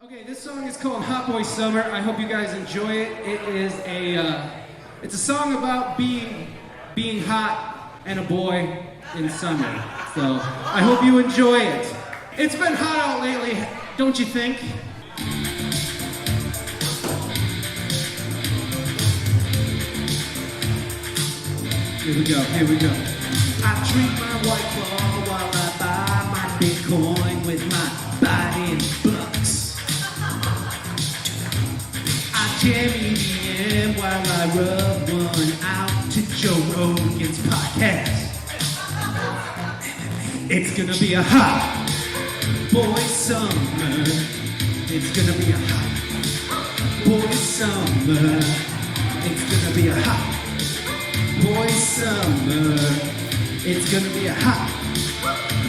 Okay, this song is called Hot Boy Summer. I hope you guys enjoy it. It's a song about being hot and a boy in summer. So I hope you enjoy it. It's been hot out lately, don't you think? Here we go. I drink my White Claw while I buy my Bitcoin with my Biden bucks. I jam EDM while I rub one out to Joe Rogan's podcast. It's gonna be a hot boy summer. It's gonna be a hot boy summer. It's gonna be a hot boy summer. It's gonna be a hot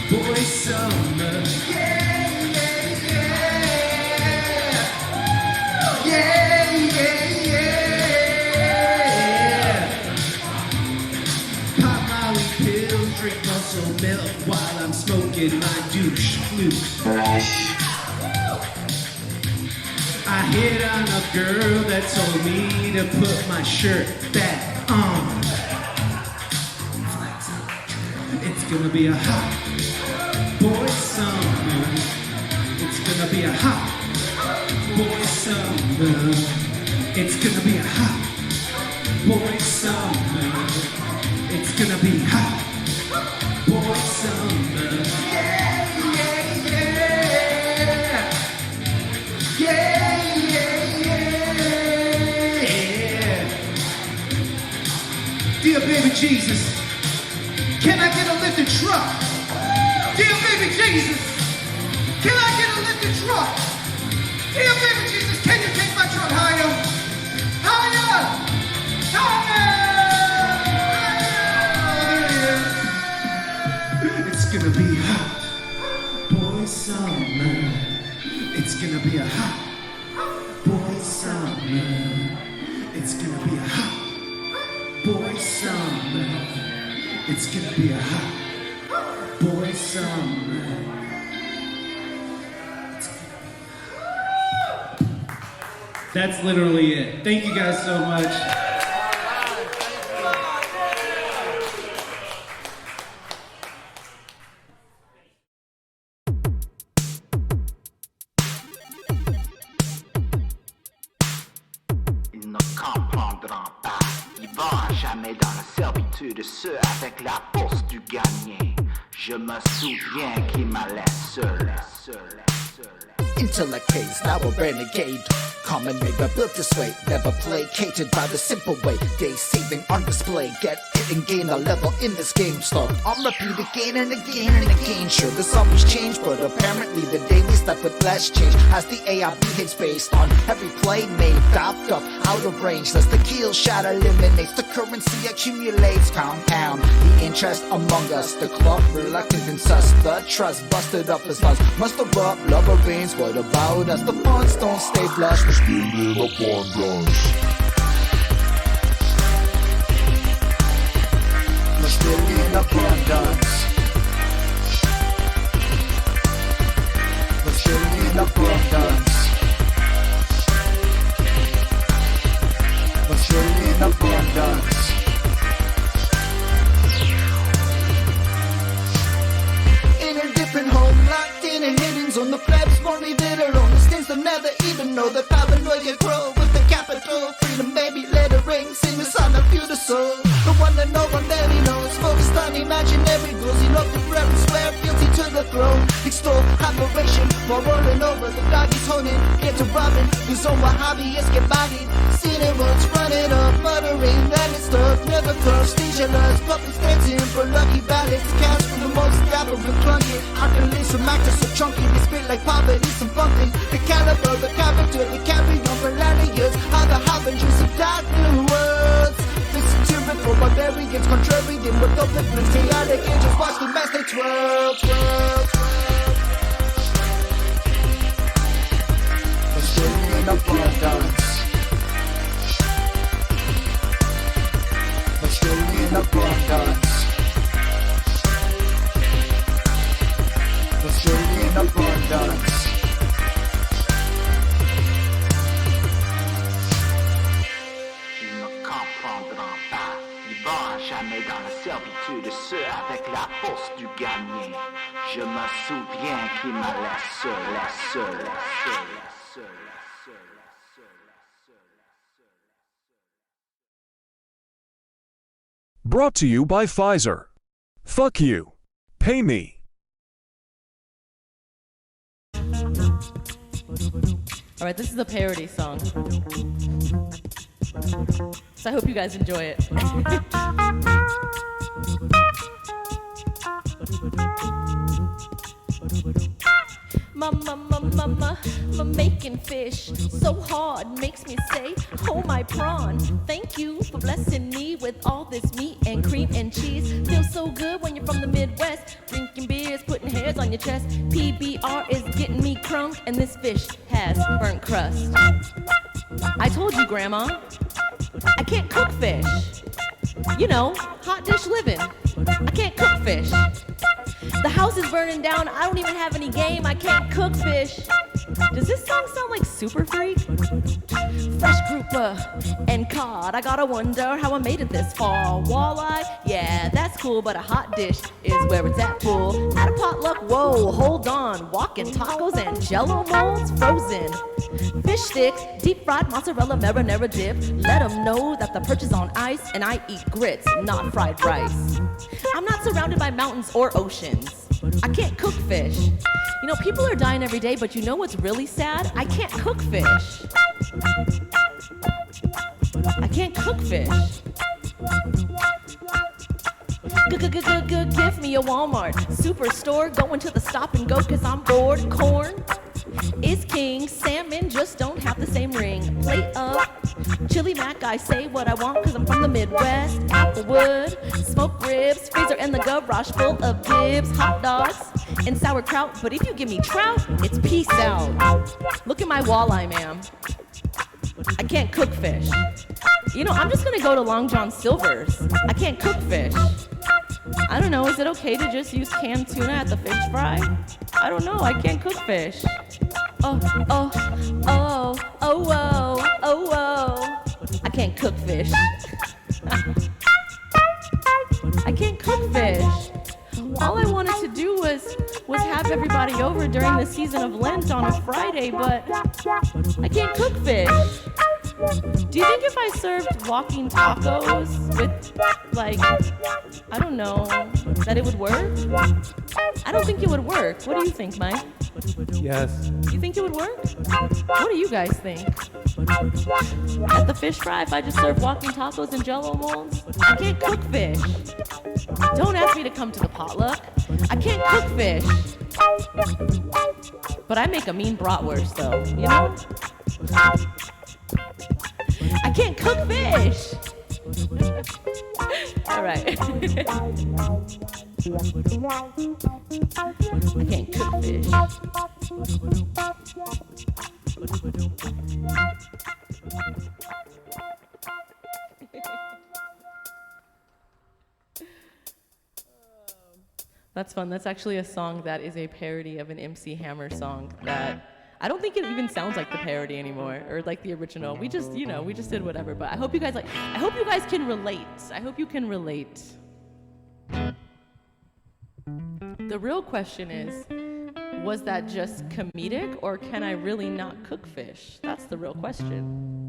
boy summer. Yeah, yeah, yeah. Yeah, yeah, yeah. Pop Molly pills, drink muscle milk while I'm smoking my douche flute. I hit on a girl that told me to put my shirt back on. It's gonna be a hot boy summer. It's gonna be a hot boy summer. It's gonna be a hot boy summer. It's gonna be hot boy summer. Yeah, yeah, yeah. Yeah, yeah, yeah. Dear baby Jesus, can I get a lifted truck? Dear baby Jesus, can I get a lifted truck? Dear baby Jesus, can you take my truck higher? Higher! Higher! It's gonna be hot boy summer. It's gonna be a hot boy summer. It's gonna be a hot boy summer. It's gonna be a hot boy summer. That's literally it. Thank you guys so much. Ils ne comprendront pas. Ils vont jamais dans la servitude, ceux avec la force du gagné. Je me souviens qu'il m'a laissé seul. Intellect pays, now a renegade. Common neighbor built this way, never placated by the simple way. Day saving on display, get it and gain a level in this game. Start on repeat again and again and again. Sure, there's always change, but apparently the daily stuff with less change. As the AI behaves based on every play made, dopped up, out of range. As the kill shot eliminates, the currency accumulates, compound. The interest among us, the club reluctant and sus. The trust busted up as funds. Muster up, lover veins, what about us? The funds don't stay flush. We're still in abundance. We're still in abundance. We're still in abundance. We're still in abundance. In a different home, locked in and hidden on the flaps, won't leave it alone. The stings they'll never even know the paranoia grow with the capital freedom, baby, let it ring. Sing the song of you, the soul, the one that no one barely knows. Focused on imaginary goals, you love to forever swear guilty to the throne. Extol admiration while rolling over the doggies honing. Get to robbing, his own hobbyists get bodied. Seen it once, running up, muttering that it's stuff. Never close, leisureless, puppets dancing for lucky ballots. Cash from the most dapper and clunky. Accolades from actors so chunky, they spit like poverty, some funky. The caliber, the character, they carry on for lineage. Are the harbingers of dark new worlds. This tyrannical barbarians, contrarian with no difference. Chaotic angels watch the master twirl. We're still in abundance. We're still in abundance. We're still in abundance. gagner. Je me souviens qu'il m'a laissé, laissé, laissé, laissé, laissé, laissé. Brought to you by Pfizer. Fuck you. Pay me. All right, this is a parody song. So I hope you guys enjoy it. Mama, making fish so hard makes me say, oh my prawn. Thank you for blessing me with all this meat and cream and cheese. Feels so good when you're from the Midwest, drinking beers, putting hairs on your chest. PBR is getting me crunk, and this fish has burnt crust. I told you, Grandma, I can't cook fish. You know, hot dish living. I can't cook fish. The house is burning down. I don't even have any game. I can't cook fish. Does this song sound like Super Freak? Fresh grouper and cod. I gotta wonder how I made it this far. Walleye, yeah, that's cool, but a hot dish is where it's at, fool. At a potluck, whoa, hold on. Walking tacos and jello molds, frozen. Fish sticks, deep fried mozzarella marinara dip. Let them know that the perch is on ice and I eat grits, not fried rice. I'm not surrounded by mountains or oceans. I can't cook fish. You know, people are dying every day, but you know what's really sad? I can't cook fish. I can't cook fish. Give me a Walmart superstore, going to the stop and go cause I'm bored. Corn is king, salmon just don't have the same ring. Plate of chili mac, I say what I want cause I'm from the Midwest. Applewood, smoked ribs, freezer in the garage full of dibs. Hot dogs and sauerkraut, but if you give me trout, it's peace out. Look at my walleye, ma'am. I can't cook fish. You know, I'm just gonna go to Long John Silver's. I can't cook fish. I don't know, is it okay to just use canned tuna at the fish fry? I don't know, I can't cook fish. Oh, I can't cook fish. I can't cook fish. All I wanted to do was have everybody over during the season of Lent on a Friday, but I can't cook fish. Do you think if I served walking tacos with, like, I don't know, that it would work? I don't think it would work. What do you think, Mike? Yes. You think it would work? What do you guys think? At the fish fry, if I just serve walking tacos and jello molds? I can't cook fish. Don't ask me to come to the potluck. I can't cook fish. But I make a mean bratwurst, though, you know? I can't cook fish. All right. I can't cook fish. That's fun. That's actually a song that is a parody of an MC Hammer song that I don't think it even sounds like the parody anymore or like the original. We just, you know, we just did whatever. But I hope you guys I hope you guys can relate. I hope you can relate. The real question is, was that just comedic or can I really not cook fish? That's the real question.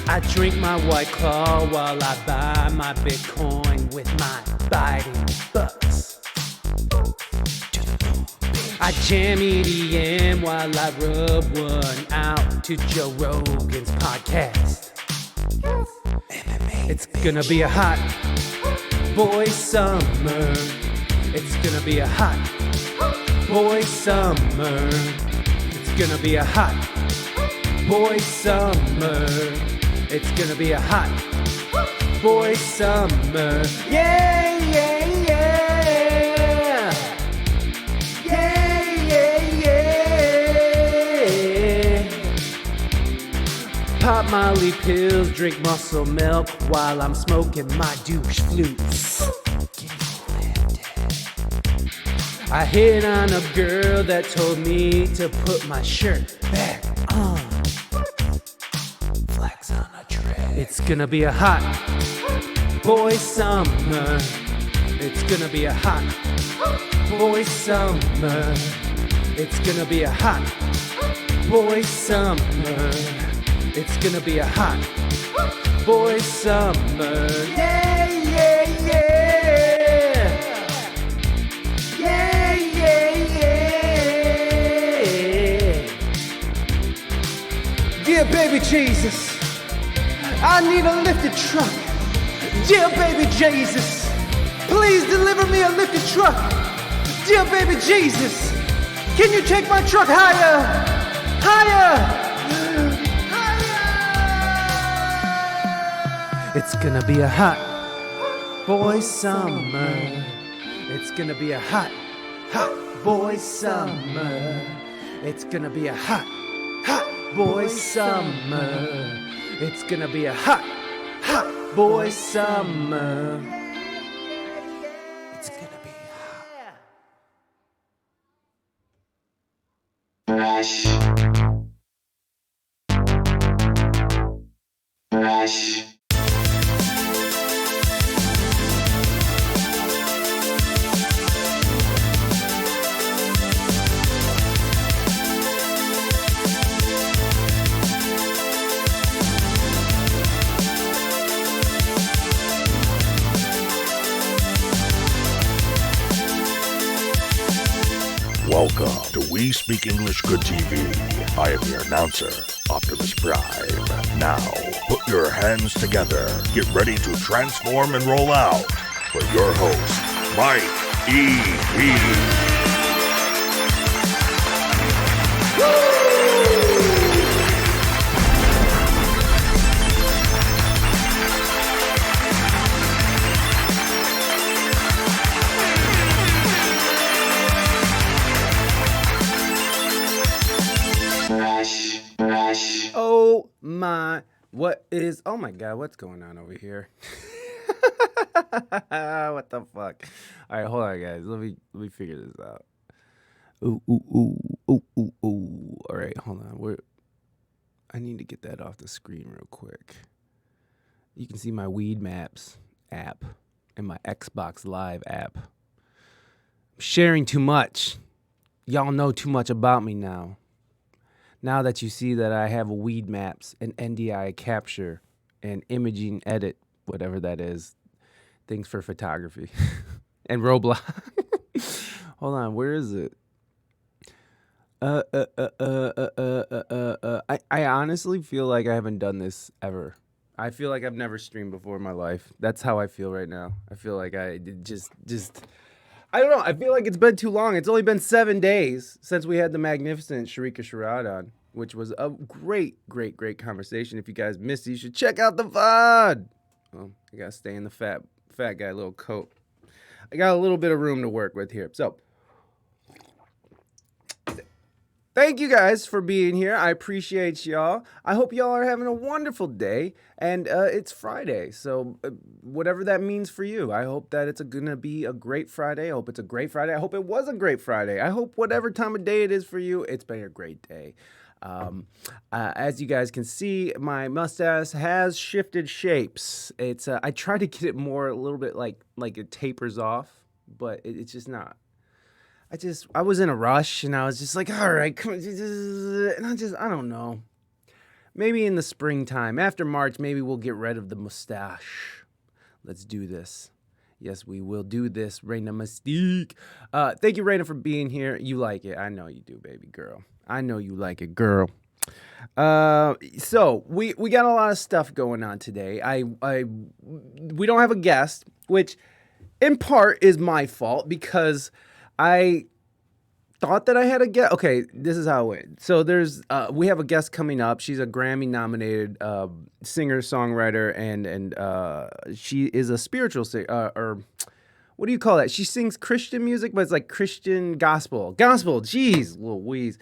I drink my White Claw while I buy my Bitcoin with my biting bucks. I jam EDM while I rub one out to Joe Rogan's podcast. It's gonna be a hot boy summer. It's gonna be a hot boy summer. It's gonna be a hot boy summer. It's gonna be a hot boy summer. Yeah, yeah, yeah. Yeah, yeah, yeah. Pop Molly pills, drink muscle milk while I'm smoking my douche flutes. I hit on a girl that told me to put my shirt back on. Flex on a tray. It's gonna be a hot boy summer. It's gonna be a hot boy summer. It's gonna be a hot boy summer. It's gonna be a hot boy summer. Yeah, yeah, yeah. Yeah, yeah, yeah. Dear baby Jesus, I need a lifted truck. Dear baby Jesus, please deliver me a lifted truck. Dear baby Jesus, can you take my truck higher? Higher! Higher! It's gonna be a hot boy summer. It's gonna be a hot boy summer. It's gonna be a hot boy summer. It's gonna be a hot boy summer. It's gonna be hot. Welcome to We Speak English Good TV. I am your announcer, Optimus Prime. Now, put your hands together. Get ready to transform and roll out for your host, Mike E.V. Oh my, oh my God, what's going on over here? What the fuck? All right, hold on, guys. Let me figure this out. Ooh. All right, hold on. I need to get that off the screen real quick. You can see my Weed Maps app and my Xbox Live app. I'm sharing too much. Y'all know too much about me now. Now that you see that I have a Weed Maps and NDI capture and imaging edit, whatever that is, things for photography, and Roblox. Hold on, where is it? I honestly feel like I haven't done this ever. I feel like I've never streamed before in my life. That's how I feel right now. I feel like I did just I don't know. I feel like it's been too long. It's only been 7 days since we had the magnificent Sharika Sharad on, which was a great conversation. If you guys missed it, you should check out the VOD. Well, I gotta stay in the fat guy little coat. I got a little bit of room to work with here. So thank you guys for being here. I appreciate y'all. I hope y'all are having a wonderful day. And it's Friday, so whatever that means for you, I hope that it's gonna be a great Friday. I hope it's a great Friday. I hope it was a great Friday. I hope whatever time of day it is for you, it's been a great day. As you guys can see, my mustache has shifted shapes. It's I tried to get it more a little bit like it tapers off, but it's just not. I was in a rush and I was just like, all right, come on, and I don't know. Maybe in the springtime, after March, maybe we'll get rid of the mustache. Let's do this. Yes, we will do this, Raina Mystique. Thank you, Raina, for being here. You like it. I know you do, baby girl. I know you like it, girl. So we got a lot of stuff going on today. We don't have a guest, which in part is my fault because I thought that I had a guest. Okay, this is how it went. So we have a guest coming up. She's a Grammy-nominated singer, songwriter, and she is a spiritual singer, or what do you call that? She sings Christian music, but it's like Christian gospel. Jeez, Louise.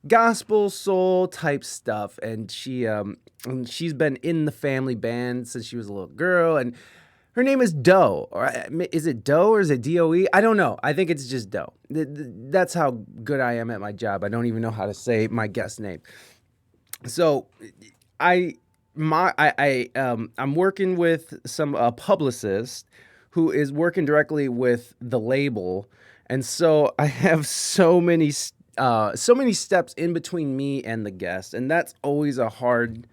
Gospel soul type stuff, and she's been in the family band since she was a little girl, and her name is Doe. Or is it Doe or is it DOE? I don't know. I think it's just Doe. That's how good I am at my job. I don't even know how to say my guest name. So I'm working with some publicist who is working directly with the label, and so I have so many steps in between me and the guest, and that's always a hard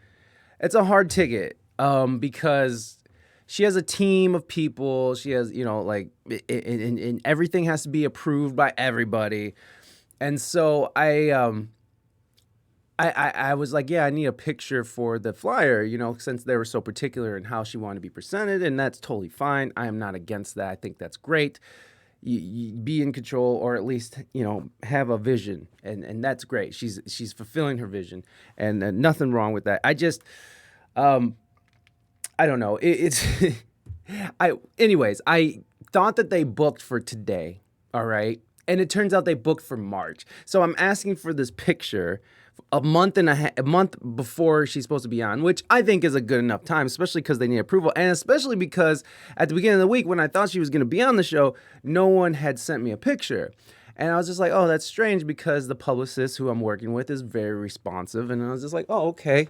ticket because she has a team of people. She has, and everything has to be approved by everybody. And so I was like, yeah, I need a picture for the flyer, since they were so particular in how she wanted to be presented, and that's totally fine. I am not against that. I think that's great. You be in control, or at least, have a vision, and that's great. She's fulfilling her vision, and nothing wrong with that. I just, I don't know. Anyways, I thought that they booked for today, all right? And it turns out they booked for March. So I'm asking for this picture a month before she's supposed to be on, which I think is a good enough time, especially because they need approval, and especially because at the beginning of the week when I thought she was going to be on the show, no one had sent me a picture. And I was just like, oh, that's strange, because the publicist who I'm working with is very responsive, and I was just like, oh, okay.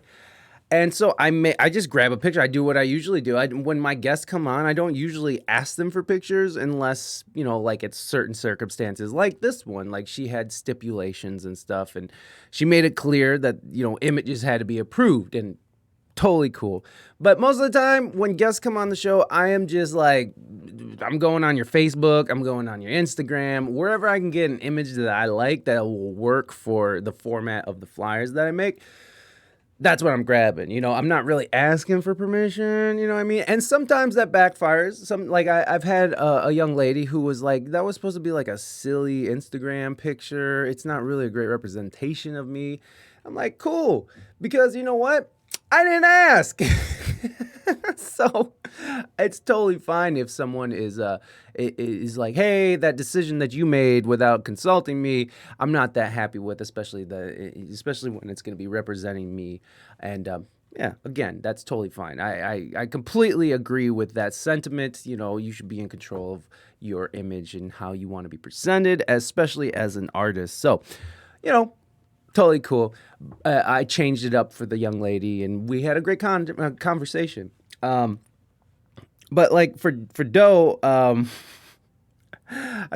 And so I just grab a picture. I do what I usually do. When my guests come on, I don't usually ask them for pictures unless, like it's certain circumstances like this one. Like she had stipulations and stuff, and she made it clear that, images had to be approved, and totally cool. But most of the time when guests come on the show, I am just like, I'm going on your Facebook, I'm going on your Instagram, wherever I can get an image that I like that will work for the format of the flyers that I make. That's what I'm grabbing. I'm not really asking for permission, you know what I mean? And sometimes that backfires. I've had a young lady who was like, that was supposed to be like a silly Instagram picture. It's not really a great representation of me. I'm like, cool. Because you know what? I didn't ask. So it's totally fine if someone is like, hey, that decision that you made without consulting me, I'm not that happy with, especially when it's going to be representing me. And yeah, again, that's totally fine. I completely agree with that sentiment. You should be in control of your image and how you want to be presented, especially as an artist. So, totally cool. I changed it up for the young lady, and we had a great conversation. But like for Doe, I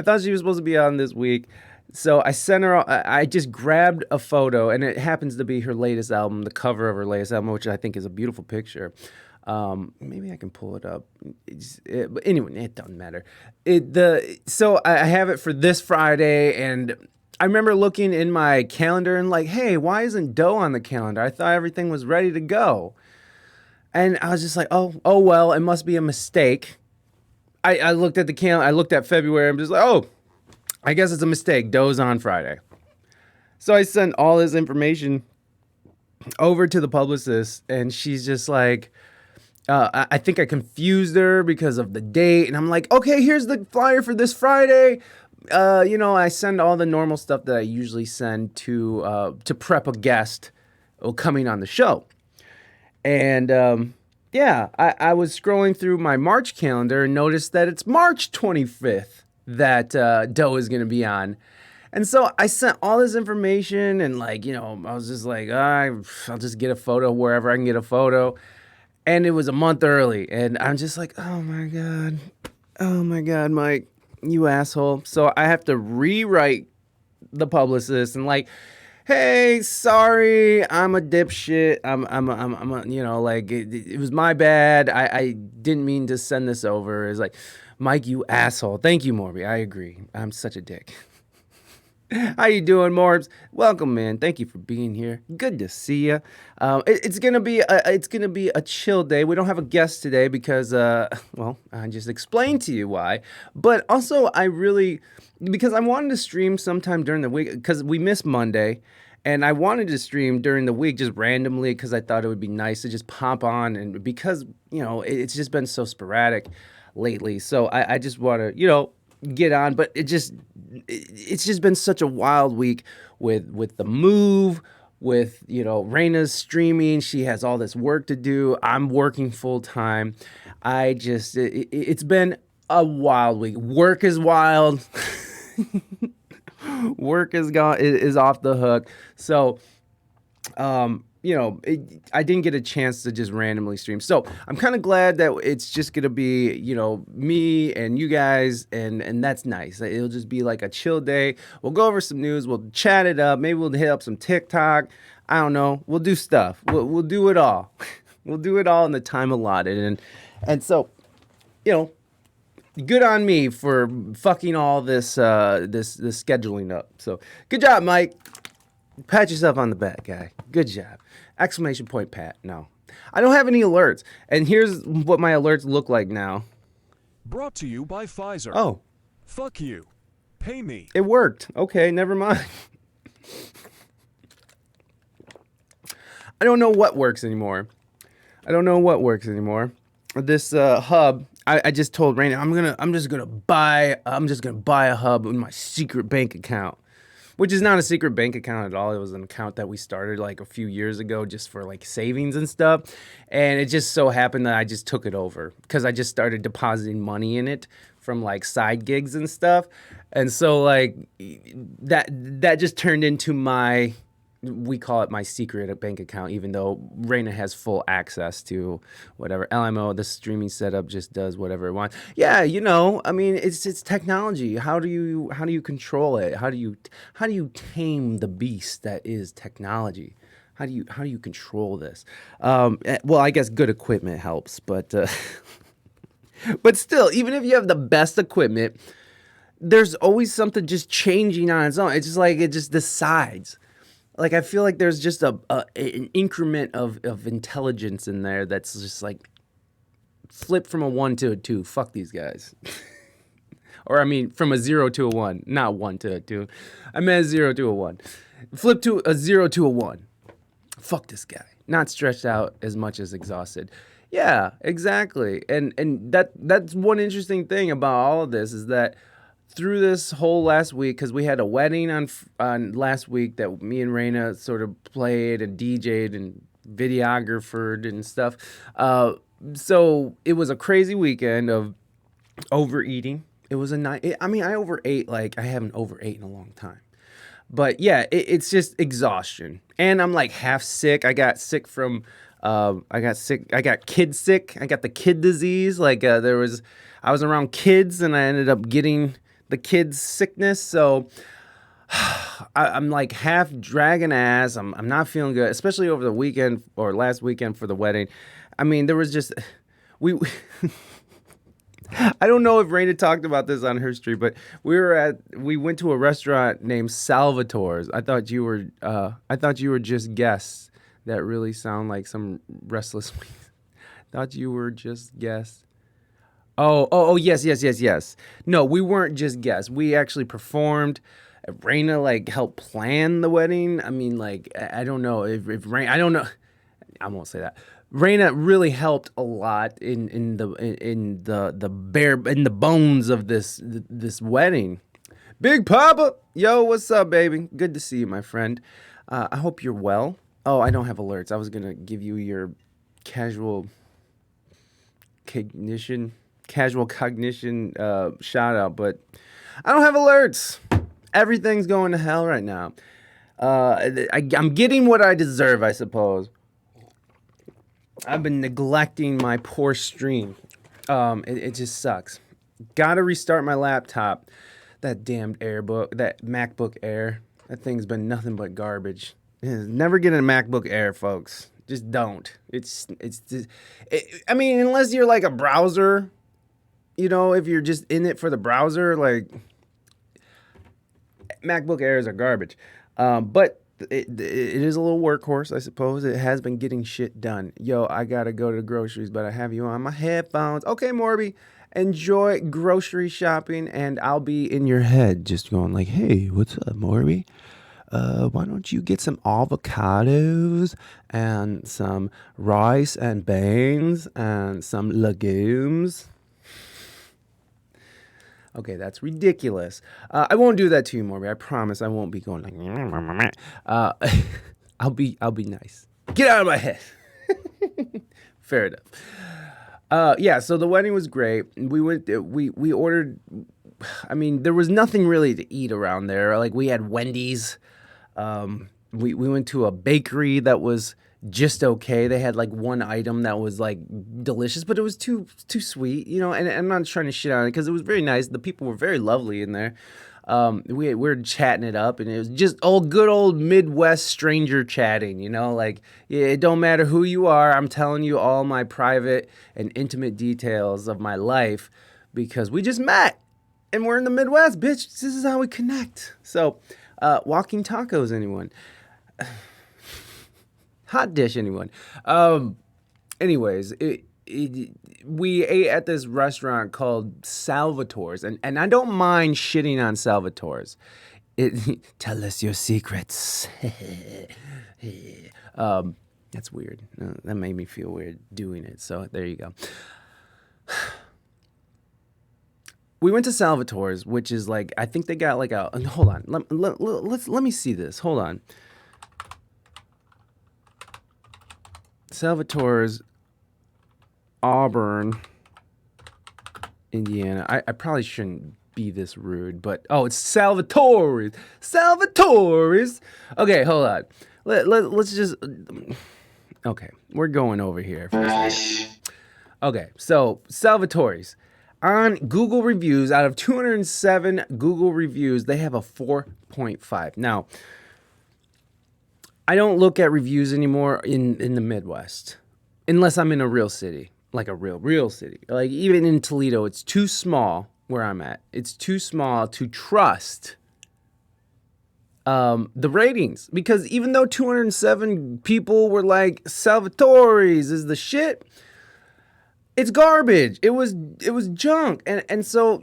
thought she was supposed to be on this week. So I sent her, I just grabbed a photo, and it happens to be her latest album, the cover of her latest album, which I think is a beautiful picture. Maybe I can pull it up. But anyway, it doesn't matter. So I have it for this Friday, and I remember looking in my calendar and like, hey, why isn't Doe on the calendar? I thought everything was ready to go. And I was just like, oh well, it must be a mistake. I looked at the calendar, I looked at February, I'm just like, oh, I guess it's a mistake. Doe's on Friday. So I sent all this information over to the publicist, and she's just like, I think I confused her because of the date. And I'm like, okay, here's the flyer for this Friday. I send all the normal stuff that I usually send to prep a guest coming on the show. And I was scrolling through my March calendar and noticed that it's March 25th that Doe is going to be on. And so I sent all this information and I was just like, I'll just get a photo wherever I can get a photo. And it was a month early. And I'm just like, oh my God, Mike, you asshole. So I have to rewrite the publicist and like, hey, sorry, I'm a dipshit. It was my bad. I didn't mean to send this over. It's like, Mike, you asshole. Thank you, Morby. I agree. I'm such a dick. How you doing, Morbs? Welcome, man. Thank you for being here. Good to see you. It's gonna be a chill day. We don't have a guest today because I just explained to you why. But also, because I wanted to stream sometime during the week because we missed Monday, and I wanted to stream during the week just randomly because I thought it would be nice to just pop on, and because it's just been so sporadic lately. So I just want to get on, but it's just been such a wild week with the move, with Raina's streaming. She has all this work to do. I'm working full time. It's been a wild week. Work is wild. Work is off the hook. So I didn't get a chance to just randomly stream. So I'm kind of glad that it's just going to be, me and you guys, and that's nice. It'll just be like a chill day. We'll go over some news. We'll chat it up. Maybe we'll hit up some TikTok. I don't know. We'll do stuff. We'll do it all. We'll do it all in the time allotted. And so, good on me for fucking all this scheduling up. So good job, Mike. Pat yourself on the back, guy. Good job. Exclamation point, Pat. No. I don't have any alerts. And here's what my alerts look like now. Brought to you by Pfizer. Oh. Fuck you. Pay me. It worked. Okay, never mind. I don't know what works anymore. This hub, I just told Raina, I'm just gonna buy a hub in my secret bank account. Which is not a secret bank account at all. It was an account that we started like a few years ago just for like savings and stuff. And it just so happened that I just took it over because I just started depositing money in it from like side gigs and stuff. And so like that just turned into we call it my secret bank account, even though Raina has full access to whatever. LMO, the streaming setup, just does whatever it wants. Yeah, it's technology. How do you control it? How do you tame the beast that is technology? How do you control this? Well, I guess good equipment helps, but but still, even if you have the best equipment, there's always something just changing on its own. It's just like it just decides. Like, I feel like there's just an increment of intelligence in there that's just like flip from a 1 to a 2. Fuck these guys. Or, from a 0 to a 1. Not 1 to a 2. I meant a 0 to a 1. Flip to a 0 to a 1. Fuck this guy. Not stretched out as much as exhausted. Yeah, exactly. And that's one interesting thing about all of this is that through this whole last week, because we had a wedding on last week that me and Raina sort of played and DJ'd and videographed and stuff. So it was a crazy weekend of overeating. It was a night. I overate like I haven't overate in a long time. But yeah, it's just exhaustion. And I'm like half sick. I got sick from, I got kid sick. I got the kid disease. Like I was around kids and I ended up getting the kids' sickness, so I'm like half dragging ass. I'm not feeling good, especially over the weekend or last weekend for the wedding. There was just I don't know if Raina talked about this on her stream, but we went to a restaurant named Salvatore's. I thought you were just guests that really sound like some restless wings. Thought you were just guests. Oh, yes. No, we weren't just guests. We actually performed. Raina like helped plan the wedding. I mean, like I don't know if Raina. I don't know. I won't say that. Raina really helped a lot in the bones of this wedding. Big Papa, yo, what's up, baby? Good to see you, my friend. I hope you're well. Oh, I don't have alerts. I was gonna give you your casual cognition shout out, but I don't have alerts. Everything's going to hell right now. I'm getting what I deserve, I suppose. I've been neglecting my poor stream. It just sucks. Gotta restart my laptop. That damned that MacBook Air. That thing's been nothing but garbage. Never get a MacBook Air, folks. Just don't. I mean, unless you're like a browser, if you're just in it for the browser, like MacBook Airs are garbage. But it is a little workhorse, I suppose. It has been getting shit done. Yo, I gotta go to the groceries, but I have you on my headphones. Okay, Morby, enjoy grocery shopping, and I'll be in your head just going like, hey, what's up, Morby? Why don't you get some avocados and some rice and beans and some legumes? Okay, that's ridiculous. I won't do that to you, Morby. I promise I won't be going like. I'll be nice. Get out of my head. Fair enough. Yeah. So the wedding was great. We ordered. I mean, there was nothing really to eat around there. Like we had Wendy's. We went to a bakery that was just okay. They had like one item that was like delicious, but it was too sweet, and I'm not trying to shit on it because it was very nice. The people were very lovely in there. We were chatting it up, and it was just good old Midwest stranger chatting, like it don't matter who you are. I'm telling you all my private and intimate details of my life because we just met and we're in the Midwest, bitch. This is how we connect. So, walking tacos, anyone? Hot dish, anyone? Anyways, we ate at this restaurant called Salvatore's, and I don't mind shitting on Salvatore's. Tell us your secrets. That's weird. That made me feel weird doing it. So there you go. We went to Salvatore's, which is like I think they got like a. Hold on. Let me see this. Hold on. Salvatore's, Auburn, Indiana. I probably shouldn't be this rude, but it's Salvatore's. Salvatore's. Okay, hold on. Let's just. Okay, we're going over here for a second. Okay, so Salvatore's. On Google reviews, out of 207 Google reviews, they have a 4.5. Now, I don't look at reviews anymore in the Midwest, unless I'm in a real city, like a real city. Like even in Toledo, it's too small where I'm at. It's too small to trust the ratings, because even though 207 people were like Salvatore's is the shit, it's garbage. It was junk. And so,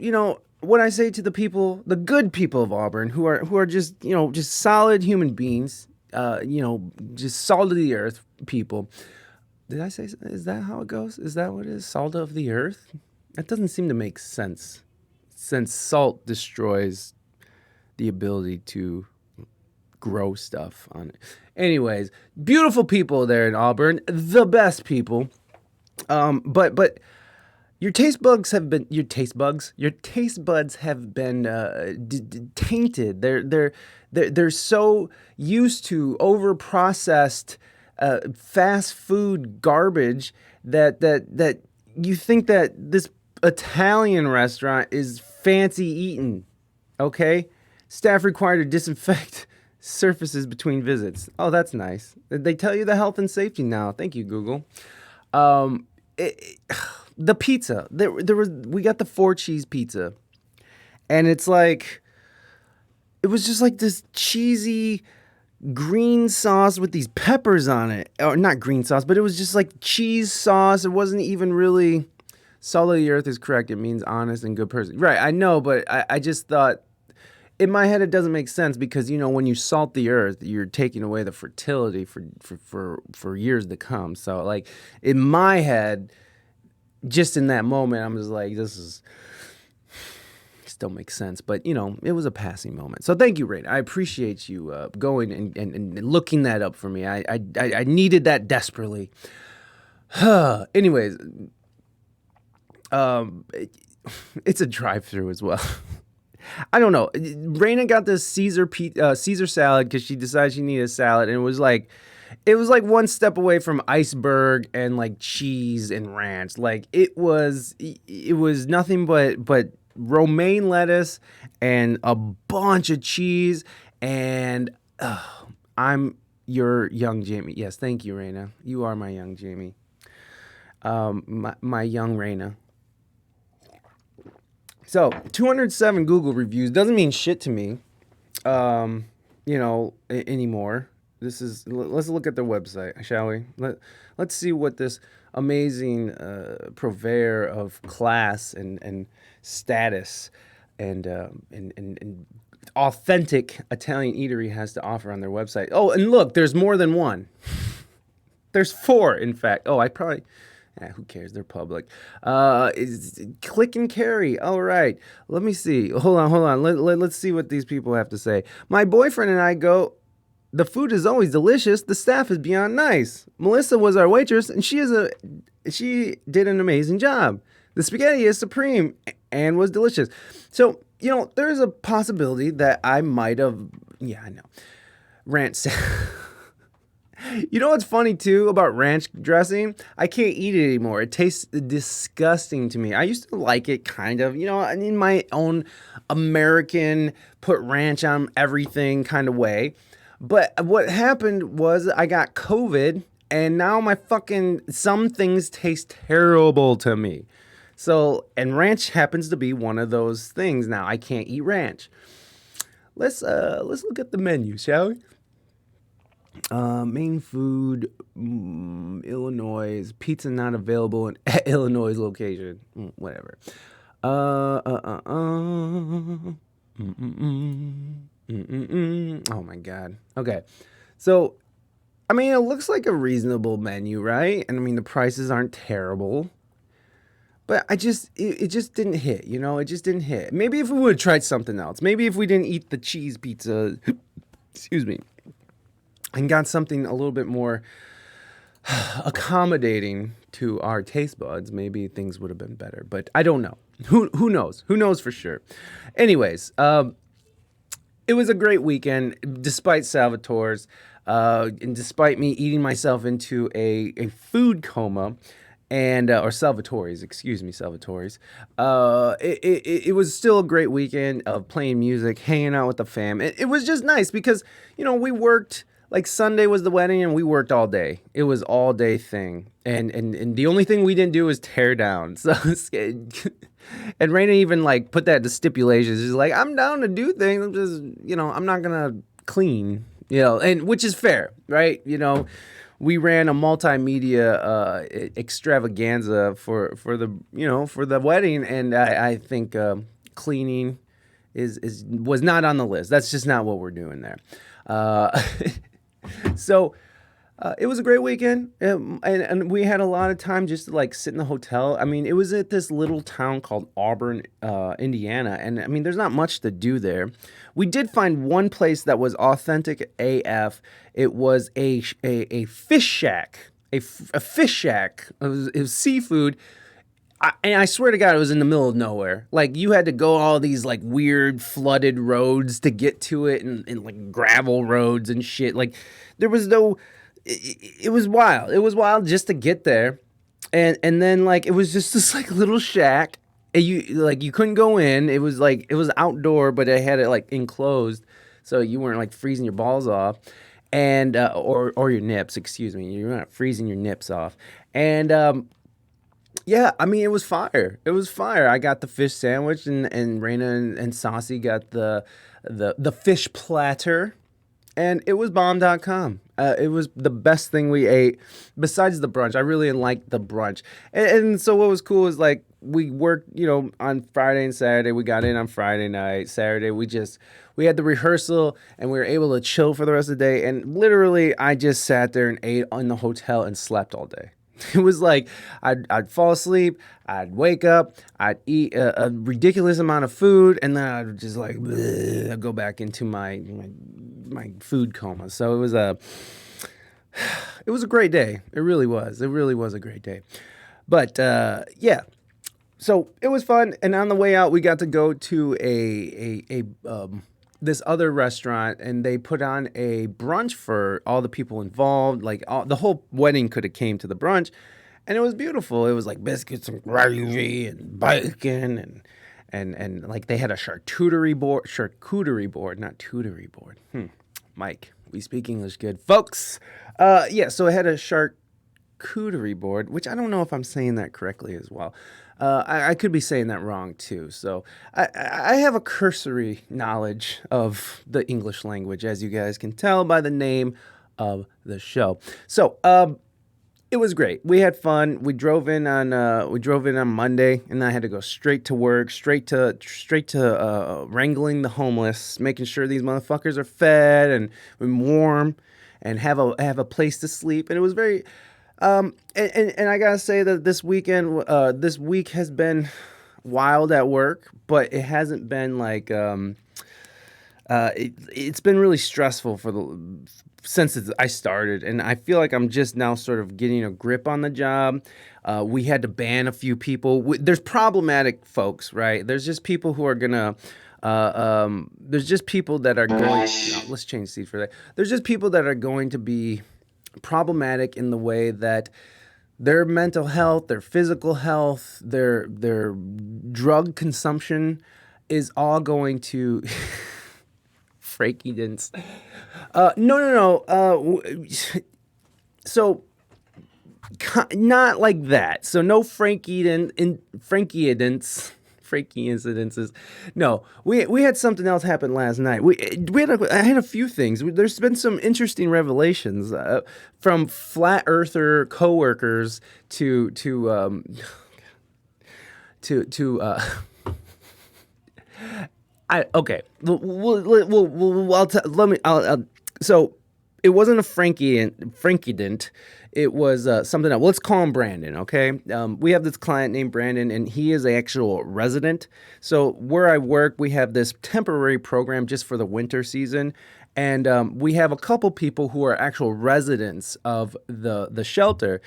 what I say to the people, the good people of Auburn who are just, just solid human beings, just salt of the earth people. Did I say, is that how it goes? Is that what it is? Salt of the earth? That doesn't seem to make sense, since salt destroys the ability to grow stuff on it. Anyways, beautiful people there in Auburn, the best people. But your taste buds have been tainted. They're so used to overprocessed fast food garbage that you think that this Italian restaurant is fancy eating. Okay, staff required to disinfect surfaces between visits. Oh, that's nice. They tell you the health and safety now. Thank you, Google. the pizza. We got the 4-cheese pizza, and it's like, it was just like this cheesy green sauce with these peppers on it. Or not green sauce, but it was just like cheese sauce. It wasn't even really, salt of the earth is correct. It means honest and good person. Right, I know, but I just thought, in my head, it doesn't make sense because, when you salt the earth, you're taking away the fertility for years to come. So, like, in my head, just in that moment, I'm just like, this don't make sense. But, it was a passing moment. So thank you, Raina. I appreciate you going and looking that up for me. I needed that desperately. Anyways, it's a drive-through as well. I don't know. Raina got this Caesar salad because she decided she needed a salad, and it was like one step away from iceberg and like cheese and ranch. Like it was nothing but romaine lettuce and a bunch of cheese. And I'm your young Jamie. Yes, thank you, Raina. You are my young Jamie. My young Raina. So, 207 Google reviews doesn't mean shit to me, anymore. Let's look at their website, shall we? Let's see what this amazing purveyor of class and status and authentic Italian eatery has to offer on their website. Oh, and look, there's more than one. There's 4, in fact. Oh, who cares? They're public. Click and carry. All right. Let me see. Hold on. Let's see what these people have to say. My boyfriend and I go, the food is always delicious. The staff is beyond nice. Melissa was our waitress, and she did an amazing job. The spaghetti is supreme and was delicious. So, there's a possibility that I might have, I know. Ranch. You know what's funny too about ranch dressing? I can't eat it anymore. It tastes disgusting to me. I used to like it kind of, in my own American put ranch on everything kind of way. But what happened was I got COVID and now some things taste terrible to me. So, and ranch happens to be one of those things now. I can't eat ranch. Let's look at the menu, shall we? Main food, Illinois. Pizza not available in Illinois location. Whatever. Oh my God. Okay. So, it looks like a reasonable menu, right? And the prices aren't terrible. But it just didn't hit, It just didn't hit. Maybe if we would have tried something else. Maybe if we didn't eat the cheese pizza, excuse me, and got something a little bit more accommodating to our taste buds, maybe things would have been better. But I don't know. Who knows? Who knows for sure? Anyways, it was a great weekend, despite Salvatore's, and despite me eating myself into a food coma. And or Salvatore's, excuse me, Salvatore's. It was still a great weekend of playing music, hanging out with the fam. It was just nice because we worked. Like Sunday was the wedding, and we worked all day. It was all day thing, and the only thing we didn't do was tear down. So, and Raina even put that to stipulations. She's like, I'm down to do things. I'm just I'm not gonna clean, and which is fair, right? We ran a multimedia extravaganza for the wedding, and I think cleaning was not on the list. That's just not what we're doing there. So it was a great weekend, and we had a lot of time just to sit in the hotel. It was at this little town called Auburn, Indiana, and there's not much to do there. We did find one place that was authentic AF. It was a fish shack, a fish shack. It was seafood. And I swear to God, it was in the middle of nowhere. You had to go all these weird flooded roads to get to it, and gravel roads and shit. There was no. It was wild. It was wild just to get there, and then it was just this little shack. And you couldn't go in. It was outdoor, but it had it enclosed, so you weren't freezing your balls off, and or your nips. Excuse me, you weren't freezing your nips off, and Yeah, I mean it was fire. It was fire. I got the fish sandwich, and Raina and Saucy got the fish platter, and it was bomb.com. It was the best thing we ate besides the brunch. I really liked the brunch. And so what was cool is like we worked, on Friday and Saturday. We got in on Friday night. Saturday we had the rehearsal and we were able to chill for the rest of the day. And literally I just sat there and ate in the hotel and slept all day. It was like I'd fall asleep, I'd wake up, I'd eat a ridiculous amount of food, and then I'd just like bleh, I'd go back into my food coma. So it was a great day. It really was. It really was a great day. But yeah, so it was fun. And on the way out, we got to go to a this other restaurant, and they put on a brunch for all the people involved. Like the whole wedding could have came to the brunch, and it was beautiful. It was like biscuits and gravy and bacon, and like they had a charcuterie board, not tutory board. Mike, we speak English good, folks. Yeah, so it had a charcuterie board, which I don't know if I'm saying that correctly as well. I could be saying that wrong too. So I have a cursory knowledge of the English language, as you guys can tell by the name of the show. So it was great. We had fun. We drove in on Monday, and I had to go straight to work, straight to wrangling the homeless, making sure these motherfuckers are fed and warm, and have a place to sleep. And it was very. And I gotta say that this week has been wild at work, but it hasn't been like it's been really stressful since I started, and I feel like I'm just now sort of getting a grip on the job. We had to ban a few people. There's problematic folks, right? There's just people who are gonna. There's just people that are going. No, let's change seat for that. There's just people that are going to be problematic in the way that their mental health, their physical health, their drug consumption is all going to Frankie didn't. No. So not like that. So no Frankie incidences. No, we had something else happen last night. I had a few things. There's been some interesting revelations from flat earther coworkers to okay. So it wasn't a Frankie didn't. It was something else. Let's call him Brandon, okay? We have this client named Brandon, and he is an actual resident. So where I work, we have this temporary program just for the winter season, and we have a couple people who are actual residents of the shelter.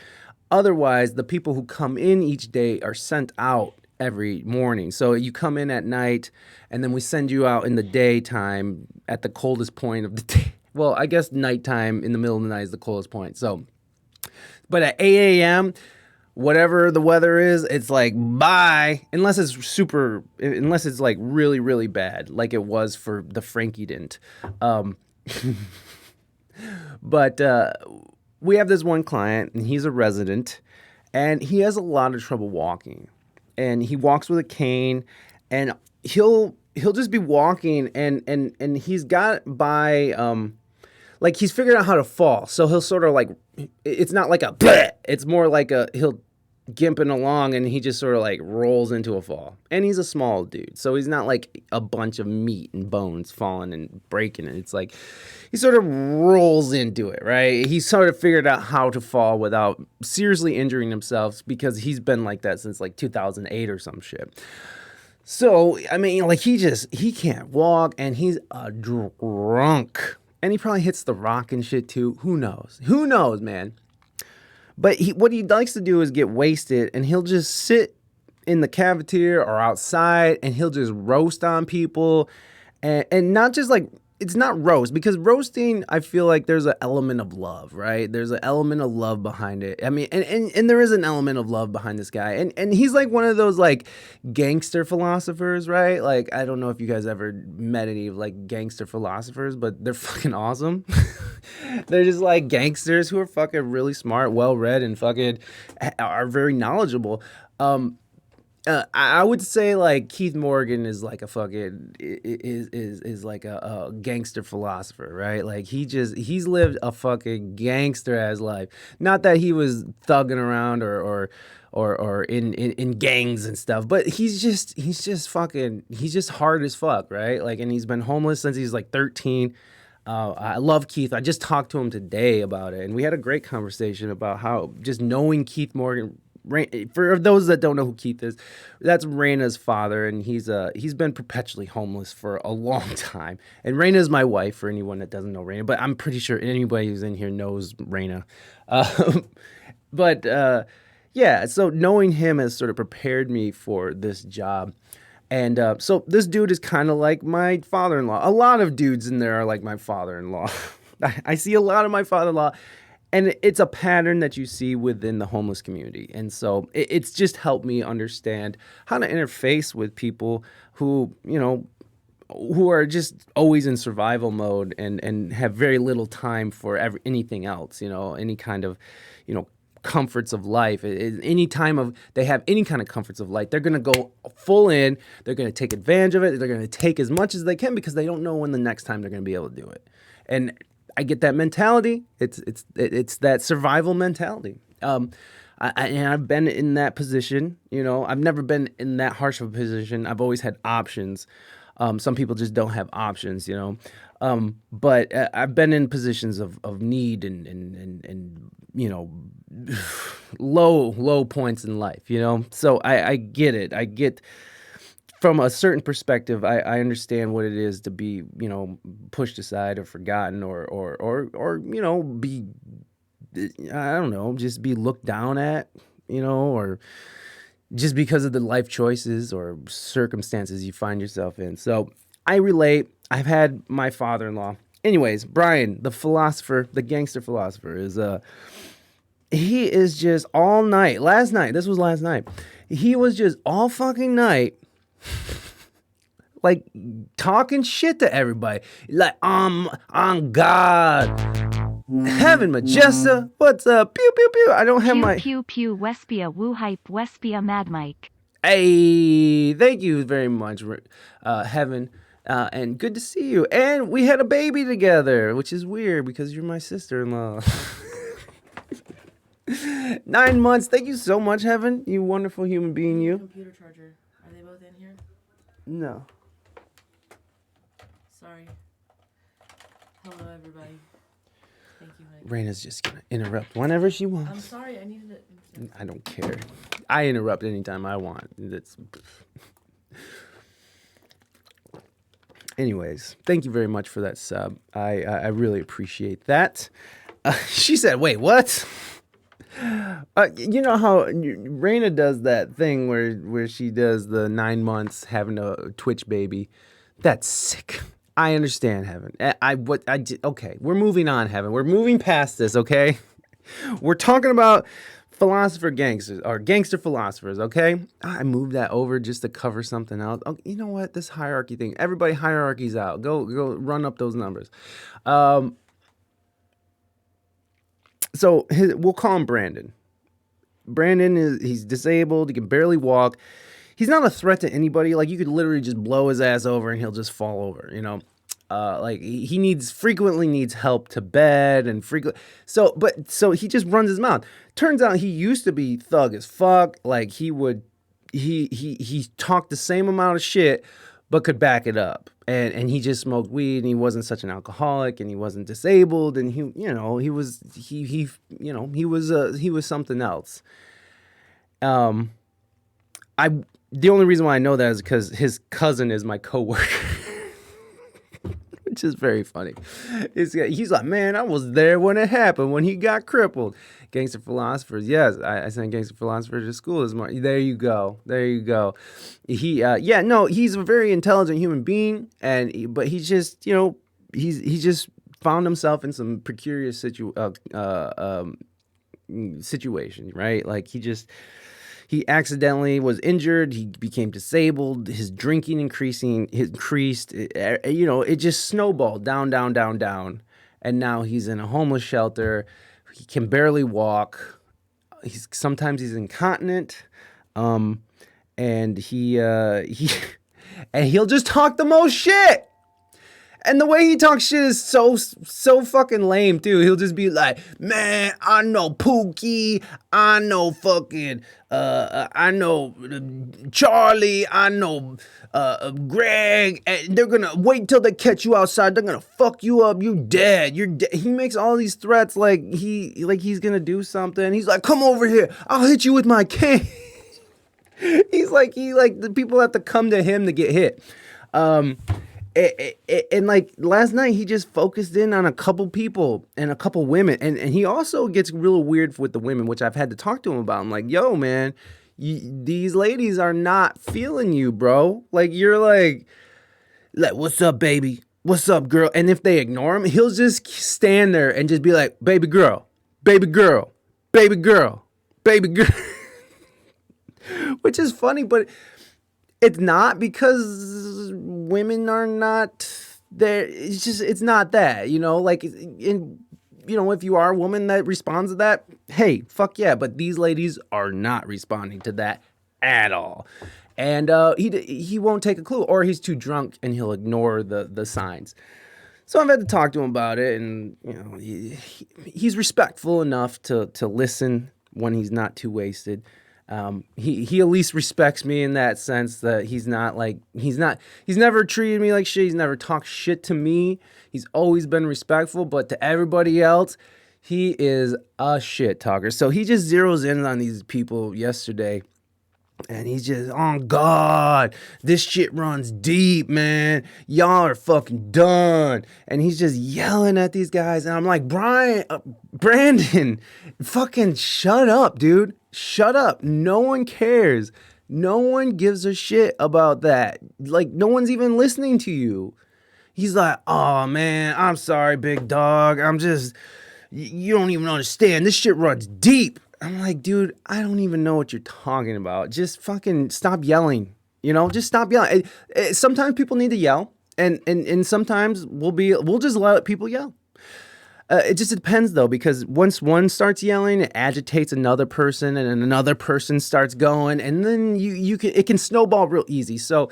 Otherwise, the people who come in each day are sent out every morning. So you come in at night, and then we send you out in the daytime at the coldest point of the day. Well, I guess nighttime in the middle of the night is the coldest point. So, but at 8 a.m., whatever the weather is, it's like bye. Unless it's like really, really bad, like it was for the Frankie didn't. But we have this one client, and he's a resident, and he has a lot of trouble walking. And he walks with a cane, and he'll just be walking, and he's got by like he's figured out how to fall. So he'll sort of like, it's not like a bleh, it's more like he'll gimping along, and he just sort of like rolls into a fall. And he's a small dude, so he's not like a bunch of meat and bones falling and breaking it. It's like he sort of rolls into it, right? He's sort of figured out how to fall without seriously injuring himself, because he's been like that since like 2008 or some shit. So, I mean, like he can't walk, and he's a drunk. And he probably hits the rock and shit too. Who knows? Who knows, man? But what he likes to do is get wasted, and he'll just sit in the cafeteria or outside, and he'll just roast on people, and not just like it's not roast, because roasting, I feel like there's an element of love, right? There's an element of love behind it. I mean, and there is an element of love behind this guy. And he's like one of those like gangster philosophers, right? Like, I don't know if you guys ever met any like gangster philosophers, but they're fucking awesome. They're just like gangsters who are fucking really smart, well-read, and fucking are very knowledgeable. I would say like Keith Morgan is like a fucking is like a gangster philosopher, right? Like he's lived a fucking gangster ass life. Not that he was thugging around or in gangs and stuff, but he's just hard as fuck, right? Like, and he's been homeless since he's like 13. I love Keith. I just talked to him today about it, and we had a great conversation about how just knowing Keith Morgan. For those that don't know who Keith is, that's Raina's father, and he's been perpetually homeless for a long time. And Raina is my wife, for anyone that doesn't know Raina, but I'm pretty sure anybody who's in here knows Raina. Yeah, so knowing him has sort of prepared me for this job. And so this dude is kind of like my father-in-law. A lot of dudes in there are like my father-in-law. I see a lot of my father-in-law. And it's a pattern that you see within the homeless community. And so it's just helped me understand how to interface with people who, who are just always in survival mode and have very little time for anything else, any kind of, comforts of life. Any time they have any kind of comforts of life, they're going to go full in. They're going to take advantage of it. They're going to take as much as they can because they don't know when the next time they're going to be able to do it. And I get that mentality. It's that survival mentality. And I've been in that position. I've never been in that harsh of a position. I've always had options. Some people just don't have options. But I've been in positions of need and low points in life. So I get it. I get. From a certain perspective, I understand what it is to be, pushed aside or forgotten or be, I don't know, just be looked down at, or just because of the life choices or circumstances you find yourself in. So I relate. I've had my father-in-law. Anyways, Brian, the philosopher, the gangster philosopher, he is just all night. Last night, this was last night. He was just all fucking night. Like talking shit to everybody, like on God, Heaven Majesta, what's up? Pew pew pew. I don't have pew, my pew pew Wespia woo hype Wespia Mad Mike. Hey, thank you very much, Heaven, and good to see you. And we had a baby together, which is weird because you're my sister-in-law. 9 months. Thank you so much, Heaven. You wonderful human being. You. Computer charger. Are they both in here? No. Sorry. Hello, everybody. Thank you, Mike. Raina's just gonna interrupt whenever she wants. I'm sorry. I needed it. I don't care. I interrupt anytime I want. Anyways, thank you very much for that sub. I really appreciate that. She said, "Wait, what?" You know how Raina does that thing where she does the 9 months having a Twitch baby. That's sick. I understand, Heaven. Okay, we're moving on, Heaven. We're moving past this, okay? We're talking about philosopher gangsters or gangster philosophers, okay? I moved that over just to cover something else. Oh, you know what? This hierarchy thing. Everybody hierarchies out. Go run up those numbers. So we'll call him Brandon. Brandon he's disabled. He can barely walk. He's not a threat to anybody. Like, you could literally just blow his ass over and he'll just fall over, like he frequently needs help to bed and so he just runs his mouth. Turns out he used to be thug as fuck. Like, he talked the same amount of shit but could back it up. And he just smoked weed, and he wasn't such an alcoholic, and he wasn't disabled, and he was something else. The only reason why I know that is because his cousin is my coworker, which is very funny. He's like, man, I was there when it happened, when he got crippled. Gangster philosophers, yes, I sent gangster philosophers to school this morning. There you go. He's a very intelligent human being, but he's just, he just found himself in some precarious situation, right? Like he accidentally was injured. He became disabled. His drinking increased. It just snowballed down. And now he's in a homeless shelter. He can barely walk. Sometimes he's incontinent. And he'll just talk the most shit. And the way he talks shit is so fucking lame too. He'll just be like, man, I know Pookie, I know fucking, I know Charlie, I know Greg, and they're gonna wait till they catch you outside. They're gonna fuck you up. You're dead. He makes all these threats like he's gonna do something. He's like, come over here. I'll hit you with my cane. The people have to come to him to get hit. And like last night, he just focused in on a couple people and a couple women. And he also gets real weird with the women, which I've had to talk to him about. I'm like, yo, man, these ladies are not feeling you, bro. Like, you're like, what's up, baby? What's up, girl? And if they ignore him, he'll just stand there and just be like, baby girl, baby girl, baby girl, baby girl. Which is funny, but it's not, because women are not there. It's not that, like, if you are a woman that responds to that, hey, fuck yeah. But these ladies are not responding to that at all. And he won't take a clue, or he's too drunk and he'll ignore the signs. So I've had to talk to him about it, and he's respectful enough to listen when he's not too wasted. He at least respects me in that sense, that he's never treated me like shit. He's never talked shit to me. He's always been respectful, but to everybody else, he is a shit talker. So he just zeroes in on these people yesterday, and he's just, oh God, this shit runs deep, man. Y'all are fucking done. And he's just yelling at these guys. And I'm like, Brandon, fucking shut up, dude. Shut up. No one cares. No one gives a shit about that. Like, no one's even listening to you. He's like, oh man, I'm sorry, big dog. You don't even understand. This shit runs deep. I'm like, dude, I don't even know what you're talking about. Just fucking stop yelling. Just stop yelling. Sometimes people need to yell, and sometimes we'll just let people yell. It just depends, though, because once one starts yelling, it agitates another person, and then another person starts going, and then it can snowball real easy. So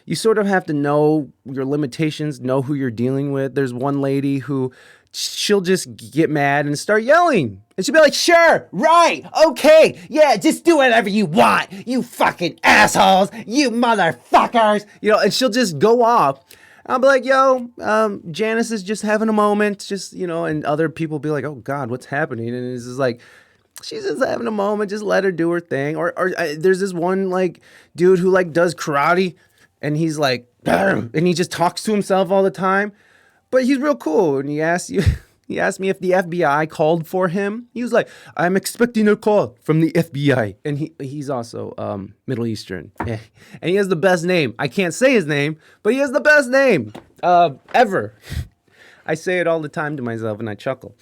you sort of have to know your limitations, know who you're dealing with. There's one lady who she'll just get mad and start yelling. And she'll be like, sure, right, okay, yeah, just do whatever you want, you fucking assholes, you motherfuckers. And she'll just go off. I'll be like, yo, Janice is just having a moment, and other people be like, oh God, what's happening? And it's just like, she's just having a moment, just let her do her thing. Or there's this one, like, dude who, like, does karate, and he's like, and he just talks to himself all the time. But he's real cool, and he asked me if the FBI called for him. He was like, I'm expecting a call from the FBI. And he's also Middle Eastern. Yeah. And he has the best name. I can't say his name, but he has the best name ever. I say it all the time to myself, and I chuckle.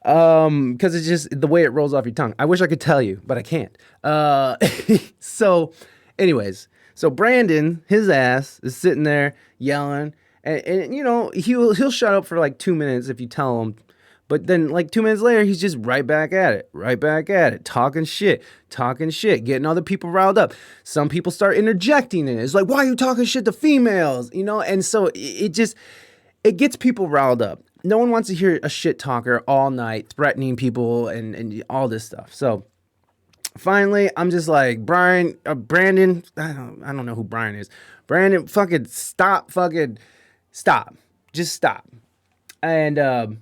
Because it's just the way it rolls off your tongue. I wish I could tell you, but I can't. So Brandon, his ass, is sitting there yelling. And he'll shut up for like 2 minutes if you tell him. But then like 2 minutes later, he's just right back at it, talking shit, getting other people riled up. Some people start interjecting in it. It's like, why are you talking shit to females? And so it gets people riled up. No one wants to hear a shit talker all night threatening people and all this stuff. So finally, I'm just like, Brandon, I don't know who Brian is. Brandon, fucking stop. Just stop. And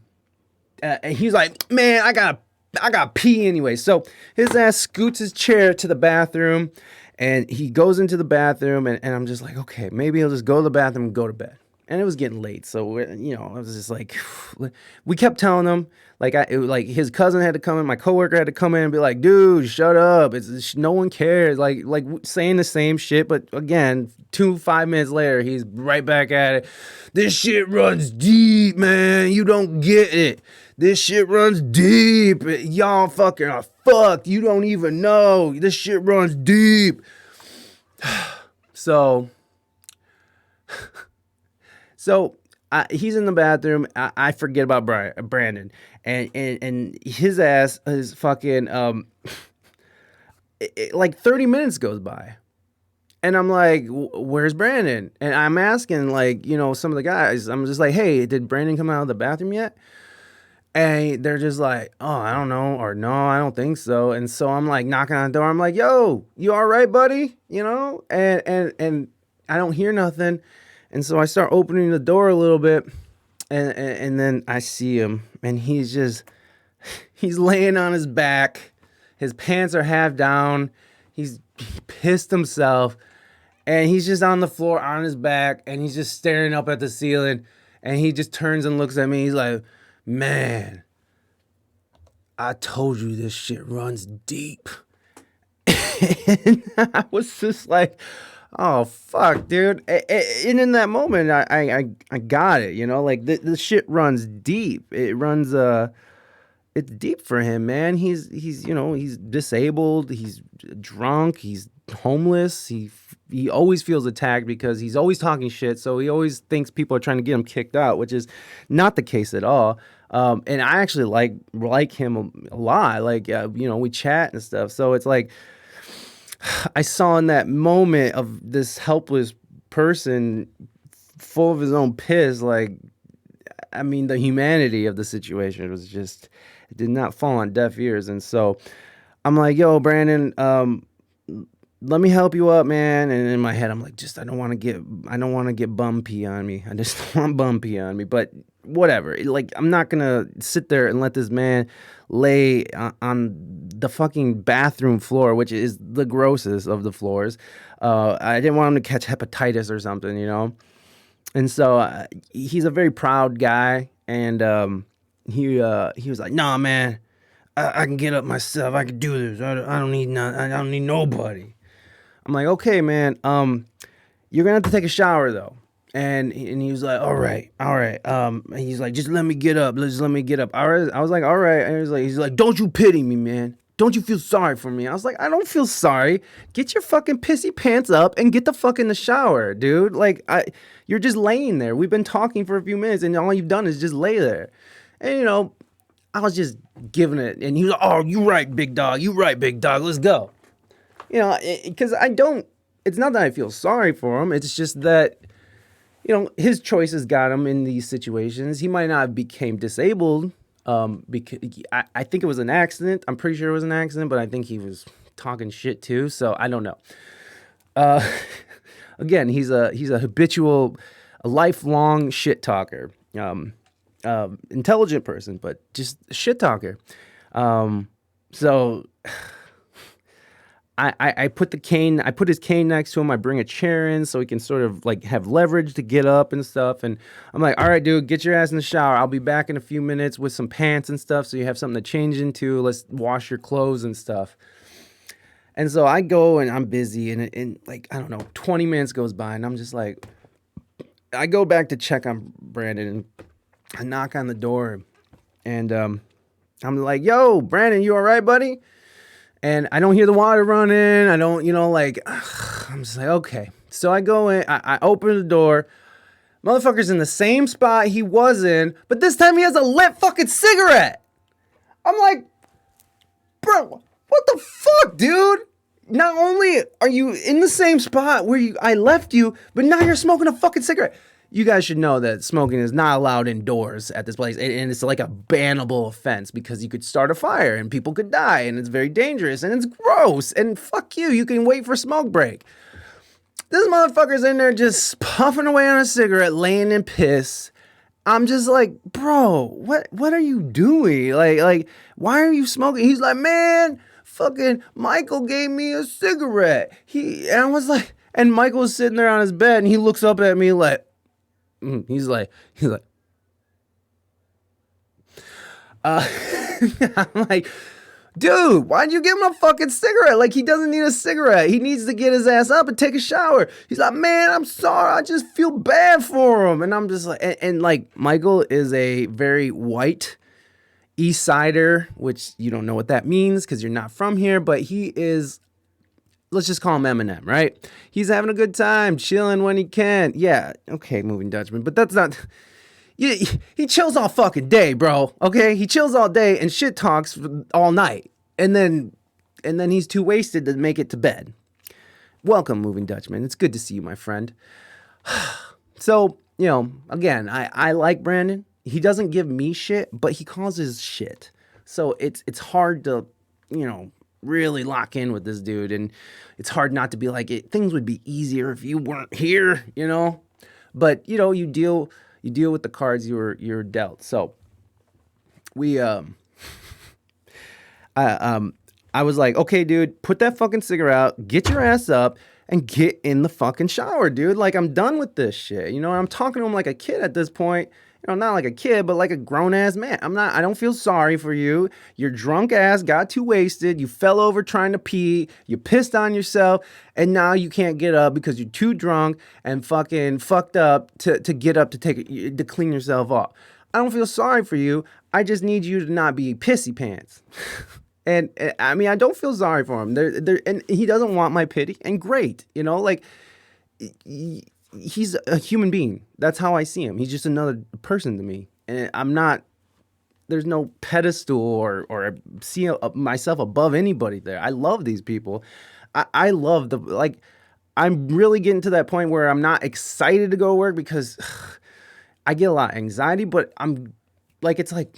he's like, man, I gotta pee anyway. So his ass scoots his chair to the bathroom, and he goes into the bathroom, and I'm just like, okay, maybe he'll just go to the bathroom and go to bed. And it was getting late, so I was just like, we kept telling him, like his cousin had to come in, my coworker had to come in and be like, dude, shut up, no one cares, like saying the same shit, but again, 5 minutes later, he's right back at it. This shit runs deep, man. You don't get it. This shit runs deep. Y'all fucking are fucked. You don't even know. This shit runs deep. So he's in the bathroom. I forget about Brandon, and his ass is fucking like 30 minutes goes by, and I'm like, where's Brandon? And I'm asking some of the guys. I'm just like, hey, did Brandon come out of the bathroom yet? And they're just like, oh, I don't know, or no, I don't think so. And so I'm like knocking on the door. I'm like, yo, you all right, buddy? And I don't hear nothing. And so I start opening the door a little bit, and then I see him, and he's laying on his back. His pants are half down. He pissed himself, and he's just on the floor on his back, and he's just staring up at the ceiling, and he just turns and looks at me. He's like, man, I told you this shit runs deep. And I was just like, oh fuck, dude. And in that moment, I got it. Like the shit runs deep. It runs it's deep for him, man. He's disabled. He's drunk. He's homeless. He always feels attacked because he's always talking shit. So he always thinks people are trying to get him kicked out, which is not the case at all. And I actually like him a lot. We chat and stuff. So it's like, I saw in that moment of this helpless person full of his own piss, the humanity of the situation was just, it did not fall on deaf ears. And so I'm like, yo, Brandon, let me help you up, man. And in my head, I'm like, I don't want to get bum pee on me. I just don't want bum pee on me. But whatever. I'm not going to sit there and let this man lay on the fucking bathroom floor, which is the grossest of the floors. I didn't want him to catch hepatitis or something, And so he's a very proud guy. And he was like, nah, man, I can get up myself. I can do this. I don't need nobody. I'm like, okay, man, you're going to have to take a shower, though. And he was like, all right. And he's like, just let me get up. Just let me get up. I was like, all right. And he's like, don't you pity me, man. Don't you feel sorry for me? I was like, I don't feel sorry. Get your fucking pissy pants up and get the fuck in the shower, dude. You're just laying there. We've been talking for a few minutes and all you've done is just lay there. And, I was just giving it. And he was like, oh, you right, big dog. You right, big dog. Let's go. Because it's not that I feel sorry for him. It's just that, his choices got him in these situations. He might not have became disabled because I think it was an accident. I'm pretty sure it was an accident, but I think he was talking shit too. So I don't know. Again, he's a habitual, a lifelong shit talker. Intelligent person, but just a shit talker. So I put his cane next to him. I bring a chair in so he can sort of have leverage to get up and stuff. And I'm like, all right, dude, get your ass in the shower. I'll be back in a few minutes with some pants and stuff. So you have something to change into. Let's wash your clothes and stuff. And so I go and I'm busy and I don't know, 20 minutes goes by and I'm just like, I go back to check on Brandon and I knock on the door and I'm like, yo, Brandon, you all right, buddy? And I don't hear the water running. I don't, I'm just like, okay. So I go in, I open the door. Motherfucker's in the same spot he was in, but this time he has a lit fucking cigarette. I'm like, bro, what the fuck, dude? Not only are you in the same spot where I left you, but now you're smoking a fucking cigarette. You guys should know that smoking is not allowed indoors at this place. And it's like a bannable offense because you could start a fire and people could die and it's very dangerous and it's gross. And fuck you, you can wait for smoke break. This motherfucker's in there just puffing away on a cigarette, laying in piss. I'm just like, bro, what are you doing? Like, why are you smoking? He's like, man, fucking Michael gave me a cigarette. And I was like, and Michael was sitting there on his bed and he looks up at me like, He's like, I'm like, dude, why'd you give him a fucking cigarette? Like, he doesn't need a cigarette. He needs to get his ass up and take a shower. He's like, man, I'm sorry. I just feel bad for him. And I'm just like, and like, Michael is a very white East Sider, which you don't know what that means because you're not from here, but he is, let's just call him Eminem, right? He's having a good time, chilling when he can. Yeah, okay, Moving Dutchman, but that's not... He chills all fucking day, bro. Okay, he chills all day and shit talks all night, and then he's too wasted to make it to bed. Welcome, Moving Dutchman. It's good to see you, my friend. So, you know, again, I like Brandon. He doesn't give me shit, but he causes shit. So it's hard to, you know, really lock in with this dude, and it's hard not to be like, things would be easier if you weren't here, you know. But you know, you deal with the cards you're dealt. So we I was like, okay, dude, put that fucking cigarette out, get your ass up, and get in the fucking shower, dude. Like, I'm done with this shit. You know, I'm talking to him like a kid at this point. You know, not like a kid, but like a grown-ass man. I don't feel sorry for you. Your drunk ass got too wasted. You fell over trying to pee. You pissed on yourself. And now you can't get up because you're too drunk and fucking fucked up to get up to clean yourself off. I don't feel sorry for you. I just need you to not be pissy pants. And I mean, I don't feel sorry for him. And he doesn't want my pity. And great. You know, like... He's a human being. That's how I see him. He's just another person to me. And I'm not, there's no pedestal or see myself above anybody there. I love these people. I love I'm really getting to that point where I'm not excited to go to work because I get a lot of anxiety, but I'm like, it's like,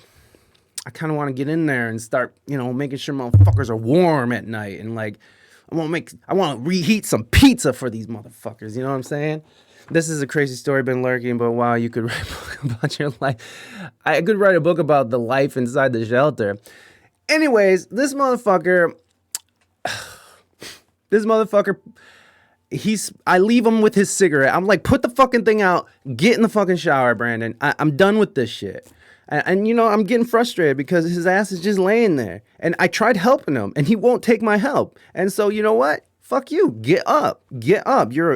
I kind of want to get in there and start, you know, making sure motherfuckers are warm at night. And like, I want to reheat some pizza for these motherfuckers. You know what I'm saying? This is a crazy story been lurking, but wow, you could write a book about your life. I could write a book about the life inside the shelter. Anyways, this motherfucker, I leave him with his cigarette. I'm like, put the fucking thing out, get in the fucking shower, Brandon. I'm done with this shit. And, you know, I'm getting frustrated because his ass is just laying there. And I tried helping him, and he won't take my help. And so, you know what? Fuck you. Get up. Get up. You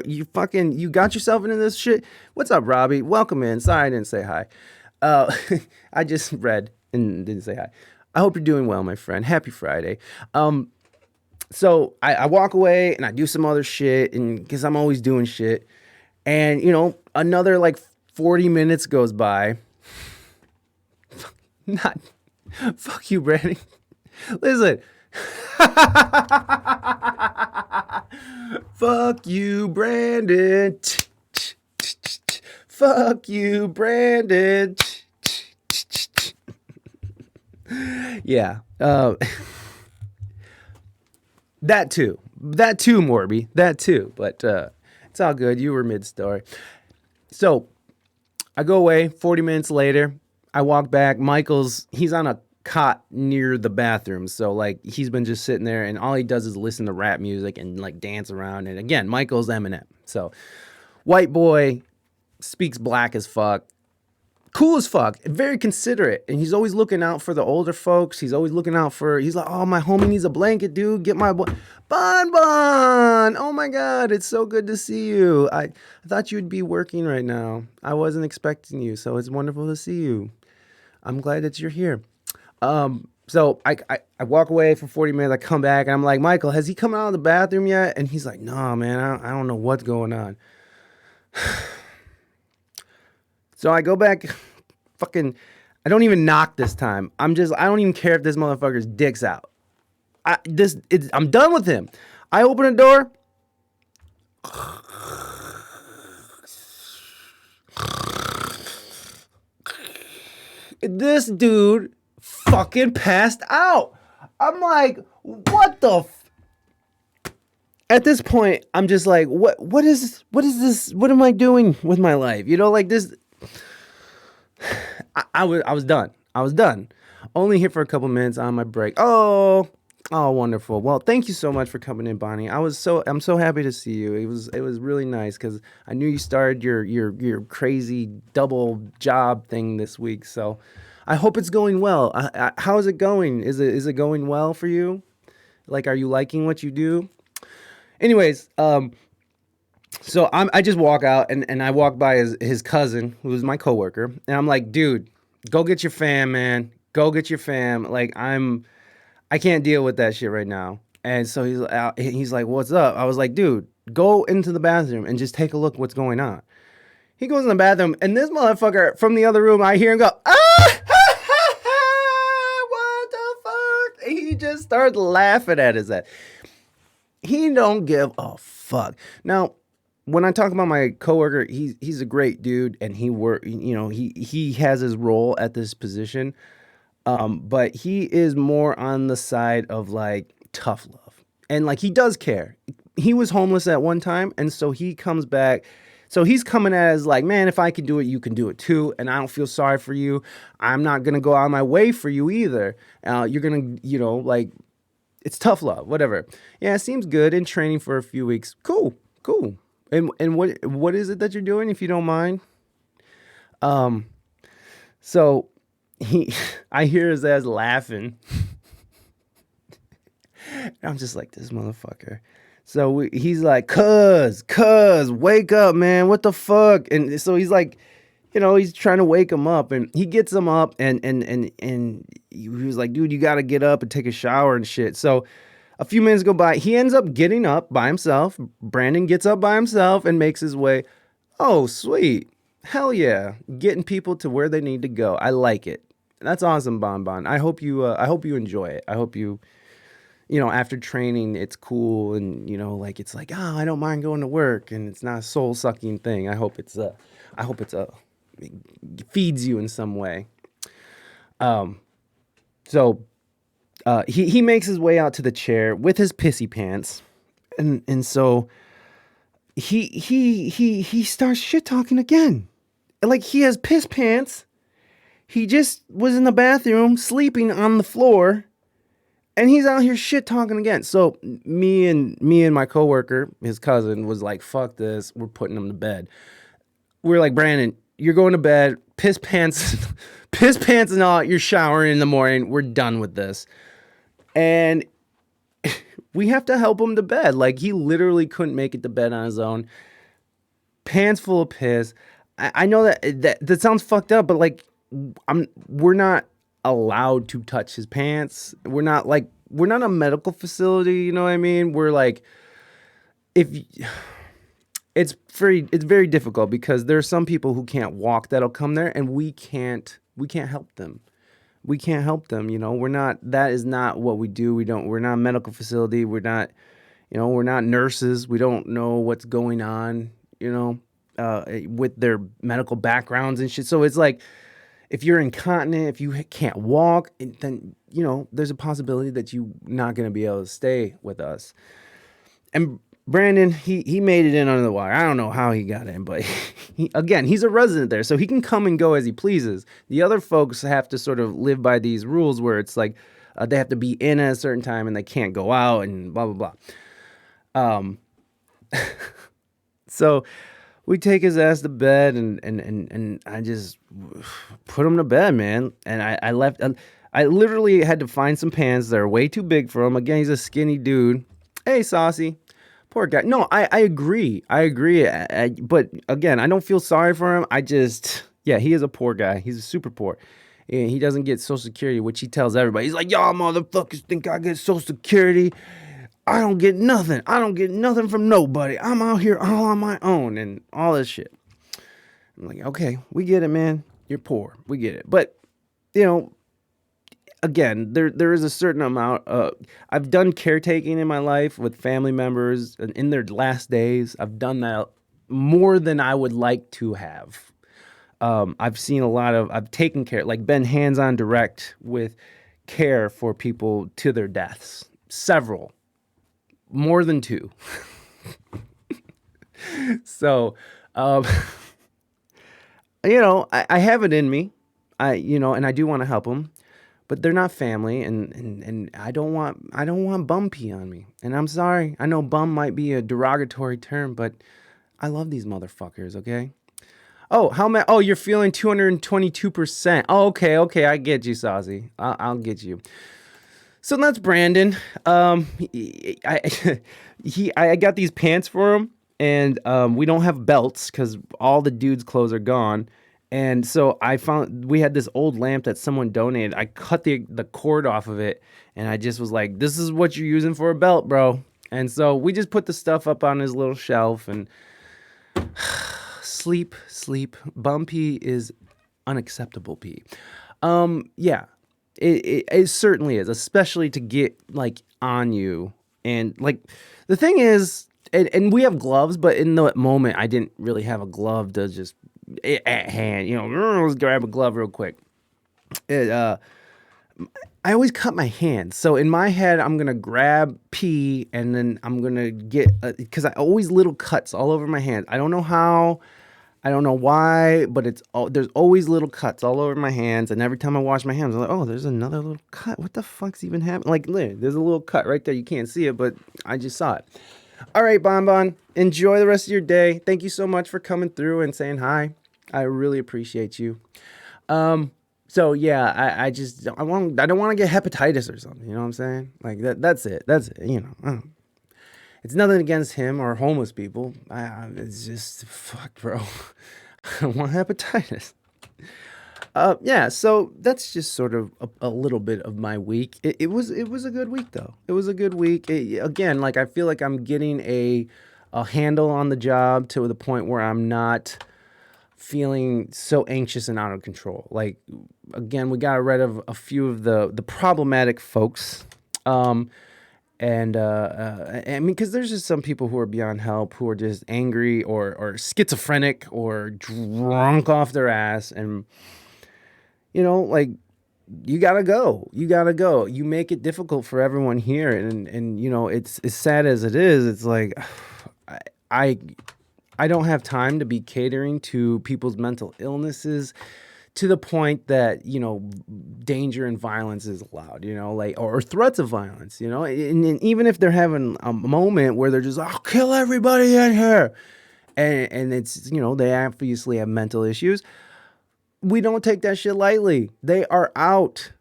got yourself into this shit. What's up, Robbie? Welcome in. Sorry I didn't say hi. I just read and didn't say hi. I hope you're doing well, my friend. Happy Friday. So I walk away, and I do some other shit, and because I'm always doing shit. And, you know, another, like, 40 minutes goes by. Fuck you, Brandon. Listen. Fuck you, Brandon. Fuck you, Brandon. Yeah. That too, Morby. That too. But it's all good. You were mid-story. So I go away. 40 minutes later, I walk back. He's on a cot near the bathroom. So, like, he's been just sitting there, and all he does is listen to rap music and, like, dance around. And, again, Michael's Eminem. So, white boy, speaks black as fuck. Cool as fuck. Very considerate. And he's always looking out for the older folks. He's always looking out for... He's like, oh, my homie needs a blanket, dude. Get my... Bon! Oh, my God. It's so good to see you. I thought you'd be working right now. I wasn't expecting you, so it's wonderful to see you. I'm glad that you're here. So I walk away for 40 minutes. I come back, and I'm like, Michael, has he come out of the bathroom yet? And he's like, no, man, I don't know what's going on. So I go back, I don't even knock this time. I don't even care if this motherfucker's dick's out. I'm done with him. I open the door. This dude fucking passed out. I'm like, what the At this point, I'm just like, what is this? What am I doing with my life? You know, like this. I was done. Only here for a couple minutes on my break. Oh, Oh, wonderful. Well, thank you so much for coming in, Bonnie. I'm so happy to see you. It was really nice because I knew you started your crazy double job thing this week. So I hope it's going well. How is it going? Is it going well for you? Like, are you liking what you do? Anyways, so I just walk out and I walk by his cousin, who's my coworker, and I'm like, dude, go get your fam, man. Go get your fam. Like, I can't deal with that shit right now. And so he's like, what's up? I was like, dude, go into the bathroom and just take a look what's going on. He goes in the bathroom, and this motherfucker from the other room, I hear him go, ah, what the fuck? He just starts laughing at his ass. He don't give a fuck. Now, when I talk about my coworker, he's a great dude, and he has his role at this position. But he is more on the side of like tough love, and like he does care. He was homeless at one time, and so he comes back. So he's coming at us like, man, if I can do it, you can do it too. And I don't feel sorry for you. I'm not gonna go out of my way for you either. You're gonna, like, it's tough love, whatever. Yeah, it seems good. In training for a few weeks. Cool. And what is it that you're doing, if you don't mind? So I hear his ass laughing. I'm just like, this motherfucker. So he's like, cuz, wake up, man. What the fuck? And so he's like, he's trying to wake him up, and he gets him up, and he was like, dude, you got to get up and take a shower and shit. So a few minutes go by. He ends up getting up by himself. Brandon gets up by himself and makes his way. Oh, sweet. Hell yeah. Getting people to where they need to go. I like it. That's awesome, Bon. I hope you enjoy it. I hope you, after training, it's cool, and like it's like, I don't mind going to work, and it's not a soul sucking thing. I hope it feeds you in some way. So he makes his way out to the chair with his pissy pants, and so he starts shit talking again, like he has piss pants. He just was in the bathroom sleeping on the floor, and he's out here shit talking again. So me and my coworker, his cousin, was like, fuck this. We're putting him to bed. We're like, Brandon, you're going to bed. Piss pants and all. You're showering in the morning. We're done with this. And we have to help him to bed. Like, he literally couldn't make it to bed on his own. Pants full of piss. I know that sounds fucked up, but like, we're not allowed to touch his pants. We're not a medical facility, you know what I mean? We're like, it's very difficult because there are some people who can't walk that'll come there, and we can't help them. We can't help them, that is not what we do. We're not a medical facility. We're not nurses. We don't know what's going on, with their medical backgrounds and shit. So it's like, if you're incontinent, if you can't walk, then, there's a possibility that you're not going to be able to stay with us. And Brandon, he made it in under the wire. I don't know how he got in, but he's a resident there, so he can come and go as he pleases. The other folks have to sort of live by these rules where it's like they have to be in at a certain time and they can't go out and blah, blah, blah. So we take his ass to bed, and I just put him to bed, man. And I left. I literally had to find some pants that are way too big for him. Again, he's a skinny dude. Hey, Saucy. Poor guy. No, I agree. But again, I don't feel sorry for him. He is a poor guy. He's super poor. And he doesn't get Social Security, which he tells everybody. He's like, y'all motherfuckers think I get Social Security. I don't get nothing. I don't get nothing from nobody. I'm out here all on my own and all this shit. I'm like, okay, we get it, man. You're poor. We get it. But, again, there is a certain amount. I've done caretaking in my life with family members in their last days. I've done that more than I would like to have. I've taken care, like been hands-on direct with care for people to their deaths. Several. More than 2. So, I have it in me. And I do want to help them. but they're not family, and I don't want bum pee on me. And I'm sorry, I know bum might be a derogatory term, but I love these motherfuckers. Okay. Oh, how much? Oh, you're feeling 222%. Oh, okay, I get you, Sazi. I'll get you. So that's Brandon. I got these pants for him, and we don't have belts because all the dudes' clothes are gone. And so we had this old lamp that someone donated. I cut the cord off of it, and I just was like, "This is what you're using for a belt, bro." And so we just put the stuff up on his little shelf and sleep. Bum pee is unacceptable pee. Yeah. It certainly is, especially to get like on you. And like the thing is, and we have gloves, but in the moment I didn't really have a glove to just at hand, let's grab a glove real quick. I always cut my hands. So in my head, I'm going to grab pee and then I'm going to get, because I always little cuts all over my hands. I don't know how. I don't know why, but there's always little cuts all over my hands, and every time I wash my hands, I'm like, oh, there's another little cut. What the fuck's even happening? Like, there's a little cut right there. You can't see it, but I just saw it. All right, Bonbon, enjoy the rest of your day. Thank you so much for coming through and saying hi. I really appreciate you. So yeah, I don't want to get hepatitis or something. You know what I'm saying? Like that's it. It's nothing against him or homeless people. It's just, fuck, bro. I don't want hepatitis. Yeah, so that's just sort of a little bit of my week. It was a good week, though. It was a good week. Again, like, I feel like I'm getting a handle on the job to the point where I'm not feeling so anxious and out of control. Like, again, we got rid of a few of the problematic folks. And I mean, because there's just some people who are beyond help, who are just angry or schizophrenic or drunk off their ass. And, like, you gotta go. You make it difficult for everyone here. And it's as sad as it is. It's like, I don't have time to be catering to people's mental illnesses to the point that, danger and violence is allowed, or threats of violence, and even if they're having a moment where they're just, I'll kill everybody in here. And it's, they obviously have mental issues. We don't take that shit lightly. They are out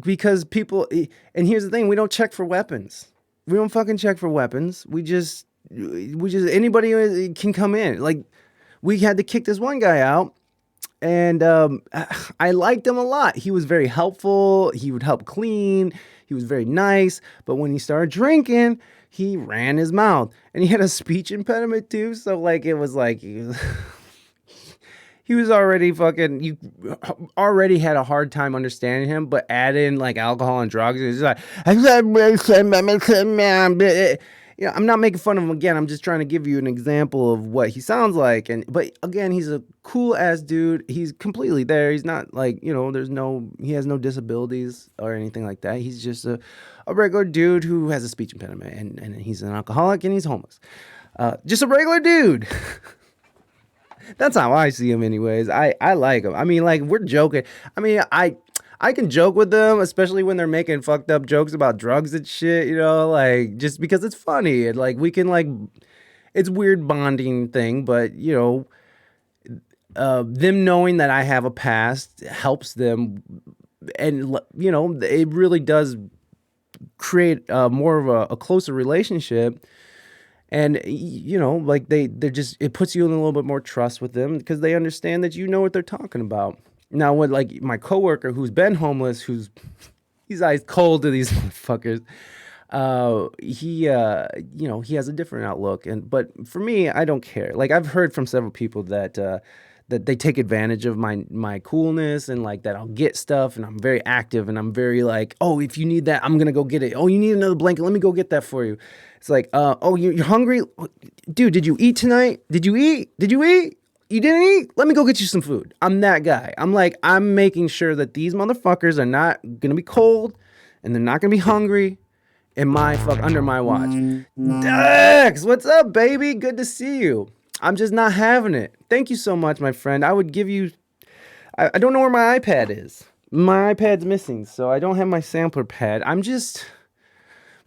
because people, and here's the thing, we don't check for weapons. We don't fucking check for weapons. We just, anybody can come in. Like, we had to kick this one guy out. And I liked him a lot. He was very helpful. He would help clean. He was very nice. But when he started drinking, he ran his mouth. And he had a speech impediment too. So like it was like he was already fucking, you already had a hard time understanding him. But add in like alcohol and drugs. It's like, I'm not making fun of him again. I'm just trying to give you an example of what he sounds like. But again, he's a cool ass dude. He's completely there. He's not like, he has no disabilities or anything like that. He's just a regular dude who has a speech impediment and he's an alcoholic and he's homeless. Just a regular dude. That's how I see him anyways. I like him. I mean, like, we're joking. I mean, I can joke with them, especially when they're making fucked up jokes about drugs and shit, like, just because it's funny. And, like, we can, like, it's weird bonding thing, but, them knowing that I have a past helps them. And, it really does create more of a closer relationship. And, like, they're just, it puts you in a little bit more trust with them because they understand that you know what they're talking about. Now, with like my coworker who's been homeless, he's ice cold to these motherfuckers. He has a different outlook, but for me, I don't care. Like, I've heard from several people that they take advantage of my coolness and like that I'll get stuff and I'm very active and I'm very like, oh, if you need that, I'm gonna go get it. Oh, you need another blanket? Let me go get that for you. It's like, oh, you're hungry, dude? Did you eat tonight? Did you eat? You didn't eat? Let me go get you some food. I'm that guy. I'm like, I'm making sure that these motherfuckers are not going to be cold and they're not going to be hungry under my watch. Dex, what's up, baby? Good to see you. I'm just not having it. Thank you so much, my friend. I would give you, I don't know where my iPad is. my iPad's missing, so I don't have my sampler pad. I'm just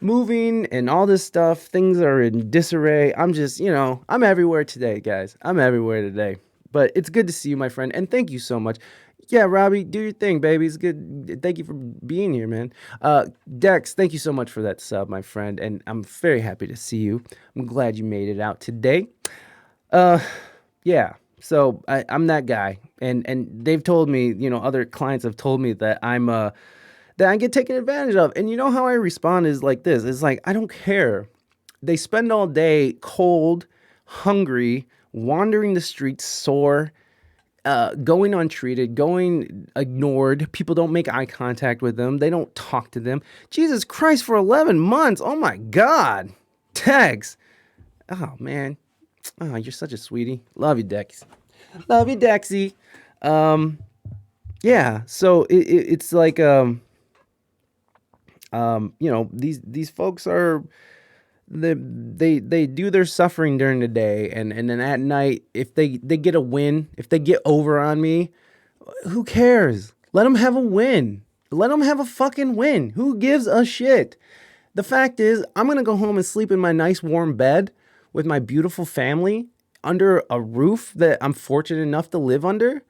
moving and all this stuff. Things are in disarray. I'm just, I'm everywhere today, guys. I'm everywhere today. But it's good to see you, my friend, and thank you so much. Yeah, Robbie, do your thing, baby. It's good. Thank you for being here, man. Dex, thank you so much for that sub, my friend, and I'm very happy to see you. I'm glad you made it out today. Yeah. So I'm that guy, and they've told me, other clients have told me that that I get taken advantage of, and you know how I respond is like this. It's like I don't care. They spend all day cold, hungry, wandering the streets, sore, going untreated, going ignored. People don't make eye contact with them. They don't talk to them. Jesus Christ, for 11 months. Oh my God. Tags. Oh man. Oh, you're such a sweetie. Love you, Dex. Love you, Dexy. Yeah. So it's like, these folks are, they do their suffering during the day, and then at night, if they get a win, if they get over on me, who cares? Let them have a win. Let them have a fucking win. Who gives a shit? The fact is, I'm gonna go home and sleep in my nice warm bed with my beautiful family under a roof that I'm fortunate enough to live under.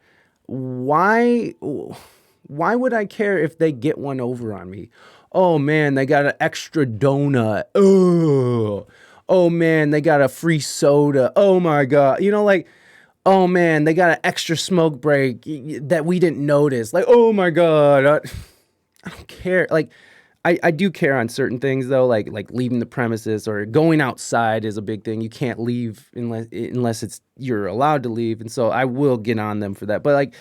Why would I care if they get one over on me? Oh man, they got an extra donut. Oh man, they got a free soda. Oh my God. Oh man, they got an extra smoke break that we didn't notice. Like, oh my God. I don't care. Like, I do care on certain things though, like leaving the premises or going outside is a big thing. You can't leave unless you're allowed to leave. And so I will get on them for that. But like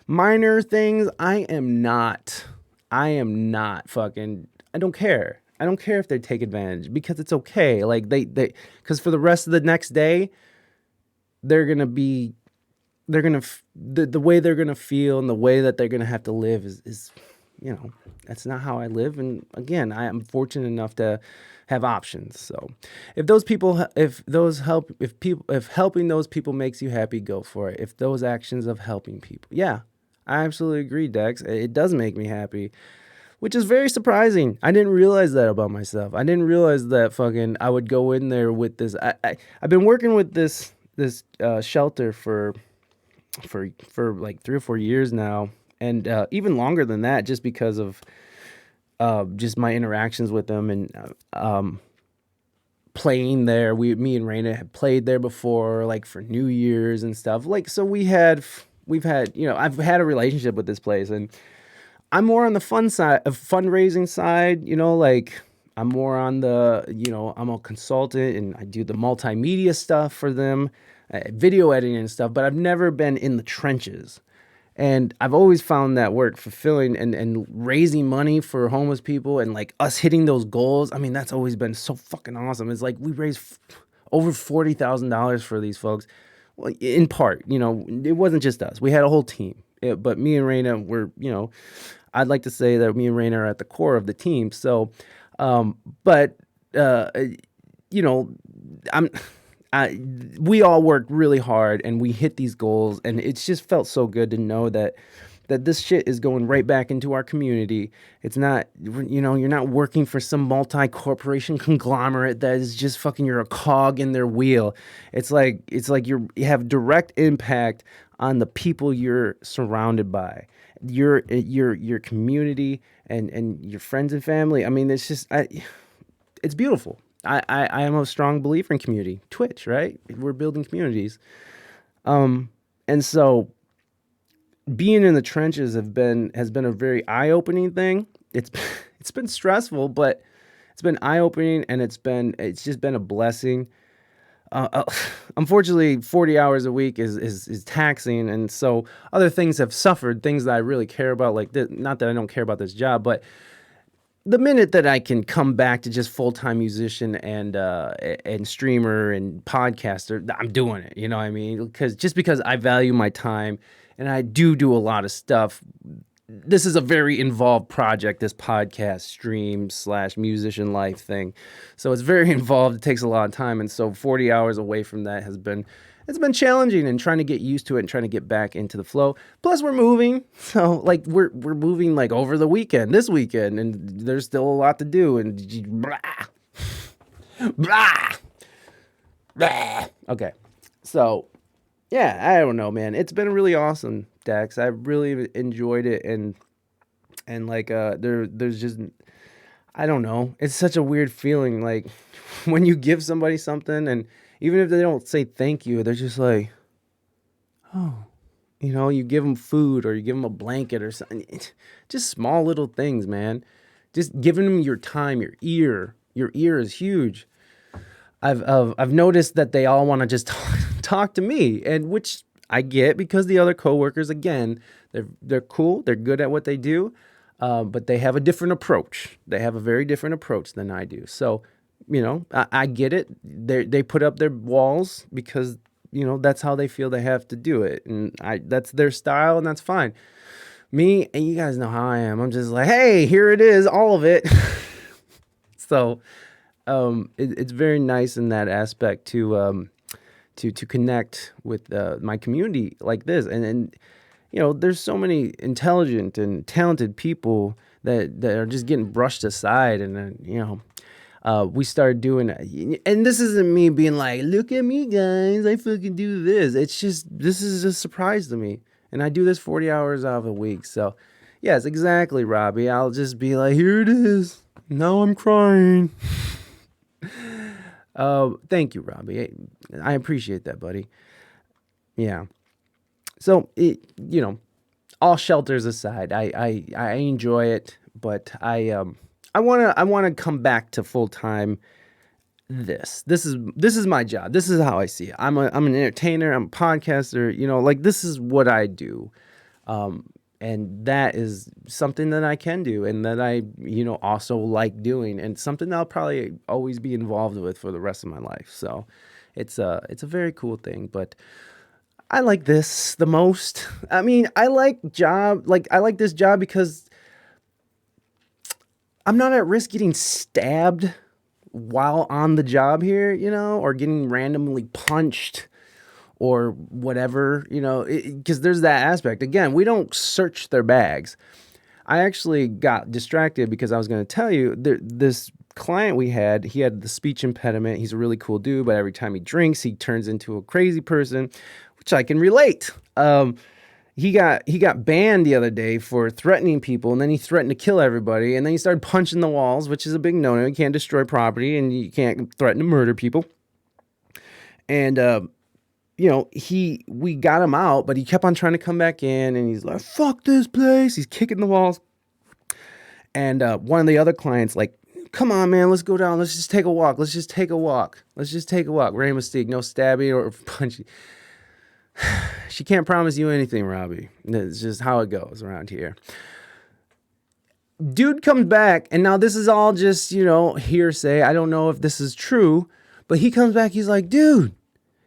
minor things, I am not fucking, I don't care. I don't care if they take advantage because it's okay. Like because for the rest of the next day, the way they're going to feel and the way that they're going to have to live is that's not how I live. And again, I am fortunate enough to have options. So if helping those people makes you happy, go for it. If those actions of helping people. Yeah, I absolutely agree, Dex. It does make me happy, which is very surprising. I didn't realize that about myself. I didn't realize that fucking I would go in there with this. I've been working with this shelter for like 3 or 4 years now. And even longer than that, just because of just my interactions with them and playing there. Me and Raina had played there before, like for New Year's and stuff. Like, so we've had, I've had a relationship with this place, and I'm more on the fun side, fundraising side. Like I'm more on the, I'm a consultant and I do the multimedia stuff for them, video editing and stuff. But I've never been in the trenches. And I've always found that work fulfilling and raising money for homeless people and like us hitting those goals. I mean, that's always been so fucking awesome. It's like we raised over $40,000 for these folks. Well, in part, it wasn't just us. We had a whole team. But me and Raina were, I'd like to say that me and Raina are at the core of the team. So, we all worked really hard and we hit these goals, and it's just felt so good to know that this shit is going right back into our community. It's not, you're not working for some multi-corporation conglomerate that is just fucking, you're a cog in their wheel. It's like you have direct impact on the people you're surrounded by, your community and your friends and family. I mean, it's just, it's beautiful. I am a strong believer in community. Twitch, right? We're building communities. And so being in the trenches has been a very eye-opening thing. It's been stressful, but it's been eye-opening, and it's just been a blessing. Unfortunately, 40 hours a week is taxing, and so other things have suffered, things that I really care about, like this. Not that I don't care about this job, but the minute that I can come back to just full-time musician and streamer and podcaster, I'm doing it. You know what I mean? Because I value my time, and I do a lot of stuff this is a very involved project, this podcast stream / musician life thing. So it's very involved. It takes a lot of time. And so 40 hours away from that it's been challenging and trying to get used to it and trying to get back into the flow. Plus we're moving. So like we're moving like over the weekend, this weekend, and there's still a lot to do and blah, blah, blah. Okay. So yeah, I don't know, man. It's been really awesome, Dax. I really enjoyed it, and like there's just, I don't know. It's such a weird feeling, like when you give somebody something, and even if they don't say thank you, they're just like, oh, you know, you give them food or you give them a blanket or something. Just small little things, man. Just giving them your time, your ear. Your ear is huge. I've noticed that they all want to just talk to me, and which I get because the other coworkers, again, they're cool, they're good at what they do, but they have a different approach. They have a very different approach than I do. So, you know, I get it. They put up their walls because, you know, that's how they feel they have to do it, and that's their style, and that's fine. Me, and you guys know how I am. I'm just like, hey, here it is, all of it. So. It's very nice in that aspect to connect with my community like this, and you know, there's so many intelligent and talented people that are just getting brushed aside, and you know, we started doing, and this isn't me being like, look at me guys, I fucking do this. It's just, this is a surprise to me, and I do this 40 hours out of a week. So yes, exactly, Robbie. I'll just be like, here it is. Now I'm crying. Thank you, Robbie. I appreciate that, buddy. Yeah. So you know, all shelters aside, I enjoy it, but I want to come back to full time. This is my job. This is how I see it. I'm an entertainer. I'm a podcaster. You know, like this is what I do. And that is something that I can do and that I, you know, also like doing, and something that I'll probably always be involved with for the rest of my life. So it's a very cool thing, but I like this the most. I mean, I like this job because I'm not at risk getting stabbed while on the job here, you know, or getting randomly punched or whatever, you know, because there's that aspect. Again, we don't search their bags. I actually got distracted because I was going to tell you, this client we had, he had the speech impediment. He's a really cool dude, but every time he drinks, he turns into a crazy person, which I can relate. He got banned the other day for threatening people, and then he threatened to kill everybody, and then he started punching the walls, which is a big no-no. You can't destroy property, and you can't threaten to murder people. And you know, we got him out, but he kept on trying to come back in, and he's like, fuck this place. He's kicking the walls. And one of the other clients, like, come on, man, let's go down. Let's just take a walk. Let's just take a walk. Rey Mystique, no stabbing or punching. She can't promise you anything, Robbie. It's just how it goes around here. Dude comes back, and now this is all just, you know, hearsay. I don't know if this is true, but he comes back. He's like, dude,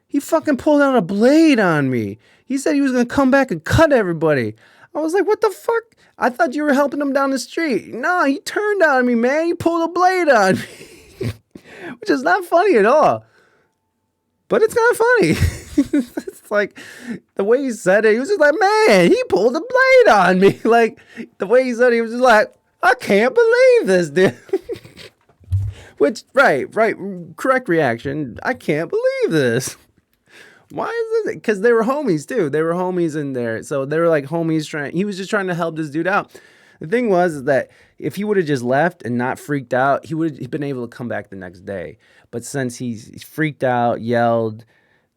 he fucking pulled out a blade on me. He said he was going to come back and cut everybody. I was like, what the fuck? I thought you were helping him down the street. No, he turned on me, man. He pulled a blade on me. Which is not funny at all. But it's kind of funny. It's like, the way he said it, he was just like, man, he pulled a blade on me. Like, the way he said it, he was just like, I can't believe this, dude. Which, right, correct reaction. I can't believe this. Why is this? Because they were homies too. They were homies in there. So they were like homies he was just trying to help this dude out. The thing was that if he would have just left and not freaked out, he would have been able to come back the next day. But since he's freaked out, yelled,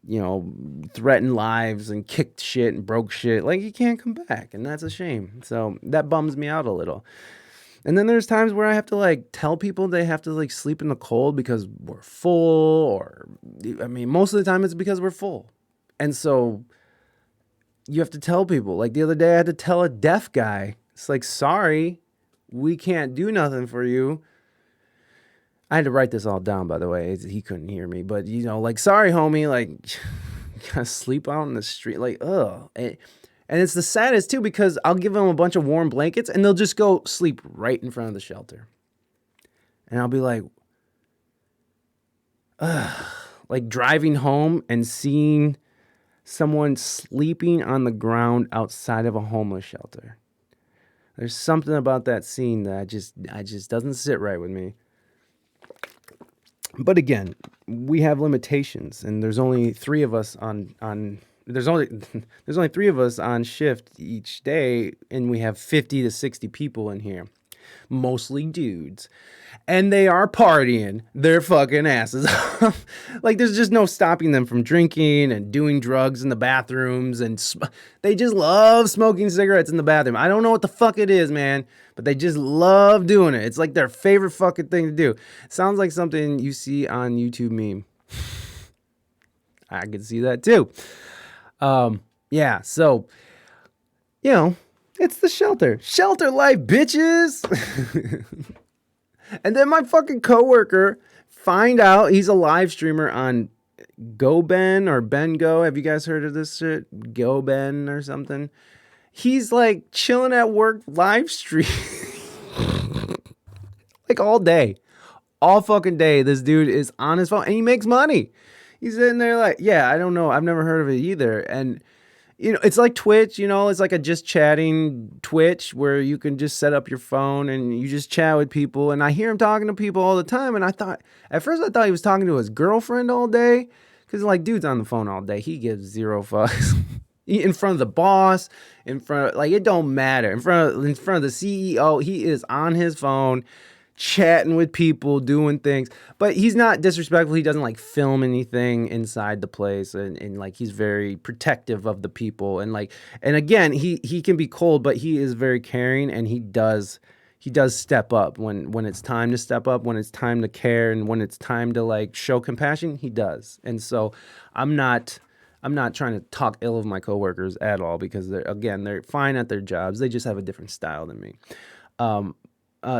you know, threatened lives and kicked shit and broke shit, like he can't come back. And that's a shame. So that bums me out a little. And then there's times where I have to like tell people they have to like sleep in the cold because we're full, or I mean, most of the time it's because we're full. And so you have to tell people. Like the other day I had to tell a deaf guy, it's like, sorry, we can't do nothing for you. I had to write this all down, by the way. He couldn't hear me, but you know, like, sorry, homie, like, you gotta sleep out in the street. Like, ugh. And it's the saddest too because I'll give them a bunch of warm blankets and they'll just go sleep right in front of the shelter. And I'll be like, ugh, like driving home and seeing someone sleeping on the ground outside of a homeless shelter. There's something about that scene that I just doesn't sit right with me. But again, we have limitations, and there's only 3 of us there's only 3 of us on shift each day, and we have 50 to 60 people in here, mostly dudes, and they are partying their fucking asses off. Like there's just no stopping them from drinking and doing drugs in the bathrooms, and they just love smoking cigarettes in the bathroom. I don't know what the fuck it is, man, but they just love doing it. It's like their favorite fucking thing to do. It sounds like something you see on YouTube meme. I can see that too. Yeah, so, you know, it's the shelter. Shelter life, bitches! And then my fucking coworker find out he's a live streamer on GoBen or BenGo. Have you guys heard of this shit? GoBen or something? He's like chilling at work live stream. Like all day. All fucking day, this dude is on his phone and he makes money. He's sitting there like, yeah, I don't know. I've never heard of it either. And, you know, it's like Twitch, you know, it's like a just chatting Twitch where you can just set up your phone and you just chat with people. And I hear him talking to people all the time. And at first I thought he was talking to his girlfriend all day. Cause like, dude's on the phone all day. He gives 0 fucks. In front of the boss, like, it don't matter. In front of the CEO, he is on his phone, chatting with people, doing things, but he's not disrespectful. He doesn't like film anything inside the place, and like he's very protective of the people, and like, and again, he can be cold, but he is very caring, and he does step up when it's time to step up, when it's time to care, and when it's time to like show compassion, he does. And so I'm not trying to talk ill of my coworkers at all, because they're fine at their jobs. They just have a different style than me.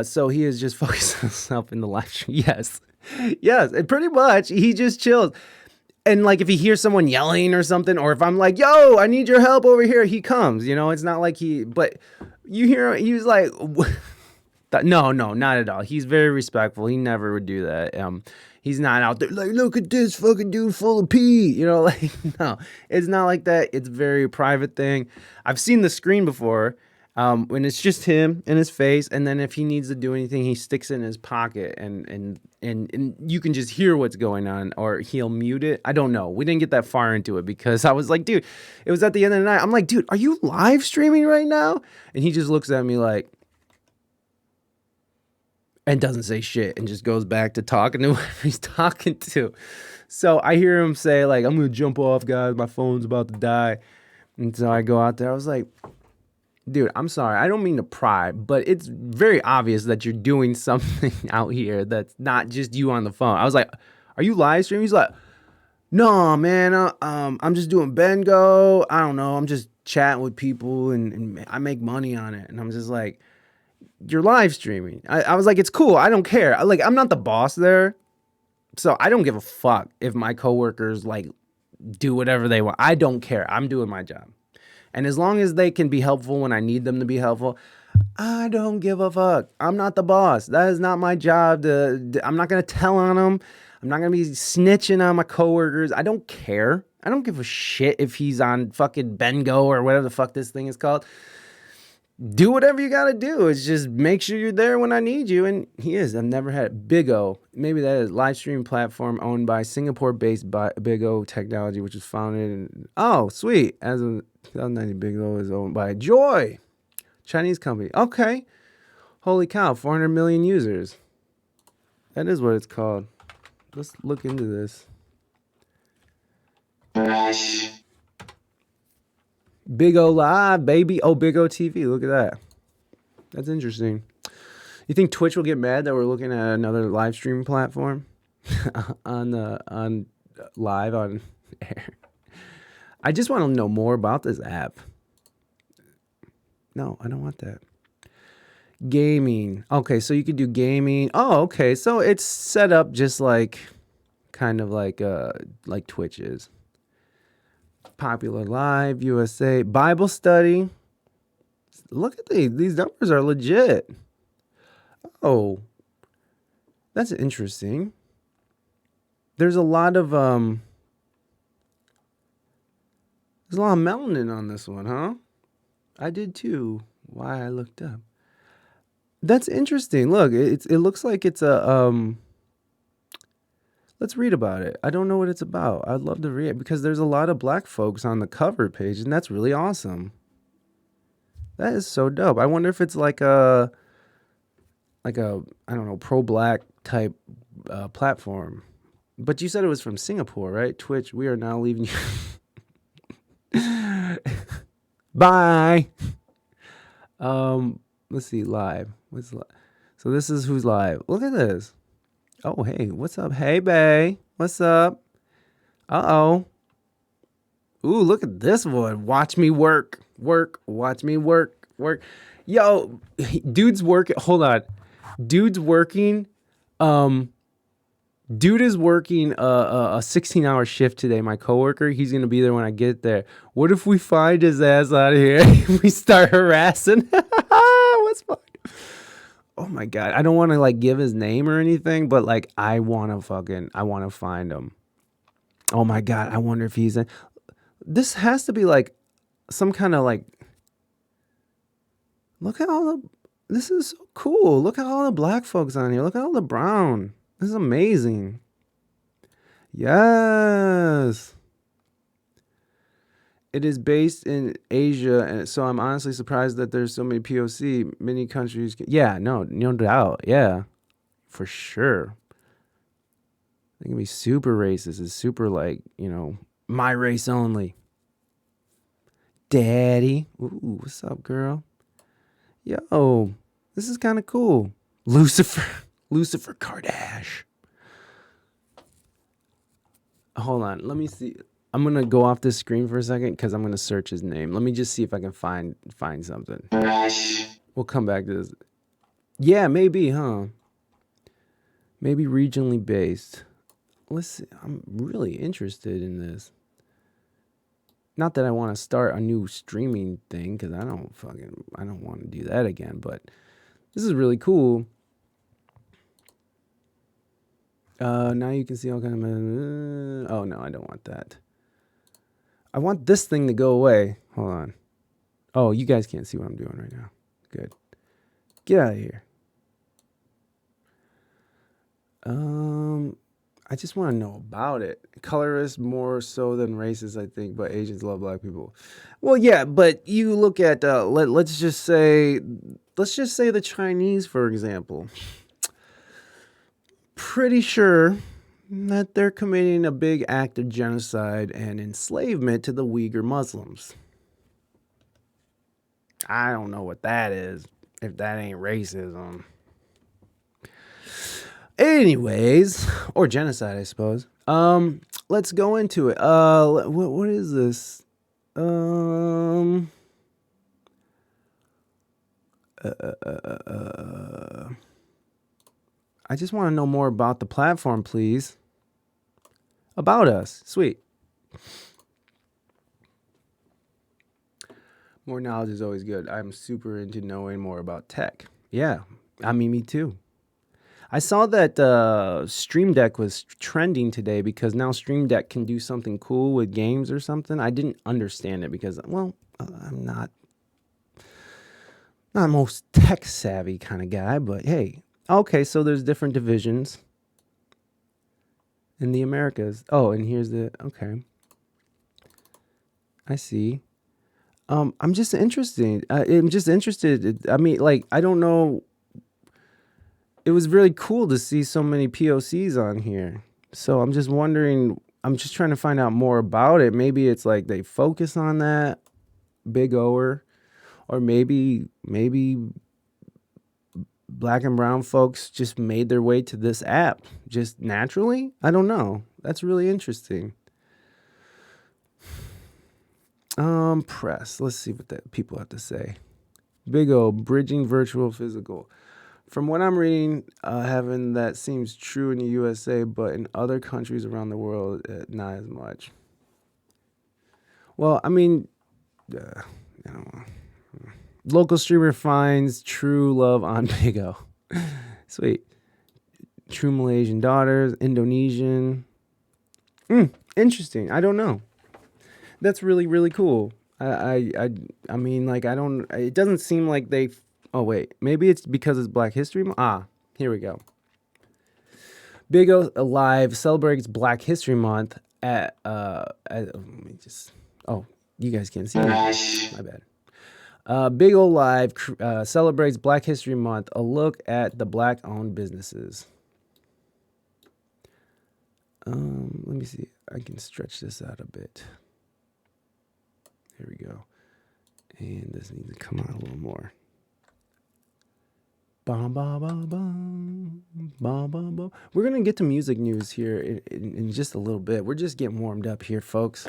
So he is just focused on himself in the live stream. Yes, and pretty much he just chills. And like if he hears someone yelling or something, or if I'm like, yo, I need your help over here, he comes. You know, it's not like but you hear he was like, no, not at all. He's very respectful. He never would do that. He's not out there like, look at this fucking dude full of pee. You know, like, no, it's not like that. It's a very private thing. I've seen the screen before. When it's just him and his face, and then if he needs to do anything, he sticks it in his pocket, and you can just hear what's going on, or he'll mute it. I don't know. We didn't get that far into it because I was like, dude, it was at the end of the night. I'm like, dude, are you live streaming right now? And he just looks at me like, and doesn't say shit, and just goes back to talking to whoever he's talking to. So I hear him say like, I'm gonna jump off, guys. My phone's about to die. And so I go out there. I was like, dude, I'm sorry. I don't mean to pry, but it's very obvious that you're doing something out here that's not just you on the phone. I was like, are you live streaming? He's like, no, man. I'm just doing BenGo. I don't know. I'm just chatting with people and I make money on it. And I'm just like, you're live streaming. I was like, it's cool. I don't care. I'm not the boss there. So I don't give a fuck if my coworkers like do whatever they want. I don't care. I'm doing my job. And as long as they can be helpful when I need them to be helpful, I don't give a fuck. I'm not the boss. That is not my job. I'm not going to tell on them. I'm not going to be snitching on my coworkers. I don't care. I don't give a shit if he's on fucking BenGo or whatever the fuck this thing is called. Do whatever you got to do. It's just make sure you're there when I need you. And he is. I've never had it. BigO. Maybe that is a live stream platform owned by Singapore-based BigO Technology, which was founded in... Oh, sweet. As of 2019, BigO is owned by Joy, Chinese company. Okay. Holy cow. 400 million users. That is what it's called. Let's look into this. BigO Live, baby. Oh, BigO TV. Look at that. That's interesting. You think Twitch will get mad that we're looking at another live stream platform on live on air? I just want to know more about this app. No, I don't want that. Gaming. Okay, so you could do gaming. Oh, okay. So it's set up just like kind of like Twitch is. Popular Live, USA, Bible study. Look at these numbers are legit. Oh, that's interesting. There's a lot of melanin on this one, huh? I did too. Why I looked up. That's interesting. Look, it looks like it's a let's read about it. I don't know what it's about. I'd love to read it because there's a lot of black folks on the cover page, and that's really awesome. That is so dope. I wonder if it's like a I don't know, pro-black type platform. But you said it was from Singapore, right? Twitch, we are now leaving you. Bye. Let's see, live. So this is who's live. Look at this. Oh, hey, what's up? Hey, bae. What's up? Uh-oh. Ooh, look at this one. Watch me work. Watch me work. Yo, dude's working. Hold on. Dude's working. Dude is working a 16-hour shift today. My coworker, he's gonna be there when I get there. What if we find his ass out of here? We start harassing. What's fun? Oh my god, I don't want to like give his name or anything, but like I want to find him. Oh my god, I wonder if he's in. This has to be like some kind of like. Look at all the. This is so cool. Look at all the black folks on here. Look at all the brown. This is amazing. Yes. It is based in Asia, and so I'm honestly surprised that there's so many POC. Many countries. Yeah, no doubt. Yeah, for sure. They can be super racist. It's super like, my race only. Daddy. Ooh, what's up, girl? Yo, this is kind of cool. Lucifer Kardashian. Hold on, let me see. I'm gonna go off this screen for a second because I'm gonna search his name. Let me just see if I can find something. We'll come back to this. Yeah, maybe, huh? Maybe regionally based. Let's see. I'm really interested in this. Not that I want to start a new streaming thing because I don't want to do that again. But this is really cool. Now you can see all kind of. Oh no, I don't want that. I want this thing to go away. Hold on. Oh, you guys can't see what I'm doing right now. Good. Get out of here. I just want to know about it. Colorists more so than racists, I think, but Asians love black people. Well, yeah, but you look at let's just say the Chinese, for example. Pretty sure that they're committing a big act of genocide and enslavement to the Uyghur Muslims. I don't know what that is, if that ain't racism. Anyways, or genocide, I suppose. Let's go into it. What is this? I just want to know more about the platform, please. About us. Sweet. More knowledge is always good. I'm super into knowing more about tech. Yeah, I mean, me too. I saw that Stream Deck was trending today because now Stream Deck can do something cool with games or something. I didn't understand it because, well, I'm not most tech savvy kind of guy, but hey. Okay, so there's different divisions in the Americas. Oh, and here's okay. I see. I'm just interested. I mean, like, I don't know. It was really cool to see so many POCs on here. So I'm just wondering, I'm just trying to find out more about it. Maybe it's like they focus on that big O'er, or maybe black and brown folks just made their way to this app just naturally. I don't know. That's really interesting. Press. Let's see what the people have to say. Big O, bridging virtual physical. From what I'm reading, having that seems true in the USA, but in other countries around the world, not as much. Well, I mean, I don't know. Local streamer finds true love on Big O. Sweet. True Malaysian daughters, Indonesian. Interesting. I don't know. That's really, really cool. I mean, like, I don't. It doesn't seem like they. Oh wait, maybe it's because it's Black History Month. Here we go. Big O Live celebrates Black History Month let me just. Oh, you guys can't see me. My bad. Big O Live celebrates Black History Month. A look at the Black-owned businesses. Let me see. I can stretch this out a bit. Here we go. And this needs to come out a little more. Bum, bum, bum, bum, bum, bum, bum. We're going to get to music news here in just a little bit. We're just getting warmed up here, folks.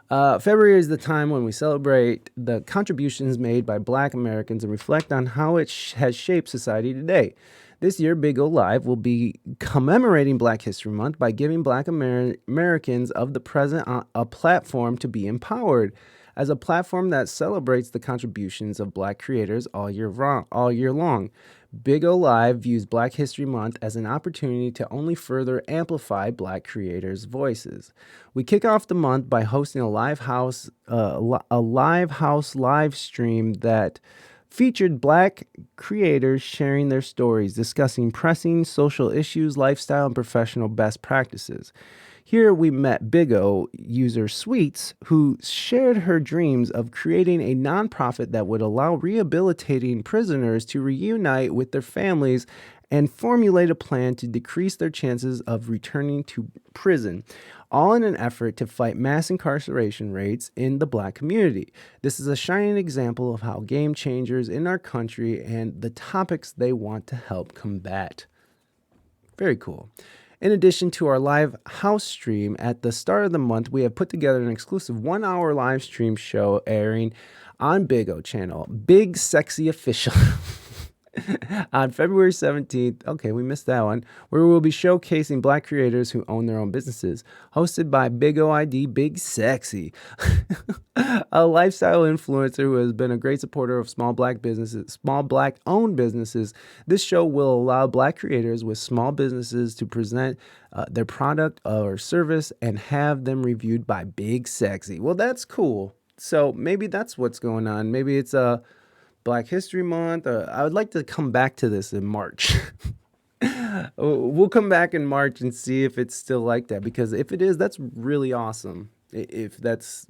February is the time when we celebrate the contributions made by Black Americans and reflect on how it has shaped society today. This year, Big O Live will be commemorating Black History Month by giving Black Americans of the present a platform to be empowered. As a platform that celebrates the contributions of Black creators all year long, Big O Live views Black History Month as an opportunity to only further amplify Black creators' voices. We kick off the month by hosting a live house live stream that featured Black creators sharing their stories, discussing pressing social issues, lifestyle, and professional best practices. Here we met Big O user Sweets, who shared her dreams of creating a nonprofit that would allow rehabilitating prisoners to reunite with their families and formulate a plan to decrease their chances of returning to prison, all in an effort to fight mass incarceration rates in the Black community. This is a shining example of how game changers in our country and the topics they want to help combat. Very cool. In addition to our live house stream at the start of the month, we have put together an exclusive 1-hour live stream show airing on Big O channel, Big Sexy Official, on February 17th. Okay, we missed that one, where we'll be showcasing Black creators who own their own businesses, hosted by Big O ID, Big Sexy, a lifestyle influencer who has been a great supporter of small Black owned businesses. This show will allow Black creators with small businesses to present their product or service and have them reviewed by Big Sexy. Well, that's cool. So maybe that's what's going on. Maybe it's a Black History Month. I would like to come back to this in March. We'll come back in March and see if it's still like that, because if it is, that's really awesome. If that's,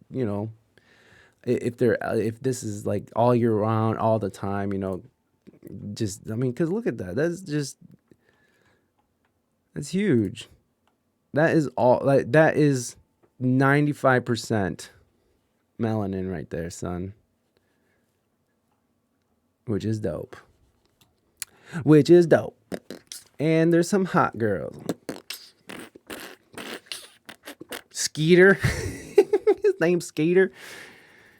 if this is like all year round, all the time, because look at that. That's huge. That is all, like, that is 95% melanin right there, son. Which is dope. And there's some hot girls. Skeeter. His name's Skeeter.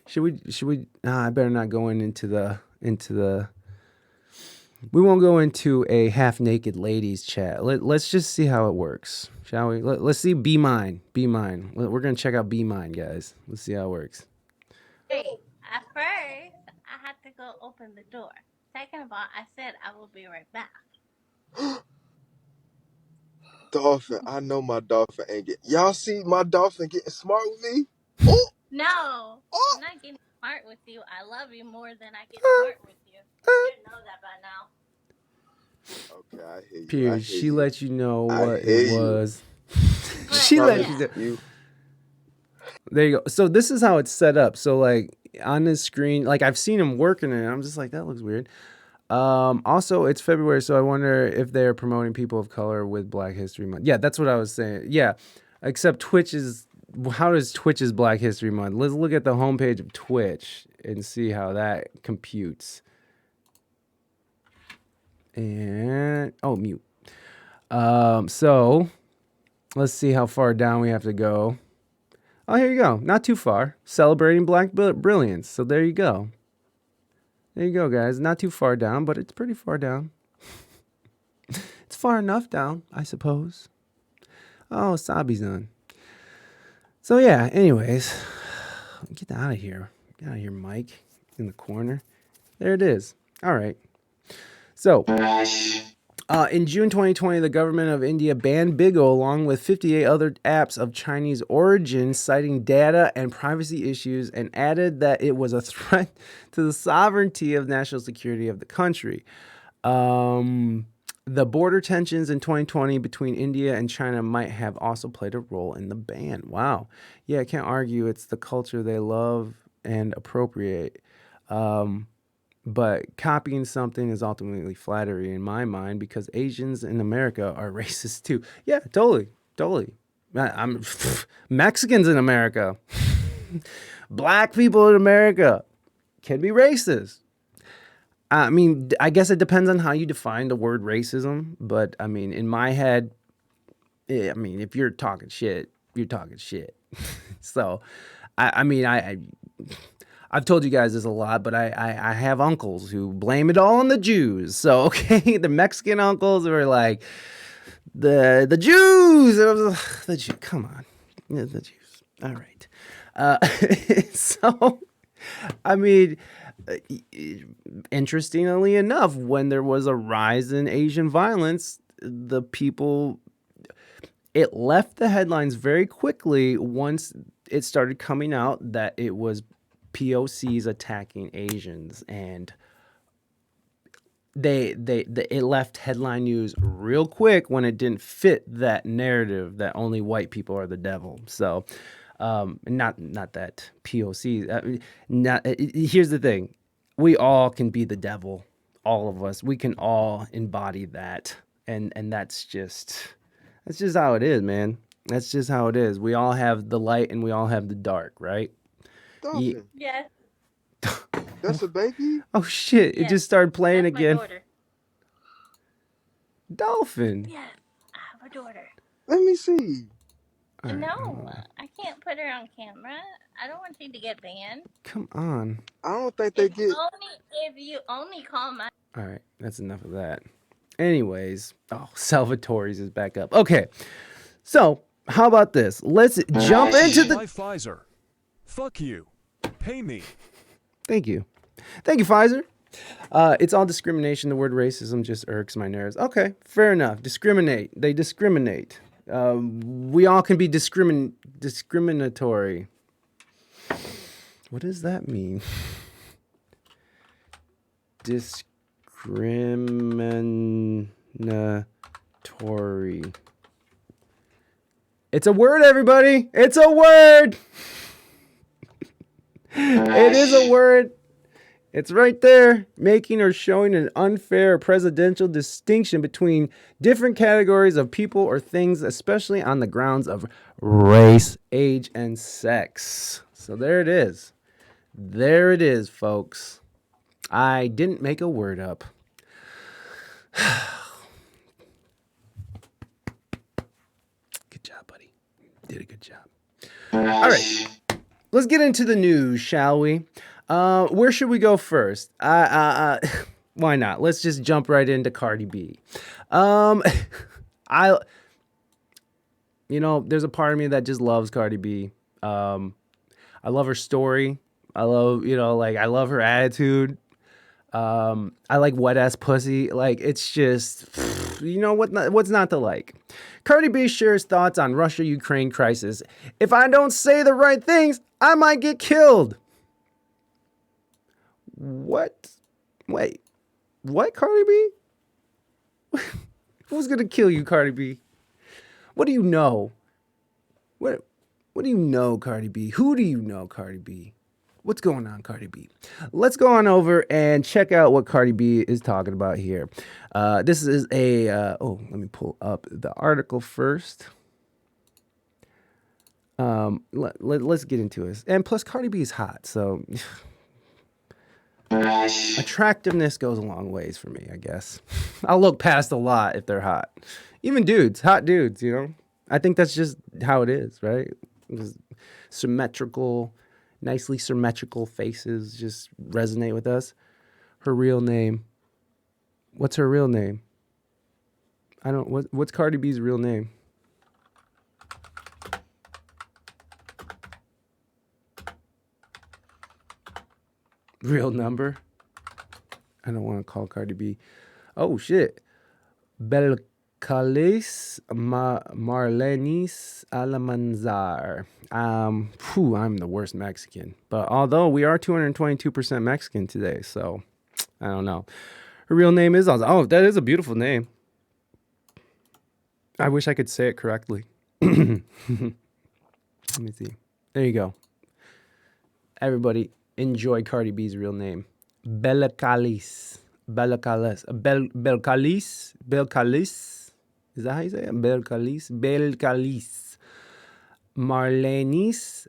Should we I better not go into the we won't go into a half-naked ladies chat. Let's just see how it works, shall we? Let's see Be Mine. We're going to check out Be Mine, guys. Let's see how it works. Hey, at first, I had to go open the door. Second of all, I said I will be right back. Dolphin, I know my dolphin ain't get. Y'all see my dolphin getting smart with me? Oh, No, I'm not getting smart with you. I love you more than I get smart with you. You should know that by now. okay, I hear you. Piers, she let you know I what hear it you. was. She let you know. There you go. So this is how it's set up. So like on this screen, like I've seen him working it. I'm just like, that looks weird. Also, it's February, so I wonder if they're promoting people of color with Black History Month. Yeah, that's what I was saying. Yeah, except how does Twitch's Black History Month? Let's look at the homepage of Twitch and see how that computes. And, mute. So let's see how far down we have to go. Oh, here you go. Not too far. Celebrating Black Brilliance. So there you go. There you go, guys. Not too far down, but it's pretty far down. It's far enough down, I suppose. Oh, Sabi's on. So yeah, anyways. Get out of here. Get out of here, Mike. In the corner. There it is. All right. So, in June 2020, the government of India banned Bigo along with 58 other apps of Chinese origin, citing data and privacy issues, and added that it was a threat to the sovereignty of national security of the country. The border tensions in 2020 between India and China might have also played a role in the ban. Wow. Yeah, I can't argue. It's the culture they love and appropriate. But copying something is ultimately flattery in my mind because Asians in America are racist too. Yeah, totally. I'm Mexicans in America. Black people in America can be racist. I mean, I guess it depends on how you define the word racism. But I mean, in my head, if you're talking shit, you're talking shit. So, I've told you guys this a lot, but I have uncles who blame it all on the Jews. So, okay, the Mexican uncles were like, the Jews. And I was like, the Jews, come on. Yeah, the Jews. All right. So, I mean, interestingly enough, when there was a rise in Asian violence, it left the headlines very quickly once it started coming out that it was POCs attacking Asians, and it left headline news real quick when it didn't fit that narrative that only white people are the devil. So, not that POC. Here's the thing: we all can be the devil. All of us, we can all embody that, and that's just how it is, man. That's just how it is. We all have the light and we all have the dark, right? Dolphin. Yeah. That's a baby? Oh shit, it just started playing That's again. my daughter. Dolphin. Yeah, I have a daughter. Let me see. No, I can't put her on camera. I don't want you to get banned. Come on. I don't think they get. If you only call my. All right, that's enough of that. Anyways, Salvatore's is back up. Okay, so how about this? Let's jump into the. By Pfizer. Fuck you. Pay me. Thank you, Pfizer. It's all discrimination. The word racism just irks my nerves. Okay, fair enough. Discriminate. They discriminate. We all can be discriminatory. What does that mean? Discriminatory. It's a word, everybody. It's a word. It is a word. It's right there, making or showing an unfair presidential distinction between different categories of people or things, especially on the grounds of race, age, and sex. So there it is. There it is, folks. I didn't make a word up. Good job, buddy. You did a good job. All right. Let's get into the news, shall we? Where should we go first? Why not? Let's just jump right into Cardi B. There's a part of me that just loves Cardi B. I love her story. I love her attitude. I like wet ass pussy. Like, it's just, what's not to like? Cardi B shares thoughts on Russia-Ukraine crisis. If I don't say the right things, I might get killed. What? Wait. What, Cardi B? Who's gonna kill you, Cardi B? What do you know? What do you know, Cardi B? Who do you know, Cardi B? What's going on, Cardi B? Let's go on over and check out what Cardi B is talking about here. This is let me pull up the article first. Let's get into it. And plus, Cardi B is hot, so attractiveness goes a long ways for me, I guess. I'll look past a lot if they're hot. Even dudes, hot dudes, I think that's just how it is, right? Just nicely symmetrical faces just resonate with us. Her real name. What's her real name? What's Cardi B's real name? Real number. I don't want to call Cardi B. Oh shit. Belcalis Marlenis Alamanzar. I'm the worst Mexican. But although we are 222% Mexican today, so I don't know. Her real name is oh, that is a beautiful name. I wish I could say it correctly. Let me see. There you go. Everybody enjoy Cardi B's real name. Belcalis. Belcalis. Belcalis. Is that how you say it? Belcalis. Marlenis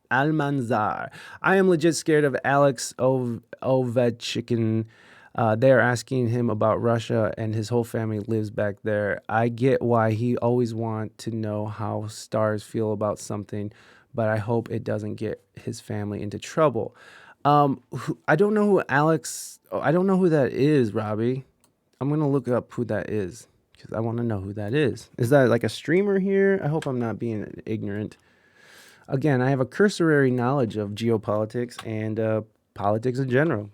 Almanzar. I am legit scared of Alex Ovechkin. They're asking him about Russia, and his whole family lives back there. I get why he always wants to know how stars feel about something, but I hope it doesn't get his family into trouble. I don't know who I don't know who that is, Robbie. I'm going to look up who that is because I want to know who that is. Is that like a streamer here? I hope I'm not being ignorant. Again, I have a cursory knowledge of geopolitics and politics in general.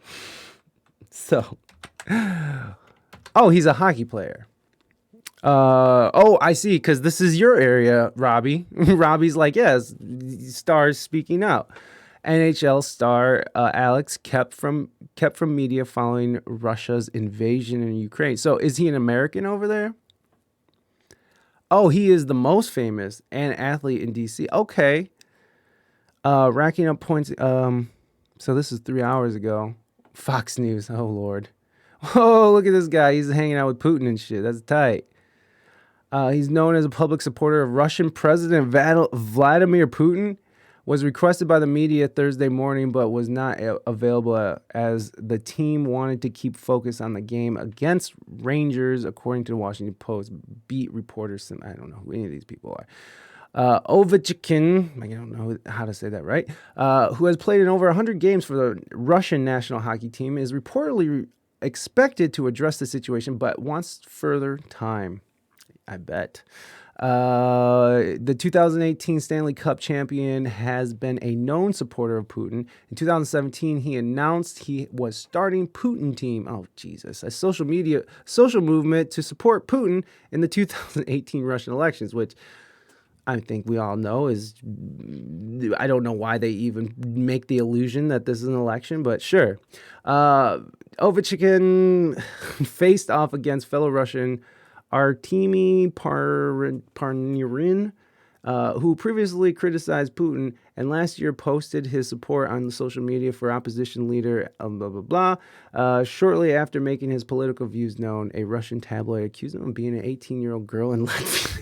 So, oh, he's a hockey player. Oh, I see, because this is your area, Robbie. Robbie's like, yes, stars speaking out. NHL star Alex kept from media following Russia's invasion in Ukraine. So is he an American over there? Oh, he is the most famous and athlete in DC. Okay. Racking up points. So this is 3 hours ago. Fox News. Oh, Lord. Oh, look at this guy. He's hanging out with Putin and shit. That's tight. He's known as a public supporter of Russian President Vladimir Putin. Was requested by the media Thursday morning, but was not available as the team wanted to keep focus on the game against Rangers, according to the Washington Post beat reporters. I don't know who any of these people are. Ovechkin, I don't know how to say that right, who has played in over 100 games for the Russian national hockey team, is reportedly expected to address the situation, but wants further time. I bet. The 2018 Stanley Cup champion has been a known supporter of Putin. In 2017, he announced he was starting Putin Team. Oh, Jesus. A social movement to support Putin in the 2018 Russian elections, which I think we all know is, I don't know why they even make the illusion that this is an election, but sure. Ovechkin faced off against fellow Russian Artemy Parnirin, who previously criticized Putin and last year posted his support on social media for opposition leader, shortly after making his political views known, a Russian tabloid accused him of being an 18-year-old girl in Latvia.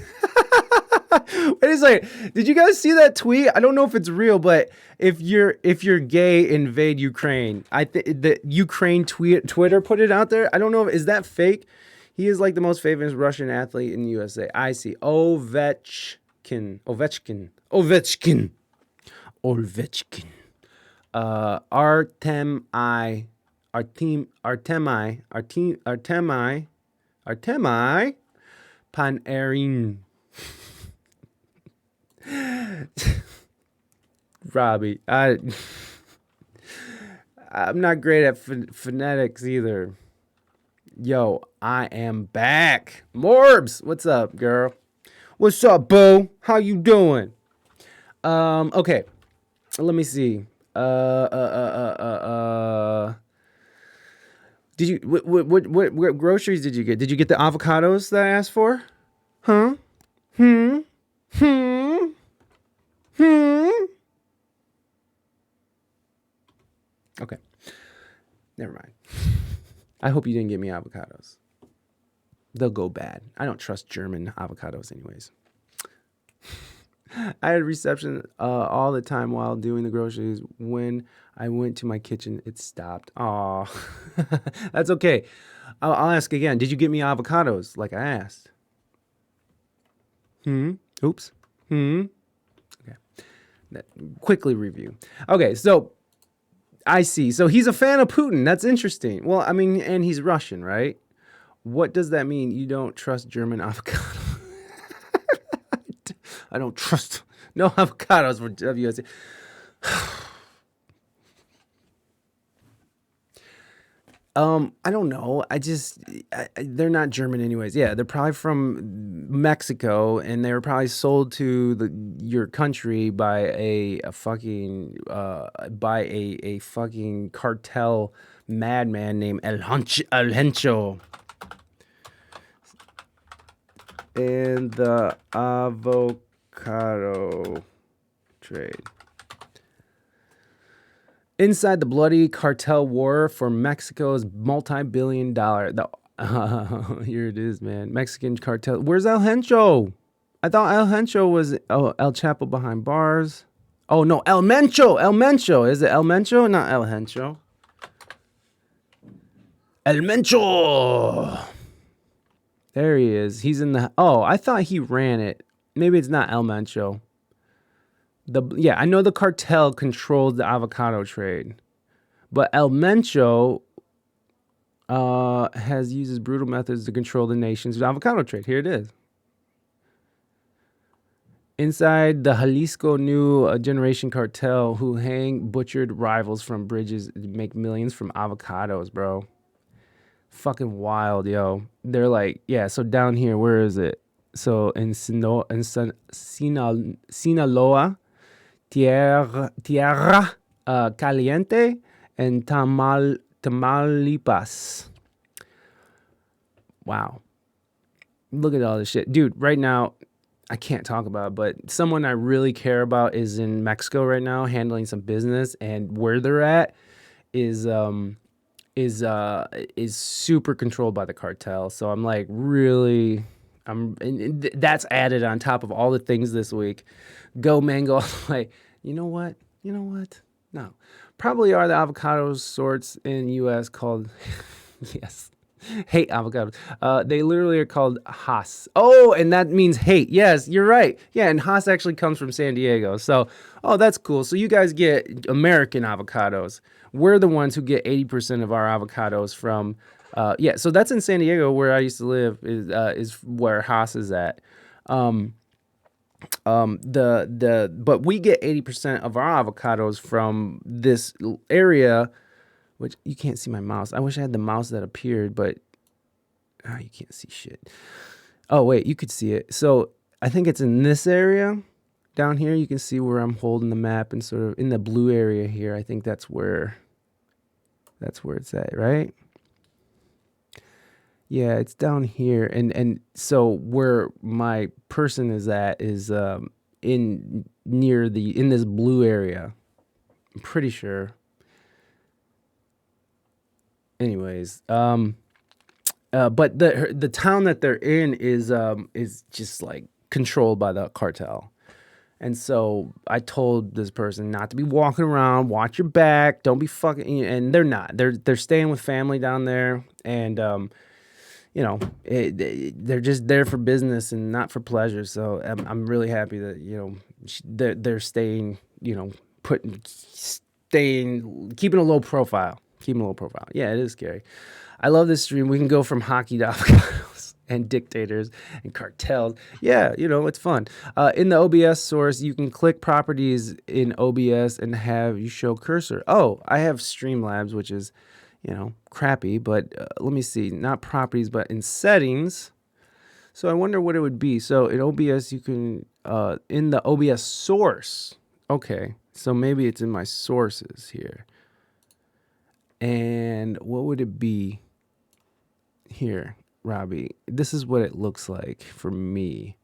Wait a second. Did you guys see that tweet? I don't know if it's real, but if you're gay, invade Ukraine. I think the Ukraine Twitter put it out there. I don't know. Is that fake? He is like the most famous Russian athlete in the USA. I see. Ovechkin. Artemy Panarin. Robbie, I'm not great at phonetics either. Yo, I am back. Morbs, what's up, girl? What's up, boo? How you doing? Okay. Let me see. Did you what groceries did you get? Did you get the avocados that I asked for? Huh? Okay. Never mind. I hope you didn't get me avocados. They'll go bad. I don't trust German avocados anyways. I had reception all the time while doing the groceries. When I went to my kitchen, it stopped. Aw. That's okay. I'll ask again. Did you get me avocados like I asked? Oops. Okay. Quickly review. Okay, so I see. So he's a fan of Putin. That's interesting. Well, I mean, and he's Russian, right? What does that mean? You don't trust German avocado? I don't trust no avocados for WSA. I don't know. They're not German anyways. Yeah, they're probably from Mexico, and they were probably sold to your country by a fucking a fucking cartel madman named El Hencho. And the avocado trade. Inside the bloody cartel war for Mexico's multi-billion-dollar... here it is, man. Mexican cartel. Where's El Hencho? I thought El Hencho was... Oh, El Chapo behind bars. Oh, no. El Mencho. El Mencho. Is it El Mencho? Not El Hencho. El Mencho. There he is. He's in the... Oh, I thought he ran it. Maybe it's not El Mencho. Yeah, I know the cartel controls the avocado trade, but El Mencho uses brutal methods to control the nation's avocado trade. Here it is. Inside the Jalisco New Generation cartel, who hang butchered rivals from bridges to make millions from avocados, bro. Fucking wild, yo. They're like, yeah. So down here, where is it? So in Sinaloa. Tierra Caliente and Tamaulipas. Wow. Look at all this shit. Dude, right now, I can't talk about it, but someone I really care about is in Mexico right now handling some business, and where they're at is super controlled by the cartel. So I'm like really... and that's added on top of all the things this week. Go mango all the way. You know what? No. Probably are the avocado sorts in U.S. called, yes, hate avocados. They literally are called Hass. Oh, and that means hate. Yes, you're right. Yeah, and Hass actually comes from San Diego. So, oh, that's cool. So you guys get American avocados. We're the ones who get 80% of our avocados from... yeah, so that's in San Diego, where I used to live, is where Haas is at. But we get 80% of our avocados from this area, which you can't see my mouse. I wish I had the mouse that appeared, but you can't see shit. Oh wait, you could see it. So I think it's in this area down here. You can see where I'm holding the map, and sort of in the blue area here. I think that's where it's at, right? Yeah, it's down here, and so where my person is at is in this blue area. I'm pretty sure. Anyways, but the town that they're in is just like controlled by the cartel. And so I told this person not to be walking around, watch your back, don't be fucking, and they're not. They're staying with family down there, and you know, they're just there for business and not for pleasure. So I'm really happy that, you know, they're staying, you know, keeping a low profile. Yeah, it is scary. I love this stream. We can go from hockey to avocados and dictators and cartels. Yeah, you know, it's fun. In the OBS source, you can click properties in OBS and have you show cursor. Oh, I have Streamlabs, which is, you know, crappy, but let me see, not properties, but in settings. So I wonder what it would be. So in OBS, you can, in the OBS source. Okay, so maybe it's in my sources here. And what would it be here, Robbie? This is what it looks like for me,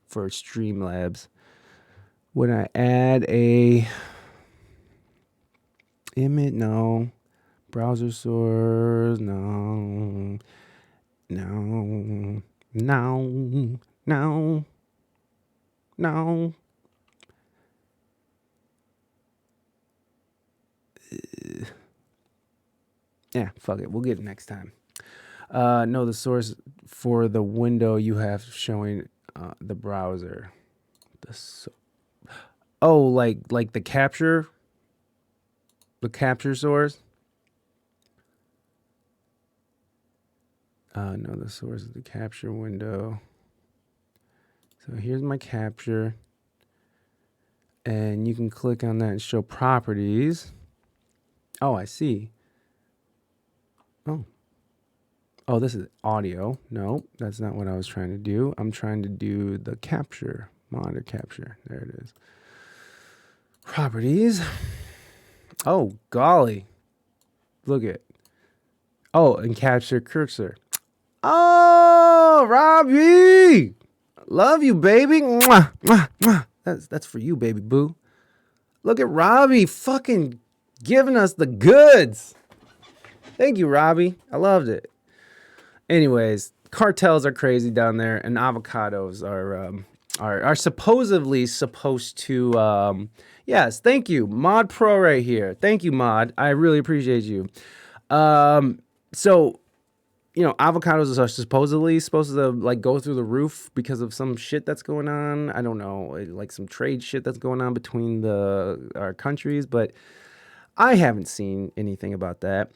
for Streamlabs. When I add a image, no. Browser source, no. Yeah, fuck it. We'll get it next time. No, the source for the window you have showing the browser. Like the capture source. No, the source is the capture window. So here's my capture. And you can click on that and show properties. Oh, I see. Oh, this is audio. No, that's not what I was trying to do. I'm trying to do the capture, monitor capture. There it is. Properties. Oh, golly. Look at. Oh, and capture cursor. Oh, Robbie. Love you, baby. Mwah, mwah, mwah. That's for you, baby boo. Look at Robbie fucking giving us the goods. Thank you, Robbie. I loved it. Anyways, cartels are crazy down there, and avocados are supposedly supposed to. Yes, thank you, Mod Pro right here. Thank you, Mod. I really appreciate you. So, you know, avocados are supposedly supposed to like go through the roof because of some shit that's going on. I don't know, like some trade shit that's going on between our countries, but I haven't seen anything about that.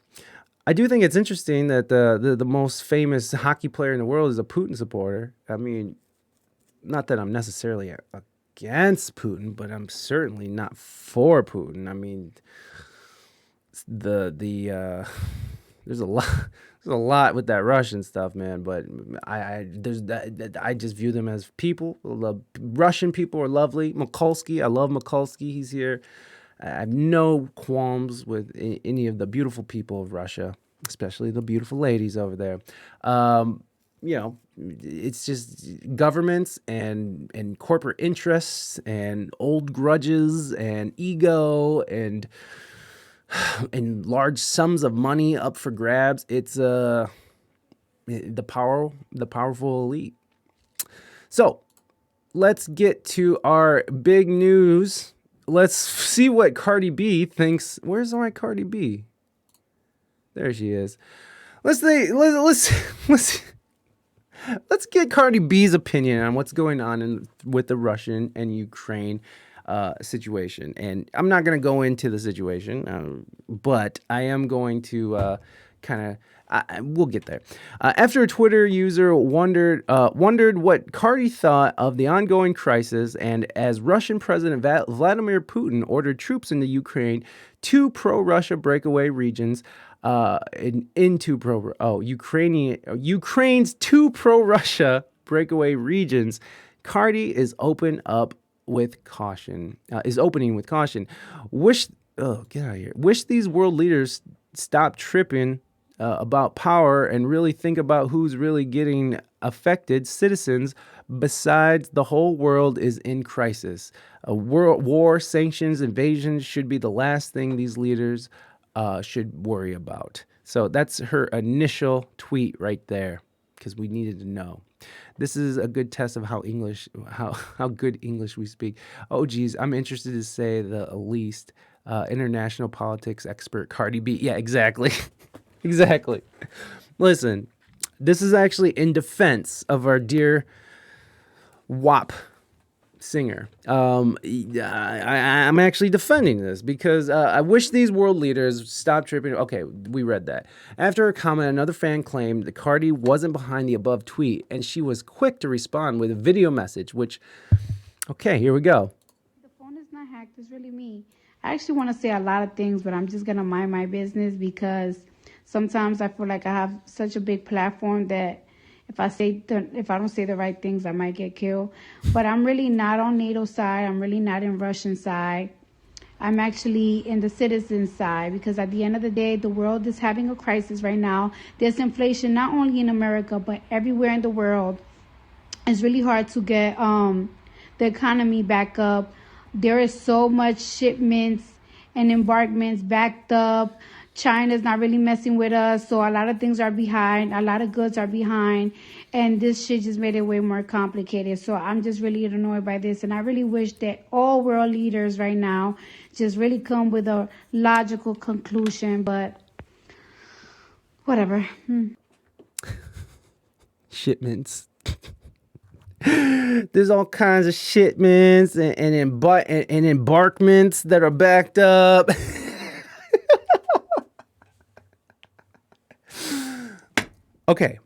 I do think it's interesting that the most famous hockey player in the world is a Putin supporter. I mean, not that I'm necessarily against Putin, but I'm certainly not for Putin. I mean, there's a lot with that Russian stuff, man. But I just view them as people. The Russian people are lovely. Mikulski, I love Mikulski. He's here. I have no qualms with any of the beautiful people of Russia, especially the beautiful ladies over there. You know, it's just governments and corporate interests and old grudges and ego and large sums of money up for grabs. It's the powerful elite. So let's get to our big news. Let's see what Cardi B thinks. Where's my Cardi B? There she is. Let's get Cardi B's opinion on what's going on with the Russian and Ukraine situation. And I'm not going to go into the situation, but I am going to we'll get there. After a Twitter user wondered what Cardi thought of the ongoing crisis, and as Russian President Vladimir Putin ordered troops into Ukraine, two pro-Russia breakaway regions, Ukraine's two pro-Russia breakaway regions, Cardi is opening with caution. Wish these world leaders stop tripping about power and really think about who's really getting affected. Citizens, besides the whole world is in crisis. A world war, sanctions, invasions should be the last thing these leaders should worry about. So that's her initial tweet right there, because we needed to know. This is a good test of how good English we speak. Oh, geez, I'm interested to say the least. International politics expert Cardi B. Yeah, exactly. Exactly. Listen, this is actually in defense of our dear WAP singer. I'm actually defending this because I wish these world leaders stop tripping. Okay, we read that. After her comment, another fan claimed that Cardi wasn't behind the above tweet, and she was quick to respond with a video message, which, okay, here we go. The phone is not hacked. It's really me. I actually want to say a lot of things, but I'm just going to mind my business because sometimes I feel like I have such a big platform that if I don't say the right things, I might get killed. But I'm really not on NATO's side. I'm really not in Russian side. I'm actually in the citizen side because at the end of the day, the world is having a crisis right now. There's inflation not only in America, but everywhere in the world. It's really hard to get the economy back up. There is so much shipments and embarkments backed up. China's not really messing with us, so a lot of things are behind. A lot of goods are behind, and this shit just made it way more complicated. So I'm just really annoyed by this, and I really wish that all world leaders right now just really come with a logical conclusion, but whatever. Shipments. There's all kinds of shipments and embarkments that are backed up. Okay.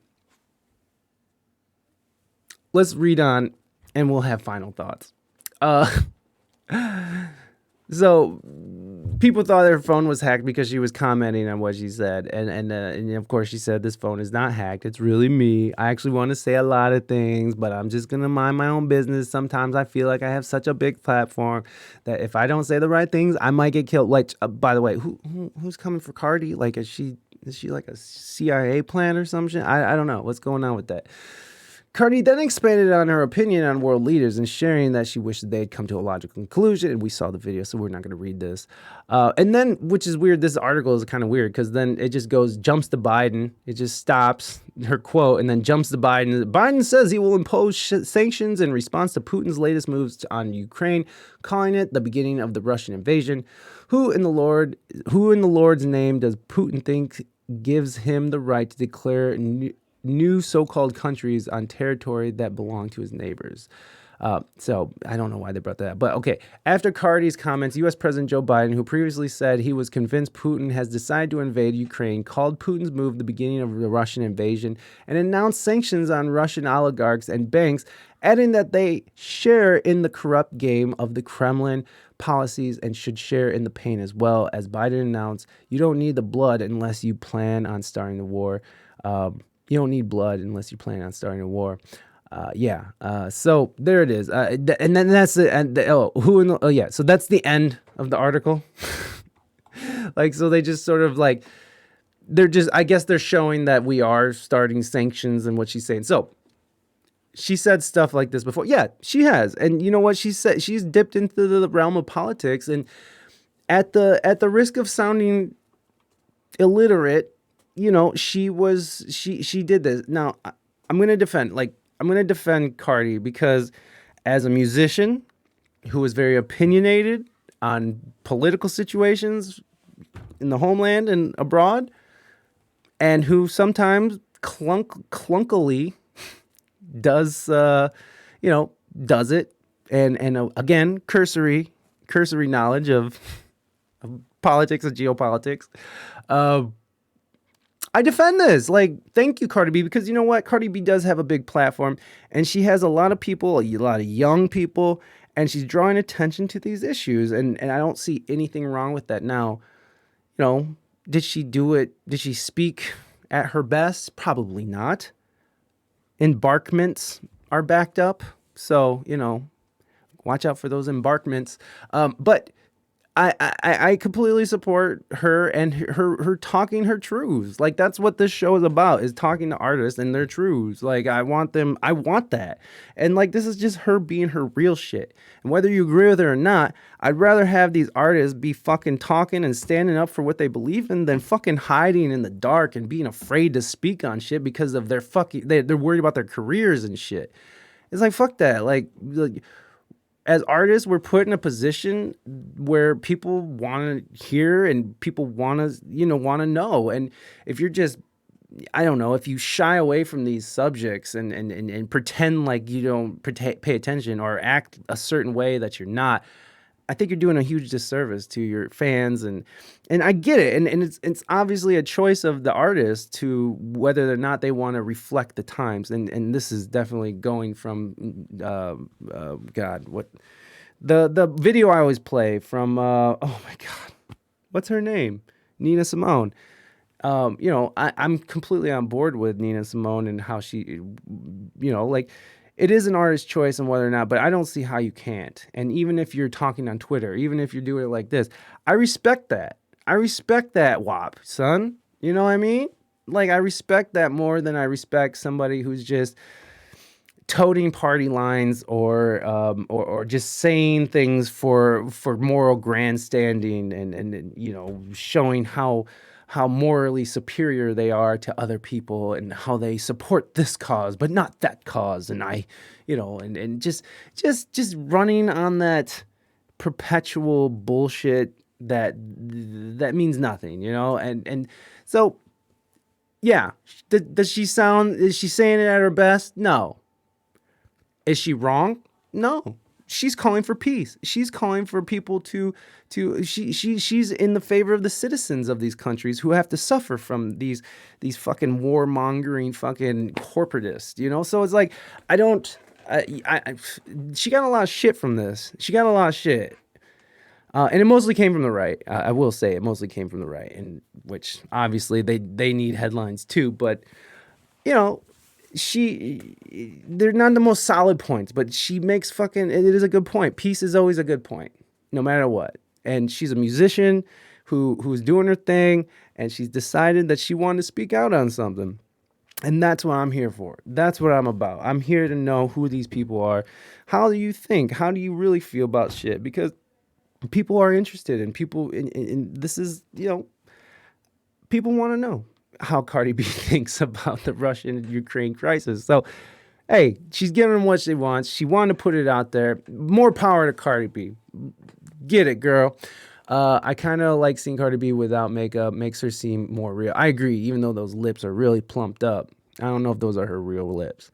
Let's read on and we'll have final thoughts. So people thought her phone was hacked because she was commenting on what she said, and of course she said this phone is not hacked. It's really me. I actually want to say a lot of things, but I'm just gonna mind my own business. Sometimes I feel like I have such a big platform that if I don't say the right things, I might get killed. Like, by the way, who's coming for Cardi? Like, is she like a CIA plan or some shit? I don't know what's going on with that. Cardi then expanded on her opinion on world leaders and sharing that she wished they had come to a logical conclusion. And we saw the video, so we're not going to read this. And then, which is weird, this article is kind of weird because then it just jumps to Biden. It just stops her quote and then jumps to Biden. Biden says he will impose sanctions in response to Putin's latest moves on Ukraine, calling it the beginning of the Russian invasion. Who in the Lord's name does Putin think gives him the right to declare new so-called countries on territory that belong to his neighbors? So I don't know why they brought that up. But okay, after Cardi's comments, U.S. President Joe Biden, who previously said he was convinced Putin has decided to invade Ukraine, called Putin's move the beginning of the Russian invasion and announced sanctions on Russian oligarchs and banks, adding that they share in the corrupt game of the Kremlin policies and should share in the pain as well. As Biden announced, you don't need the blood unless you plan on starting the war. You don't need blood unless you plan on starting a war. So there it is. And then that's the so that's the end of the article. Like, so they just sort of like, I guess they're showing that we are starting sanctions and what she's saying. So she said stuff like this before. Yeah, she has. And you know what she said? She's dipped into the realm of politics, and at the risk of sounding illiterate, you know, she did this. Now, I'm going to defend Cardi because as a musician who is very opinionated on political situations in the homeland and abroad, and who sometimes clunkily does it, and again, cursory knowledge of politics and geopolitics. I defend this. Like, thank you, Cardi B, because you know what? Cardi B does have a big platform, and she has a lot of people, a lot of young people, and she's drawing attention to these issues, and I don't see anything wrong with that. Now, you know, did she do it? Did she speak at her best? Probably not. Embarkments are backed up, so, you know, watch out for those embarkments. But I completely support her and her talking her truths. Like, that's what this show is about, is talking to artists and their truths. Like, I want that. And like, this is just her being her real shit. And whether you agree with her or not, I'd rather have these artists be fucking talking and standing up for what they believe in than fucking hiding in the dark and being afraid to speak on shit because of their they're worried about their careers and shit. It's like, fuck that. Like as artists, we're put in a position where people want to hear and people want to know. And if you're just, I don't know, if you shy away from these subjects and pretend like you don't pay attention or act a certain way that you're not, I think you're doing a huge disservice to your fans. And I get it. And it's obviously a choice of the artist to whether or not they want to reflect the times. And this is definitely going from, the video I always play from, oh my God, what's her name? Nina Simone. I'm completely on board with Nina Simone and how she, like, it is an artist's choice and whether or not, but I don't see how you can't. And even if you're talking on Twitter, even if you're doing it like this, I respect that. I respect that, WAP, son. You know what I mean? Like, I respect that more than I respect somebody who's just toting party lines or just saying things for moral grandstanding and showing how morally superior they are to other people and how they support this cause but not that cause, and and just running on that perpetual bullshit that means nothing, and so yeah. Is she saying it at her best? No. Is she wrong? No. She's calling for peace. She's calling for people she's in the favor of the citizens of these countries who have to suffer from these fucking warmongering fucking corporatists, So it's like, she got a lot of shit from this. She got a lot of shit. And it mostly came from the right. I will say it mostly came from the right, and which obviously they need headlines too. But you know, they're not the most solid points, but she makes fucking. It is a good point. Peace is always a good point, no matter what. And she's a musician who's doing her thing, and she's decided that she wanted to speak out on something. And that's what I'm here for. That's what I'm about. I'm here to know who these people are. How do you think? How do you really feel about shit? Because people are interested in people. In this is, people want to know how Cardi B thinks about the Russian-Ukraine crisis. So, hey, she's giving what she wants. She wanted to put it out there. More power to Cardi B. Get it, girl. I kind of like seeing Cardi B without makeup. Makes her seem more real. I agree, even though those lips are really plumped up. I don't know if those are her real lips.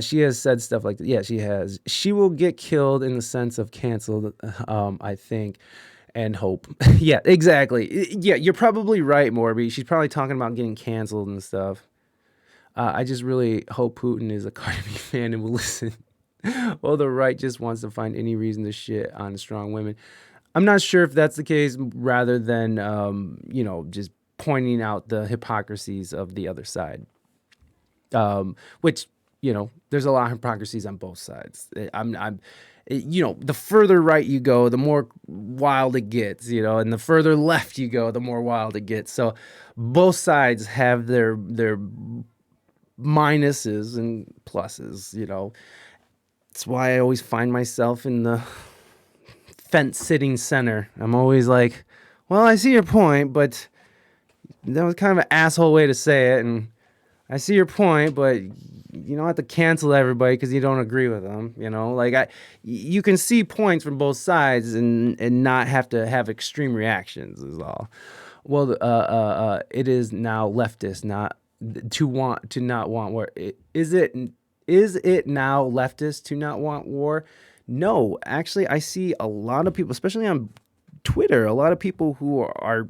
She has said stuff like that. Yeah, she has. She will get killed in the sense of canceled, I think, and hope. Yeah, exactly. Yeah, you're probably right, Morby. She's probably talking about getting canceled and stuff. I just really hope Putin is a Cardi B fan and will listen. Well, the right just wants to find any reason to shit on strong women. I'm not sure if that's the case, rather than, just pointing out the hypocrisies of the other side. Which, there's a lot of hypocrisies on both sides. The further right you go, the more wild it gets, and the further left you go, the more wild it gets. So both sides have their minuses and pluses, That's why I always find myself in the fence-sitting center. I'm always like, well, I see your point, but that was kind of an asshole way to say it, and I see your point, but you don't have to cancel everybody because you don't agree with them. You can see points from both sides and not have to have extreme reactions is all. Well, it is now leftist not to not want war. Is it now leftist to not want war? No, actually, I see a lot of people, especially on Twitter, a lot of people who are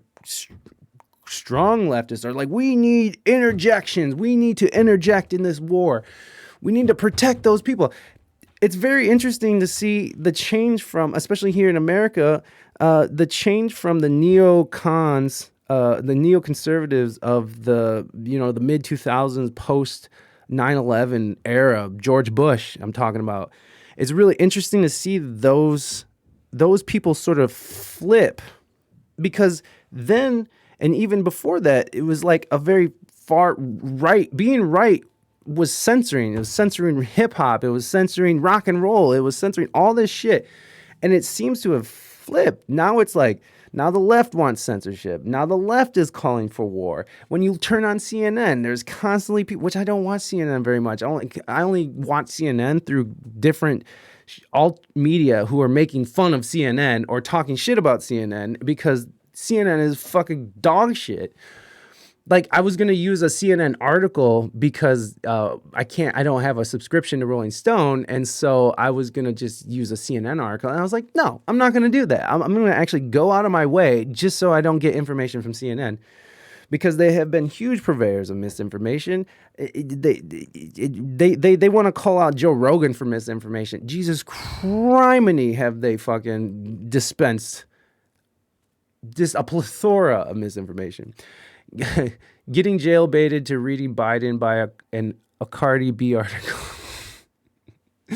strong leftists are like, we need interjections. We need to interject in this war. We need to protect those people. It's very interesting to see the change from, especially here in America, the change from the neocons, the neoconservatives of the mid 2000s post 9/11 era, George Bush, I'm talking about. It's really interesting to see those people sort of flip, because then, and even before that, it was like a very far right. Being right was censoring. It was censoring hip hop. It was censoring rock and roll. It was censoring all this shit. And it seems to have flipped. Now it's like, now the left wants censorship. Now the left is calling for war. When you turn on CNN, there's constantly people, which I don't watch CNN very much. I only watch CNN through different alt media who are making fun of CNN or talking shit about CNN, because CNN is fucking dog shit. Like, I was going to use a CNN article because I don't have a subscription to Rolling Stone. And so I was going to just use a CNN article. And I was like, no, I'm not going to do that. I'm going to actually go out of my way just so I don't get information from CNN, because they have been huge purveyors of misinformation. They want to call out Joe Rogan for misinformation. Jesus criminy, have they fucking dispensed just a plethora of misinformation. Getting jail baited to reading Biden by a Cardi B article.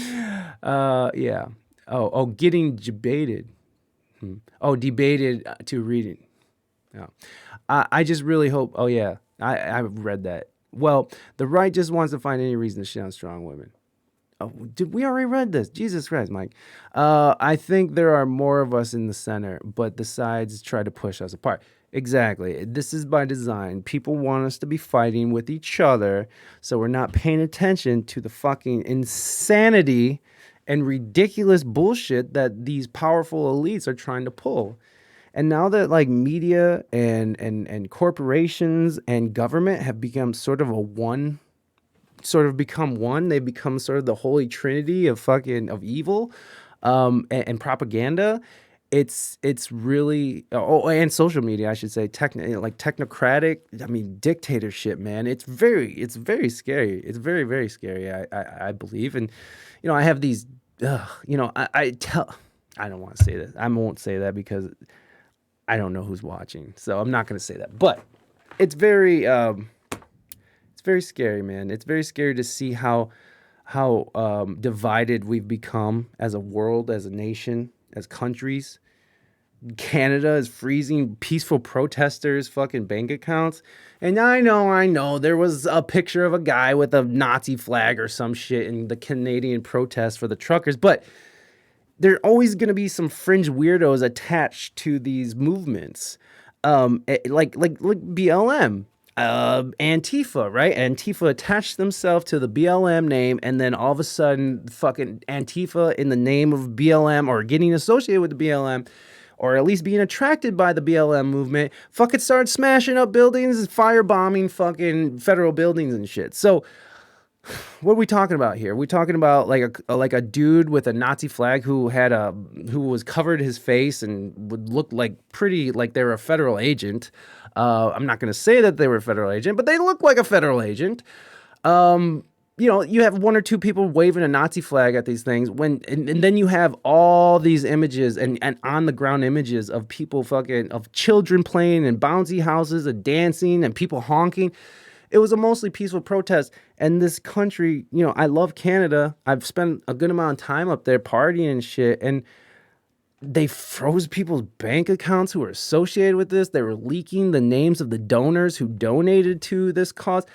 Yeah. Oh, getting debated. Oh, debated to reading. Yeah. I just really hope. Oh yeah, I've read that. Well, the right just wants to find any reason to shit on strong women. Oh, we already read this? Jesus Christ, Mike. I think there are more of us in the center, but the sides try to push us apart. Exactly. This is by design. People want us to be fighting with each other, so we're not paying attention to the fucking insanity and ridiculous bullshit that these powerful elites are trying to pull. And now that like media and corporations and government have become sort of become one, they become sort of the holy trinity of evil, and propaganda. It's really, and social media, I should say, technocratic. I mean, dictatorship, man. It's very scary. It's very, very scary. I believe, and I have these, I don't want to say that. I won't say that because I don't know who's watching. So I'm not going to say that. But it's very scary, man. It's very scary to see how divided we've become as a world, as a nation, as countries. Canada is freezing peaceful protesters' fucking bank accounts. And I know, there was a picture of a guy with a Nazi flag or some shit in the Canadian protest for the truckers, but there are always going to be some fringe weirdos attached to these movements. Like BLM, Antifa, right? Antifa attached themselves to the BLM name, and then all of a sudden, fucking Antifa in the name of BLM or getting associated with the BLM, or at least being attracted by the BLM movement, fucking started smashing up buildings, firebombing fucking federal buildings and shit. So what are we talking about here? We're talking about like a dude with a Nazi flag who was covered his face and would look like pretty like they were a federal agent. I'm not going to say that they were a federal agent, but they look like a federal agent. You have one or two people waving a Nazi flag at these things and then you have all these images and on the ground images of people of children playing in bouncy houses and dancing and people honking. It was a mostly peaceful protest. And this country, I love Canada. I've spent a good amount of time up there partying and shit. And they froze people's bank accounts who were associated with this. They were leaking the names of the donors who donated to this cause.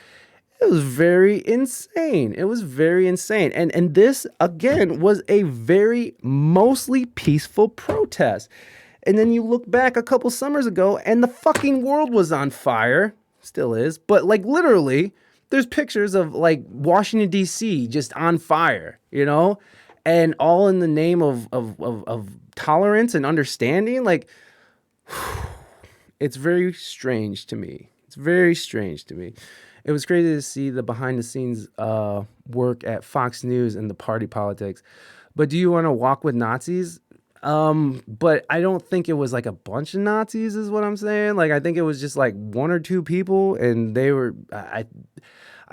It was very insane. It was very insane. And this, again, was a very mostly peaceful protest. And then you look back a couple summers ago and the fucking world was on fire. Still is. But like literally, there's pictures of like Washington, D.C. just on fire, and all in the name of tolerance and understanding. Like, it's very strange to me. It's very strange to me. It was crazy to see the behind the scenes work at Fox News and the party politics. But do you want to walk with Nazis? But I don't think it was like a bunch of Nazis is what I'm saying. Like, I think it was just like one or two people and they were, I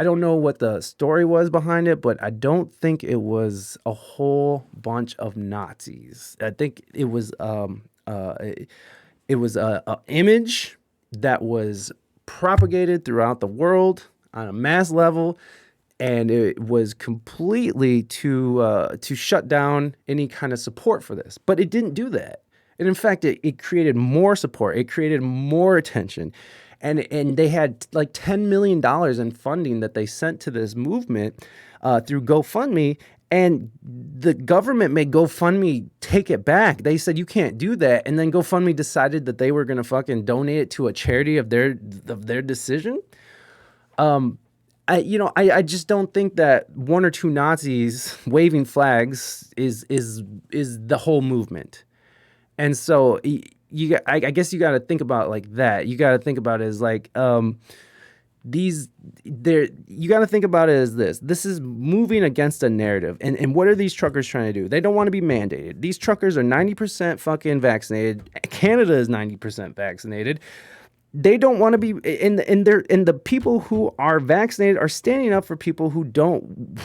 don't know what the story was behind it, but I don't think it was a whole bunch of Nazis. I think it was, it was a image that was propagated throughout the world on a mass level. And it was completely to shut down any kind of support for this. But it didn't do that. And in fact, it created more support. It created more attention. And they had like $10 million in funding that they sent to this movement through GoFundMe. And the government made GoFundMe take it back. They said, you can't do that. And then GoFundMe decided that they were going to fucking donate it to a charity of their decision. I just don't think that one or two Nazis waving flags is the whole movement. And so I guess you got to think about it like that. You got to think about it as like, you got to think about it as this. This is moving against a narrative. And what are these truckers trying to do? They don't want to be mandated. These truckers are 90% fucking vaccinated. Canada is 90% vaccinated. They don't want to be and the people who are vaccinated are standing up for people who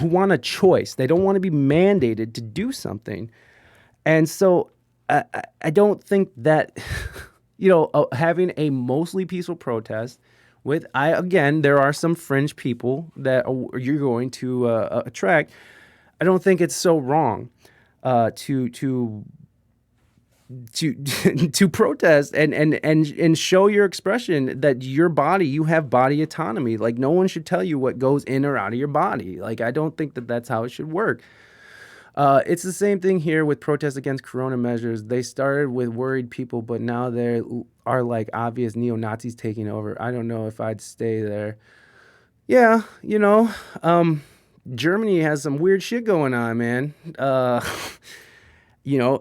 want a choice. They don't want to be mandated to do something. And so I don't think that, having a mostly peaceful protest again, there are some fringe people that you're going to attract. I don't think it's so wrong to protest and show your expression that you have body autonomy. Like, no one should tell you what goes in or out of your body. Like, I don't think that that's how it should work. It's the same thing here with protests against corona measures. They started with worried people, but now there are like obvious neo-Nazis taking over. I don't know if I'd stay there. Yeah, Germany has some weird shit going on, man.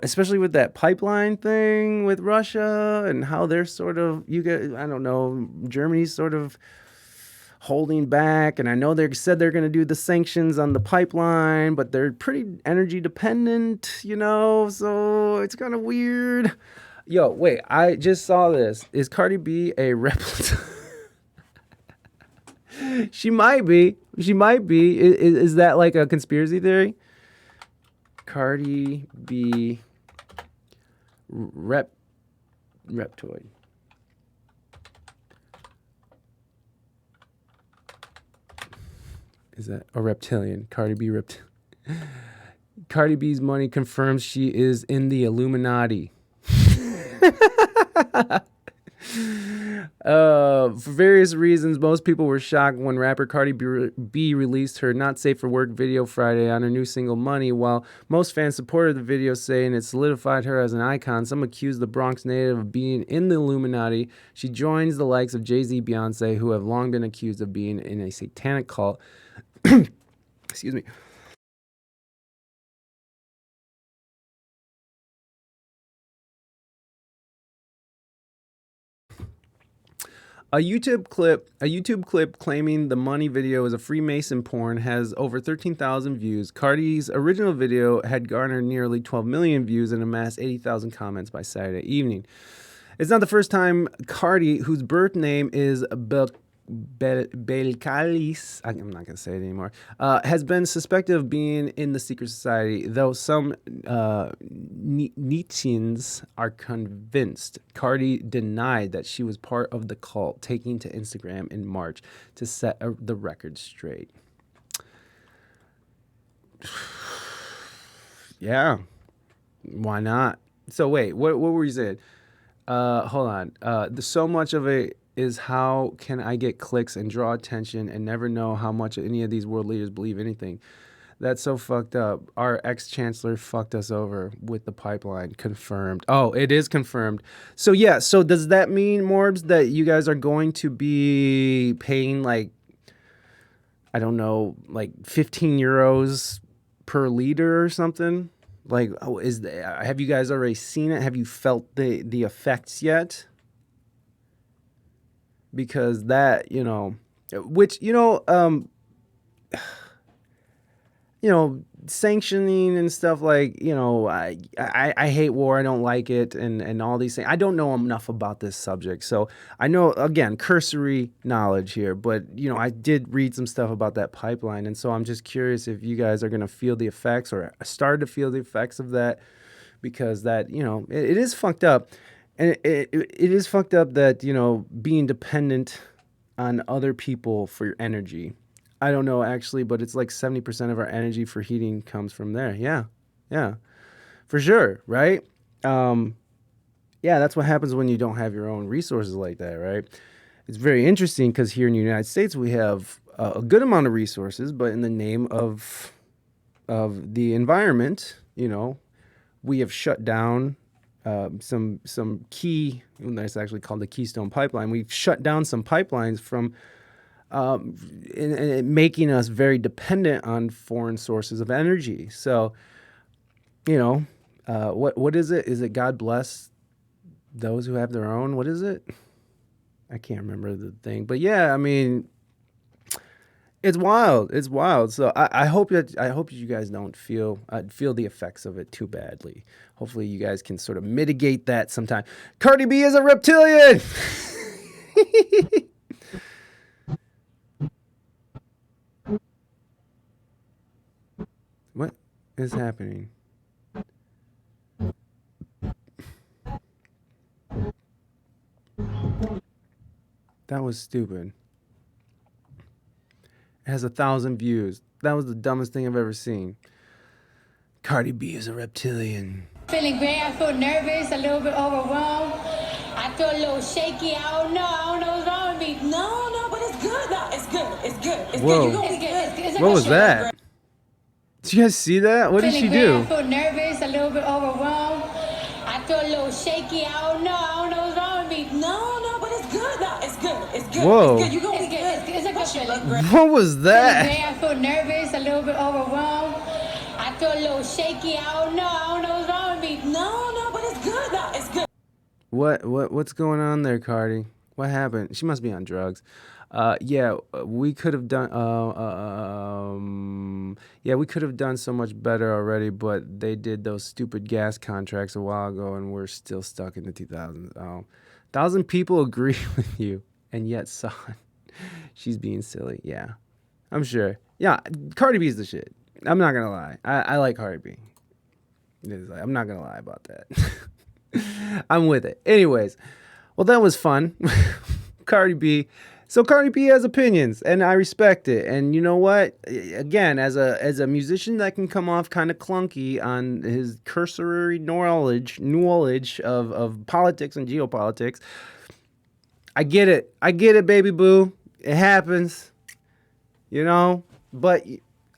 Especially with that pipeline thing with Russia and how they're Germany's sort of holding back. And I know they said they're going to do the sanctions on the pipeline, but they're pretty energy dependent, so it's kind of weird. Yo, wait, I just saw this. Is Cardi B a replica? She might be. Is that like a conspiracy theory? Cardi B Reptoid. Is that a reptilian? Cardi B Cardi B's money confirms she is in the Illuminati. For various reasons, most people were shocked when rapper Cardi B released her Not Safe for Work video Friday on her new single Money. While most fans supported the video, saying it solidified her as an icon, some accused the Bronx native of being in the Illuminati. She joins the likes of Jay-Z, Beyonce, who have long been accused of being in a satanic cult. Excuse me. A YouTube clip claiming the Money video is a Freemason porn has over 13,000 views. Cardi's original video had garnered nearly 12 million views and amassed 80,000 comments by Saturday evening. It's not the first time Cardi, whose birth name is Belcalis, I'm not going to say it anymore, has been suspected of being in the secret society, though some Nietzscheans are convinced. Cardi denied that she was part of the cult, taking to Instagram in March to set the record straight. Yeah, why not? So wait, what were you saying? Hold on. So much of it is how can I get clicks and draw attention and never know how much any of these world leaders believe anything. That's so fucked up. Our ex-chancellor fucked us over with the pipeline. Confirmed. Oh, it is confirmed. So yeah, so does that mean, Morbs, that you guys are going to be paying like, I don't know, like 15 euros per liter or something? Like, have you guys already seen it? Have you felt the effects yet? Because that, sanctioning and stuff like, I hate war. I don't like it. And all these things. I don't know enough about this subject. So I know, again, cursory knowledge here, but, I did read some stuff about that pipeline. And so I'm just curious if you guys are going to feel the effects or started to feel the effects of that, because that, it is fucked up. And it is fucked up that, being dependent on other people for your energy. I don't know, actually, but it's like 70% of our energy for heating comes from there. Yeah, for sure, right? Yeah, that's what happens when you don't have your own resources like that, right? It's very interesting because here in the United States, we have a good amount of resources, but in the name of the environment, we have shut down some key, that's actually called the Keystone Pipeline. We've shut down some pipelines from making us very dependent on foreign sources of energy. So, what is it? Is it God bless those who have their own? What is it? I can't remember the thing, but yeah, I mean, it's wild. It's wild. So I hope that you guys don't feel the effects of it too badly. Hopefully you guys can sort of mitigate that sometime. Cardi B is a reptilian. What is happening? That was stupid. It has 1,000 views. That was the dumbest thing I've ever seen. Cardi B is a reptilian. Feeling great. I feel nervous, a little bit overwhelmed. I feel a little shaky. I don't know what's wrong with me. No, but it's good. No, it's good. It's good. It's Whoa. good. It's What was that? Did you guys see that? What did she do? I feel nervous, a little bit overwhelmed. I feel a little shaky. I don't know what's wrong with me. No, but it's good. No, it's good. It's good. Whoa. It's good. You're going to get it. It's a good feeling. What was that? I feel nervous, a little bit overwhelmed. I feel a little shaky. I don't know what's wrong with me. No, but it's good. No, it's good. What's going on there, Cardi? What happened? She must be on drugs. Yeah, we could have done. We could have done so much better already, but they did those stupid gas contracts a while ago, and we're still stuck in the 2000s. 1,000 people agree with you, and yet she's being silly. Yeah, I'm sure. Yeah, Cardi B's the shit. I'm not gonna lie. I like Cardi B. I'm not gonna lie about that. I'm with it. Anyways, well, that was fun. Cardi B. So Cardi B has opinions, and I respect it. And you know what? Again, as a musician that can come off kind of clunky on his cursory knowledge of politics and geopolitics, I get it. I get it, baby boo. It happens, you know. But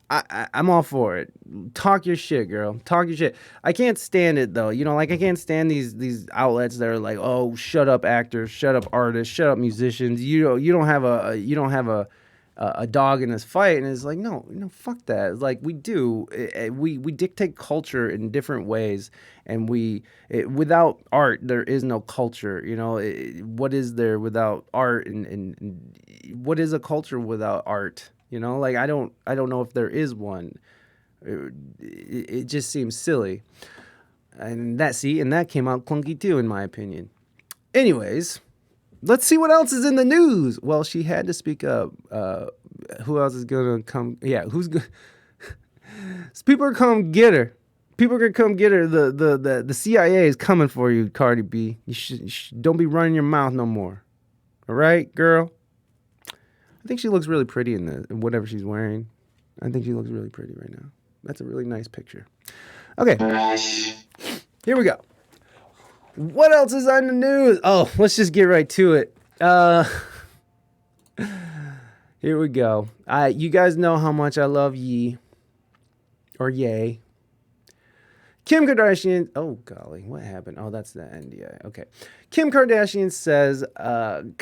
I'm all for it. Talk your shit, girl. Talk your shit. I can't stand it though. You know, like I can't stand these outlets that are like, oh, shut up actors, shut up artists, shut up musicians. You don't have a dog in this fight. And it's like, no, fuck that. It's like we do. We dictate culture in different ways, and without art there is no culture. You know, what is there without art, and what is a culture without art? You know, like I don't know if there is one. It just seems silly. And that came out clunky too, in my opinion. Anyways, let's see what else is in the news. Well, she had to speak up. Who else is gonna come? Yeah, who's good? People are come get her. People are gonna come get her. The CIA is coming for you, Cardi B. You should don't be running your mouth no more. All right, girl. I think she looks really pretty in whatever she's wearing. I think she looks really pretty right now. That's a really nice picture. Okay. Here we go. What else is on the news? Oh, let's just get right to it. Here we go. You guys know how much I love Ye. Or Ye. Kim Kardashian. Oh, golly. What happened? Oh, that's the NDA. Okay. Kim Kardashian says Kim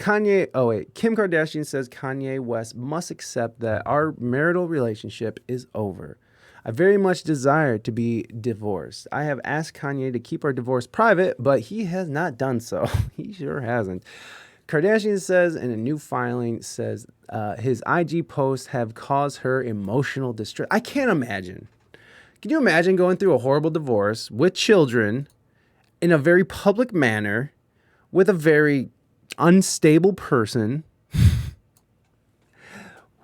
Kardashian says Kanye West must accept that our marital relationship is over. I very much desire to be divorced. I have asked Kanye to keep our divorce private, but he has not done so. He sure hasn't. Kardashian says in a new filing, says his IG posts have caused her emotional distress. I can't imagine. Can you imagine going through a horrible divorce with children in a very public manner with a very unstable person?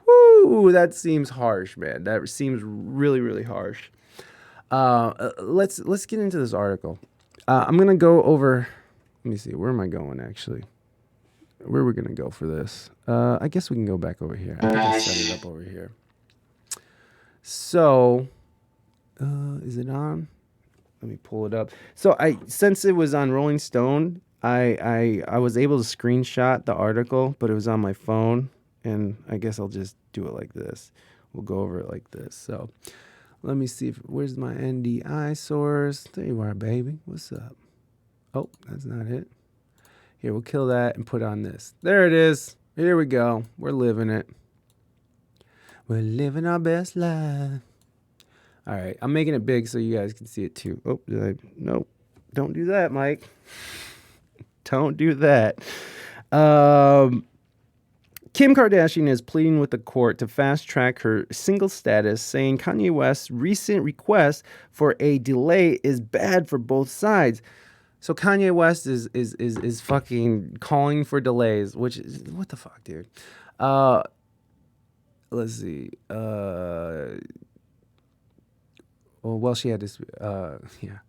Woo, that seems harsh, man. That seems really, really harsh. Let's get into this article. I'm gonna go over. Let me see. Where am I going? Actually, where are we gonna go for this? I guess we can go back over here. I think I set it up over here. So. Is it on? Let me pull it up. So since it was on Rolling Stone, I was able to screenshot the article, but it was on my phone, and I guess I'll just do it like this. We'll go over it like this. So let me see where's my NDI source. There you are, baby. What's up? Oh, that's not it. Here, we'll kill that and put on this. There it is. Here we go. We're living it. We're living our best life. All right, I'm making it big so you guys can see it too. Oh, nope. Don't do that, Mike. Don't do that. Kim Kardashian is pleading with the court to fast track her single status, saying Kanye West's recent request for a delay is bad for both sides. So Kanye West is fucking calling for delays, which is what the fuck, dude. Let's see. Well, she had this, yeah.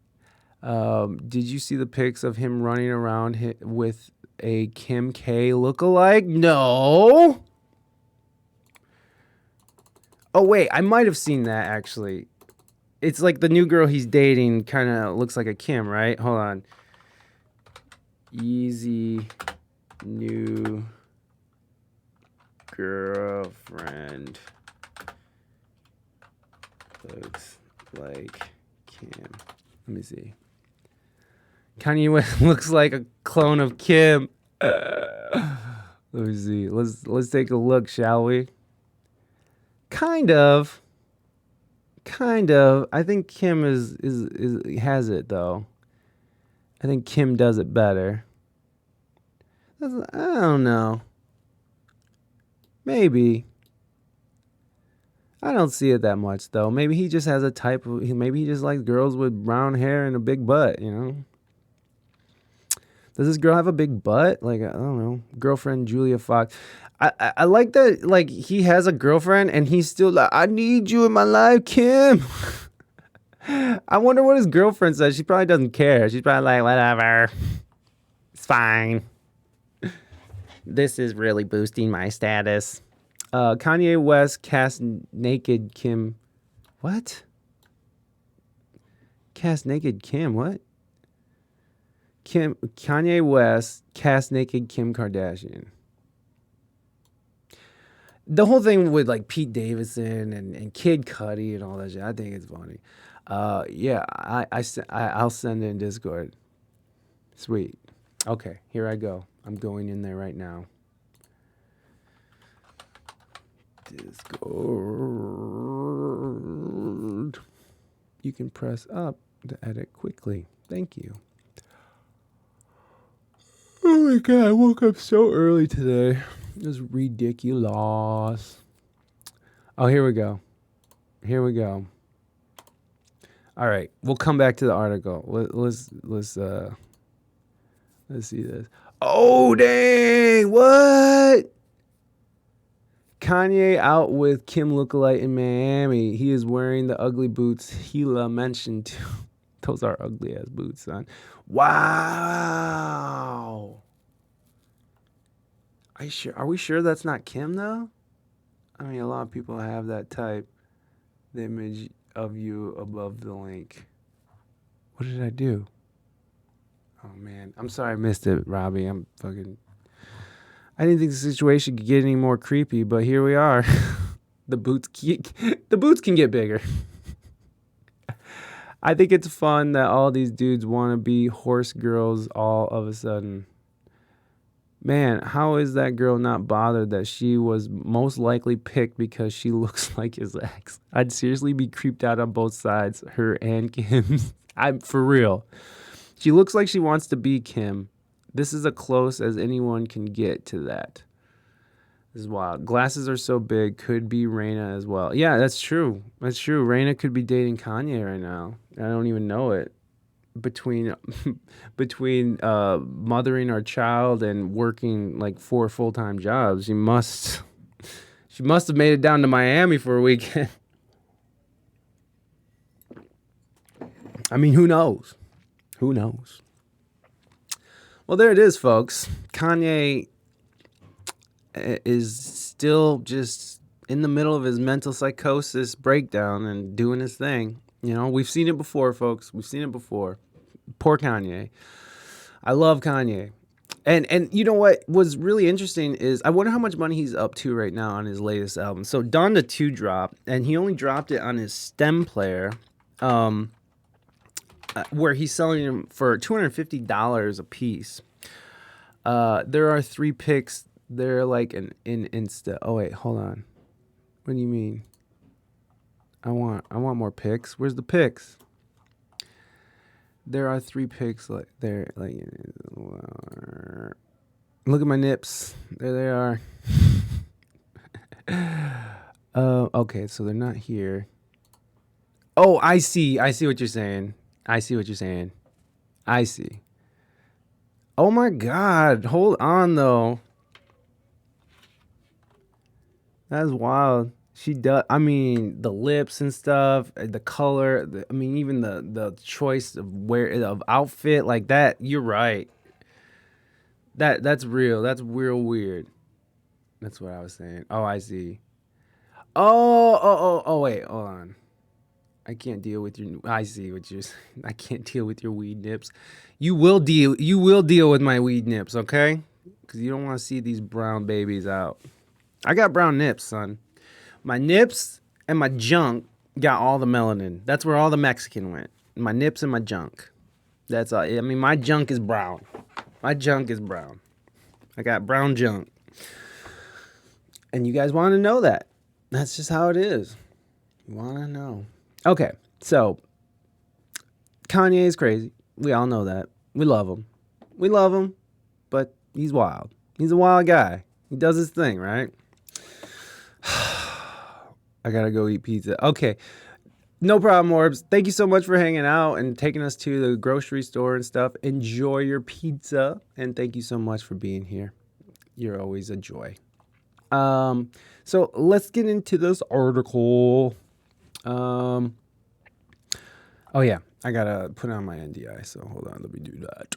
Did you see the pics of him running around with a Kim K lookalike? No. Oh, wait, I might have seen that, actually. It's like the new girl he's dating kind of looks like a Kim, right? Hold on. Easy new girlfriend looks like Kim. Let me see. Kanye West looks like a clone of Kim. Let me see. Let's take a look, shall we? Kind of. I think Kim is has it though. I think Kim does it better. I don't know. Maybe. I don't see it that much though. Maybe he just has a type of. Maybe he just likes girls with brown hair and a big butt. You know. Does this girl have a big butt? Like, I don't know. Girlfriend Julia Fox. I like that. Like, he has a girlfriend and he's still like, I need you in my life, Kim. I wonder what his girlfriend says. She probably doesn't care. She's probably like, whatever. It's fine. This is really boosting my status. Kanye West cast naked Kim. What? Cast naked Kim? What? Kanye West cast naked Kim Kardashian. The whole thing with like Pete Davidson and Kid Cudi and all that shit, I think it's funny. Yeah, I'll send it in Discord. Sweet. Okay, here I go. I'm going in there right now. Discord. You can press up to edit quickly. Thank you. Oh my god, I woke up so early today. It was ridiculous. Oh, here we go. Here we go. All right, we'll come back to the article. Let's see this. Oh dang! What? Kanye out with Kim lookalike in Miami. He is wearing the ugly boots Hila mentioned too. Those are ugly ass boots, son. Wow. Are we sure that's not Kim though? I mean, a lot of people have that type. The image of you above the link. What did I do? Oh man, I'm sorry I missed it, Robbie. I didn't think the situation could get any more creepy, but here we are. The boots can get bigger. I think it's fun that all these dudes want to be horse girls all of a sudden. Man, how is that girl not bothered that she was most likely picked because she looks like his ex? I'd seriously be creeped out on both sides, her and Kim's. I'm for real. She looks like she wants to be Kim. This is as close as anyone can get to that. This is wild. Glasses are so big, could be Raina as well. Yeah, that's true. That's true. Raina could be dating Kanye right now. I don't even know it. Between mothering our child and working like 4 full-time jobs, she must have made it down to Miami for a weekend. I mean, who knows? Who knows? Well, there it is, folks. Kanye is still just in the middle of his mental psychosis breakdown and doing his thing. You know, we've seen it before, folks. We've seen it before. Poor Kanye. I love Kanye. And you know what was really interesting is I wonder how much money he's up to right now on his latest album. So Donda 2 dropped, and he only dropped it on his stem player, where he's selling them for $250 a piece. There are 3 picks. They're like in Insta. Oh wait, hold on. What do you mean? I want more picks. Where's the picks? There are 3 picks like there. Like, look at my nips. There they are. Okay, so they're not here. Oh, I see. I see what you're saying. I see. Oh my God! Hold on though. That's wild. She does. I mean, the lips and stuff, the color. I mean, even the choice of outfit like that. You're right. That's real. That's real weird. That's what I was saying. Oh, I see. Oh. Wait, hold on. I can't deal with your. I see what you're. I can't deal with your weed nips. You will deal. You will deal with my weed nips, okay? Because you don't want to see these brown babies out. I got brown nips, son. My nips and my junk got all the melanin. That's where all the Mexican went. My nips and my junk. That's all. I mean, my junk is brown. My junk is brown. I got brown junk. And you guys want to know that. That's just how it is. You want to know. Okay, so Kanye is crazy. We all know that. We love him. But he's wild. He's a wild guy. He does his thing, right? I gotta go eat pizza. Okay, no problem, Orbs. Thank you so much for hanging out and taking us to the grocery store and stuff. Enjoy your pizza, and thank you so much for being here. You're always a joy. So let's get into this article. Oh yeah, I gotta put on my NDI. So hold on, let me do that.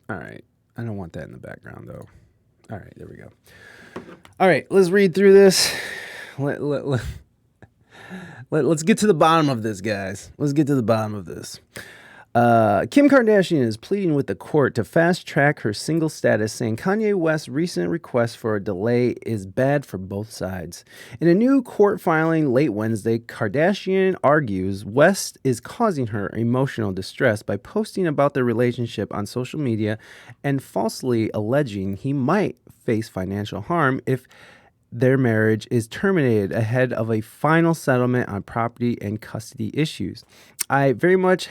All right, I don't want that in the background though. All right, there we go. All right, let's read through this. Let's get to the bottom of this, guys. Let's get to the bottom of this. Kim Kardashian is pleading with the court to fast track her single status, saying Kanye West's recent request for a delay is bad for both sides. In a new court filing late Wednesday, Kardashian argues West is causing her emotional distress by posting about their relationship on social media and falsely alleging he might face financial harm if their marriage is terminated ahead of a final settlement on property and custody issues. I very much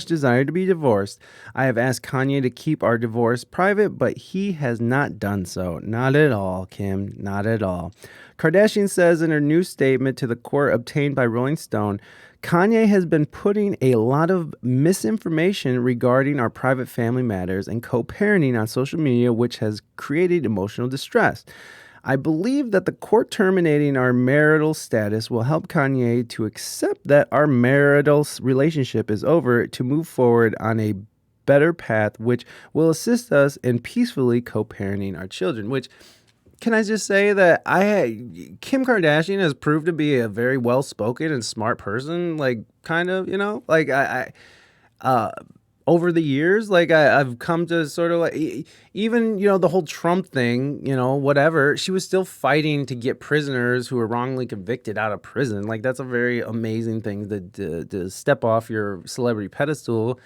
desire to be divorced. I have asked Kanye to keep our divorce private, but he has not done so. Not at all, Kim. Not at all. Kardashian says in her new statement to the court obtained by Rolling Stone, Kanye has been putting a lot of misinformation regarding our private family matters and co-parenting on social media, which has created emotional distress. I believe that the court terminating our marital status will help Kanye to accept that our marital relationship is over, to move forward on a better path, which will assist us in peacefully co-parenting our children. Which, can I just say that Kim Kardashian has proved to be a very well-spoken and smart person, like, kind of, you know, like over the years, like I've come to sort of like, even, you know, the whole Trump thing, you know, whatever, she was still fighting to get prisoners who were wrongly convicted out of prison. Like, that's a very amazing thing to step off your celebrity pedestal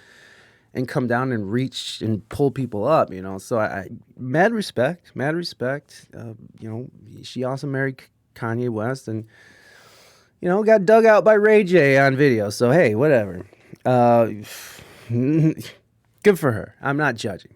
and come down and reach and pull people up, you know. So I mad respect. You know, she also married Kanye West and, you know, got dug out by Ray J on video. So, hey, whatever. Good for her. I'm not judging.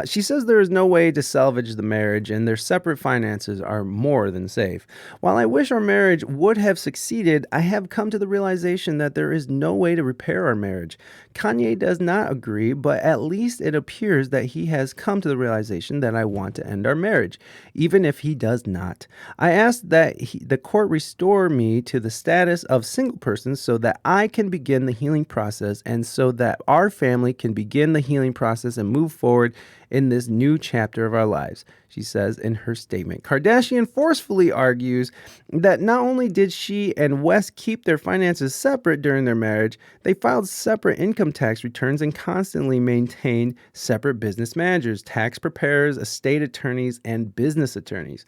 She says there is no way to salvage the marriage and their separate finances are more than safe. While I wish our marriage would have succeeded, I have come to the realization that there is no way to repair our marriage. Kanye does not agree, but at least it appears that he has come to the realization that I want to end our marriage, even if he does not. I ask that the court restore me to the status of single person so that I can begin the healing process and so that our family can begin the healing process and move forward in this new chapter of our lives, she says in her statement. Kardashian forcefully argues that not only did she and West keep their finances separate during their marriage, they filed separate income tax returns and constantly maintained separate business managers, tax preparers, estate attorneys, and business attorneys.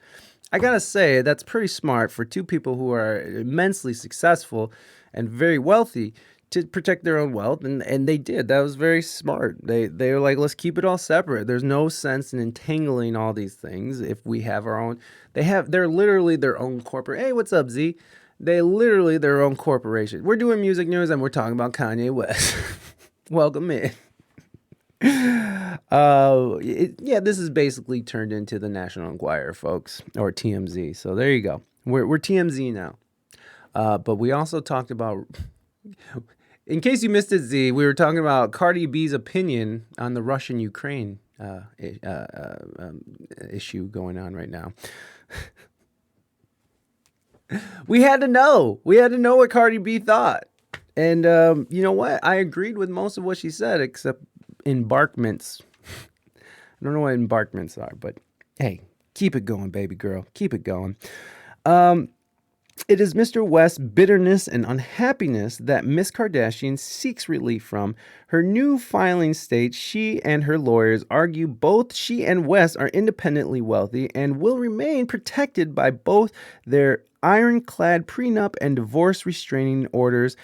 I gotta say, that's pretty smart for two people who are immensely successful and very wealthy to protect their own wealth, and they did. That was very smart. They were like, let's keep it all separate. There's no sense in entangling all these things if we have our own. They're literally their own corporate. Hey, what's up, Z? They literally their own corporation. We're doing music news and we're talking about Kanye West. Welcome in. This is basically turned into the National Enquirer, folks, or TMZ. So there you go. We're TMZ now. But we also talked about. In case you missed it, Z, we were talking about Cardi B's opinion on the Russian-Ukraine issue going on right now. We had to know. We had to know what Cardi B thought. And you know what? I agreed with most of what she said, except embarkments. I don't know what embarkments are, but hey, keep it going, baby girl. Keep it going. It is Mr. West's bitterness and unhappiness that Miss Kardashian seeks relief from. Her new filing states she and her lawyers argue both she and West are independently wealthy and will remain protected by both their ironclad prenup and divorce restraining orders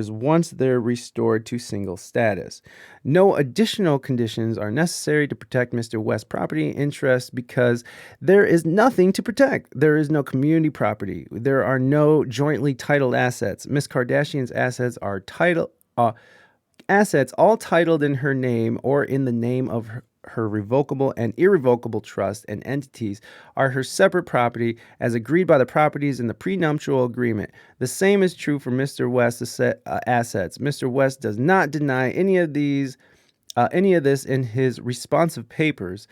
once they're restored to single status. No additional conditions are necessary to protect Mr. West's property interests because there is nothing to protect. There is no community property. There are no jointly titled assets. Ms. Kardashian's assets are assets all titled in her name or in the name of her revocable and irrevocable trust and entities are her separate property as agreed by the properties in the prenuptial agreement. The same is true for Mr. West's assets. Mr. West does not deny any of this in his responsive papers.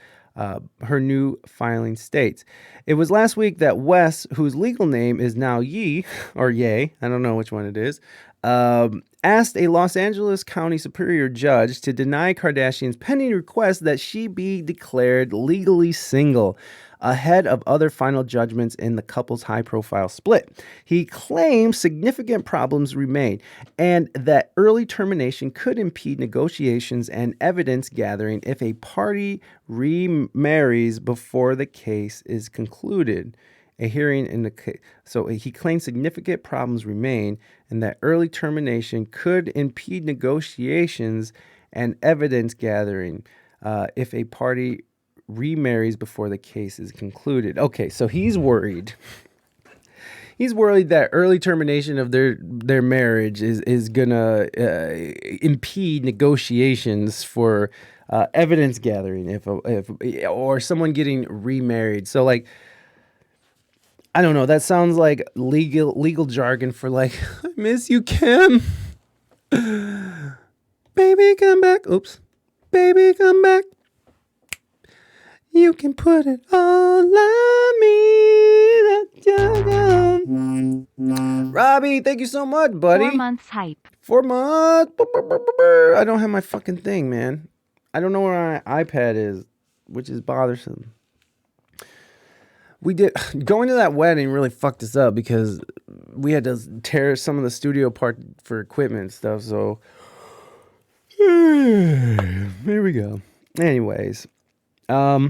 her new filing states. It was last week that West, whose legal name is now Ye, or Ye, I don't know which one it is, asked a Los Angeles County Superior Judge to deny Kardashian's pending request that she be declared legally single ahead of other final judgments in the couple's high-profile split. He claims significant problems remain and that early termination could impede negotiations and evidence gathering if a party remarries before the case is concluded. A hearing in the case. So he claims significant problems remain and that early termination could impede negotiations and evidence gathering if a party remarries before the case is concluded. Okay, so he's worried. He's worried that early termination of their marriage is gonna impede negotiations for evidence gathering if or someone getting remarried. So like, I don't know. That sounds like legal jargon for like, I miss you, Kim. Baby, come back. Oops. Baby, come back. You can put it all on me. Robbie, thank you so much, buddy. 4 months hype. 4 months. I don't have my fucking thing, man. I don't know where my iPad is, which is bothersome. Going to that wedding really fucked us up because we had to tear some of the studio apart for equipment and stuff. So here we go. Anyways, yeah.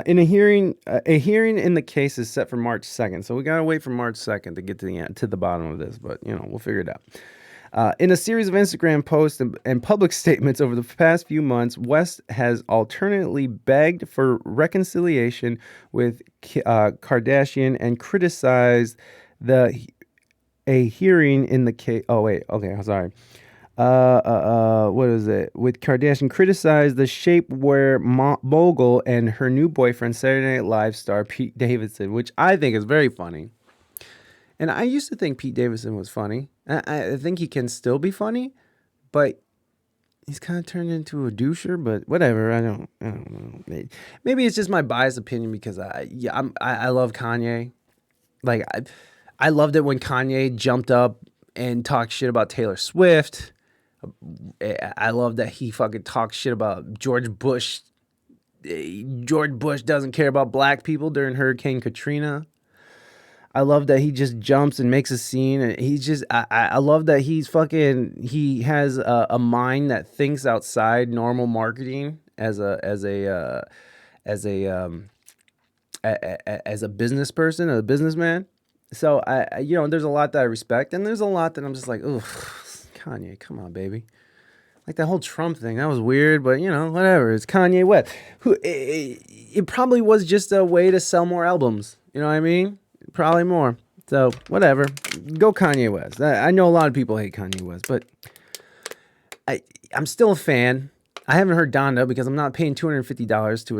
In a hearing in the case is set for March 2nd. So we gotta wait for March 2nd to get to the bottom of this. But we'll figure it out. In a series of Instagram posts and public statements over the past few months, West has alternately begged for reconciliation with Kardashian and criticized a hearing in the case. Oh wait, okay, sorry. What is it? With Kardashian criticized the shapewear mogul and her new boyfriend, Saturday Night Live star Pete Davidson, which I think is very funny. And I used to think Pete Davidson was funny. I think he can still be funny, but he's kind of turned into a doucher. But whatever, I don't know. Maybe it's just my biased opinion because I love Kanye. Like I loved it when Kanye jumped up and talked shit about Taylor Swift. I love that he fucking talked shit about George Bush. George Bush doesn't care about black people during Hurricane Katrina. I love that he just jumps and makes a scene, and he's just. I love that he has a mind that thinks outside normal marketing as a business person, a businessman. So there's a lot that I respect, and there's a lot that I'm just like, oh, Kanye, come on, baby. Like that whole Trump thing, that was weird, but whatever. It's Kanye West. It probably was just a way to sell more albums. You know what I mean? Probably more. So, whatever. Go Kanye West. I know a lot of people hate Kanye West, but I'm still a fan. I haven't heard Donda because I'm not paying $250 to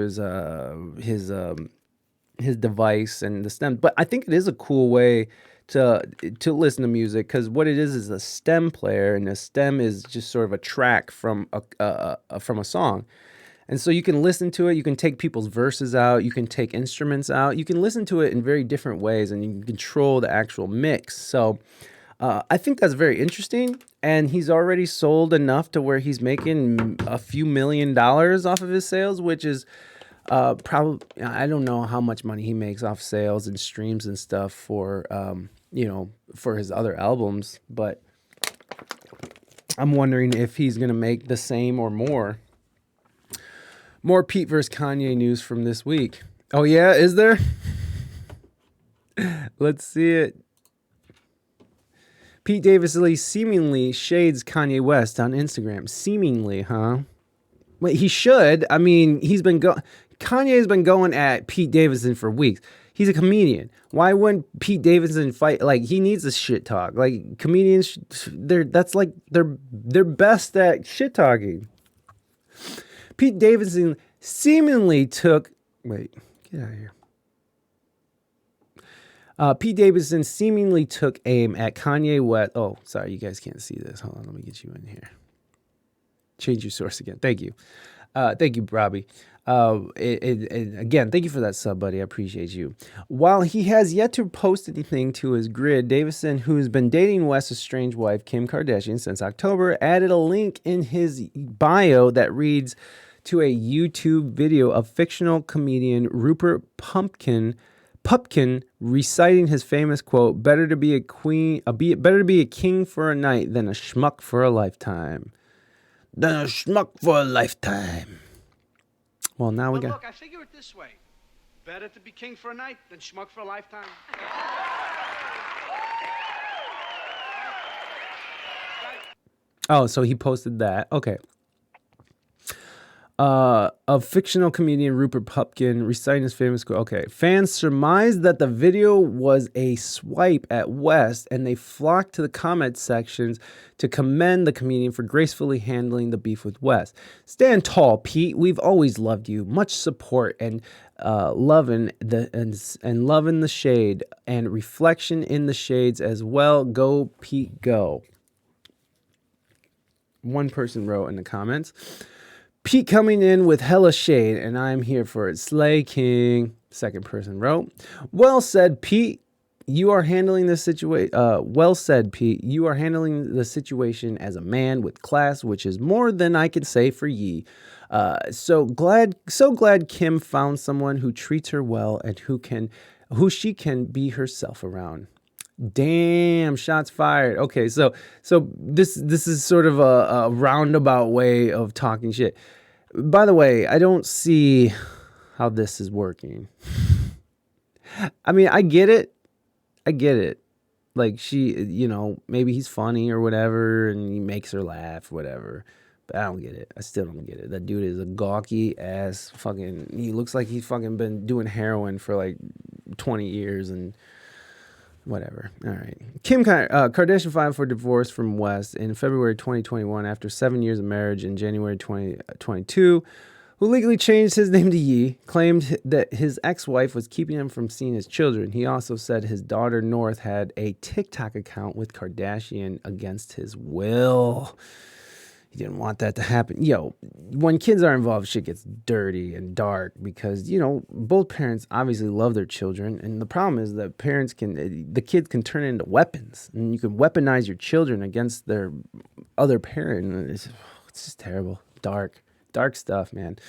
his device and the stem. But I think it is a cool way to listen to music because what it is a stem player, and a stem is just sort of a track from a song. And so you can listen to it, you can take people's verses out, you can take instruments out, you can listen to it in very different ways, and you can control the actual mix. So I think that's very interesting, and he's already sold enough to where he's making a few $1 million off of his sales, which is probably, I don't know how much money he makes off sales and streams and stuff for, for his other albums, but I'm wondering if he's going to make the same or more. More Pete versus Kanye news from this week. Oh, yeah? Is there? Let's see it. Pete Davidson seemingly shades Kanye West on Instagram. Seemingly, huh? Wait, he should. I mean, Kanye's been going at Pete Davidson for weeks. He's a comedian. Why wouldn't Pete Davidson fight? Like, he needs a shit talk. Like, comedians, they're best at shit talking. Pete Davidson seemingly took... Wait, get out of here. Pete Davidson seemingly took aim at Kanye West. Oh, sorry, you guys can't see this. Hold on, let me get you in here. Change your source again. Thank you. Thank you, Robbie. Again, thank you for that sub, buddy. I appreciate you. While he has yet to post anything to his grid, Davison, who has been dating West's estranged wife, Kim Kardashian, since October, added a link in his bio that reads to a YouTube video of fictional comedian Rupert Pupkin reciting his famous quote, better to be a king for a night than a schmuck for a lifetime. Well, now we got... Look, I figure it this way. Better to be king for a night than schmuck for a lifetime. Oh, so he posted that. Okay. Of fictional comedian Rupert Pupkin reciting his famous quote. Okay. Fans surmised that the video was a swipe at West, and they flocked to the comment sections to commend the comedian for gracefully handling the beef with West. Stand tall, Pete. We've always loved you. Much support and loving the shade and reflection in the shades as well. Go, Pete, go. One person wrote in the comments, Pete coming in with hella shade, and I'm here for it. Slay King. Second person wrote, well said, Pete. You are handling this situation. Well said, Pete. You are handling the situation as a man with class, which is more than I could say for ye. So glad Kim found someone who treats her well and who she can be herself around. Damn, shots fired. Okay, so this is sort of a roundabout way of talking shit. By the way, I don't see how this is working. I mean, I get it. Like she, maybe he's funny or whatever, and he makes her laugh, whatever. But I don't get it. I still don't get it. That dude is a gawky ass fucking. He looks like he's fucking been doing heroin for like 20 years and. Whatever. All right. Kim Kardashian filed for divorce from West in February 2021 after 7 years of marriage in January 2022, who legally changed his name to Ye, claimed that his ex-wife was keeping him from seeing his children. He also said his daughter North had a TikTok account with Kardashian against his will. He didn't want that to happen. When kids are involved, shit gets dirty and dark because, both parents obviously love their children. And the problem is that the kids can turn into weapons, and you can weaponize your children against their other parent. It's just terrible. Dark stuff, man.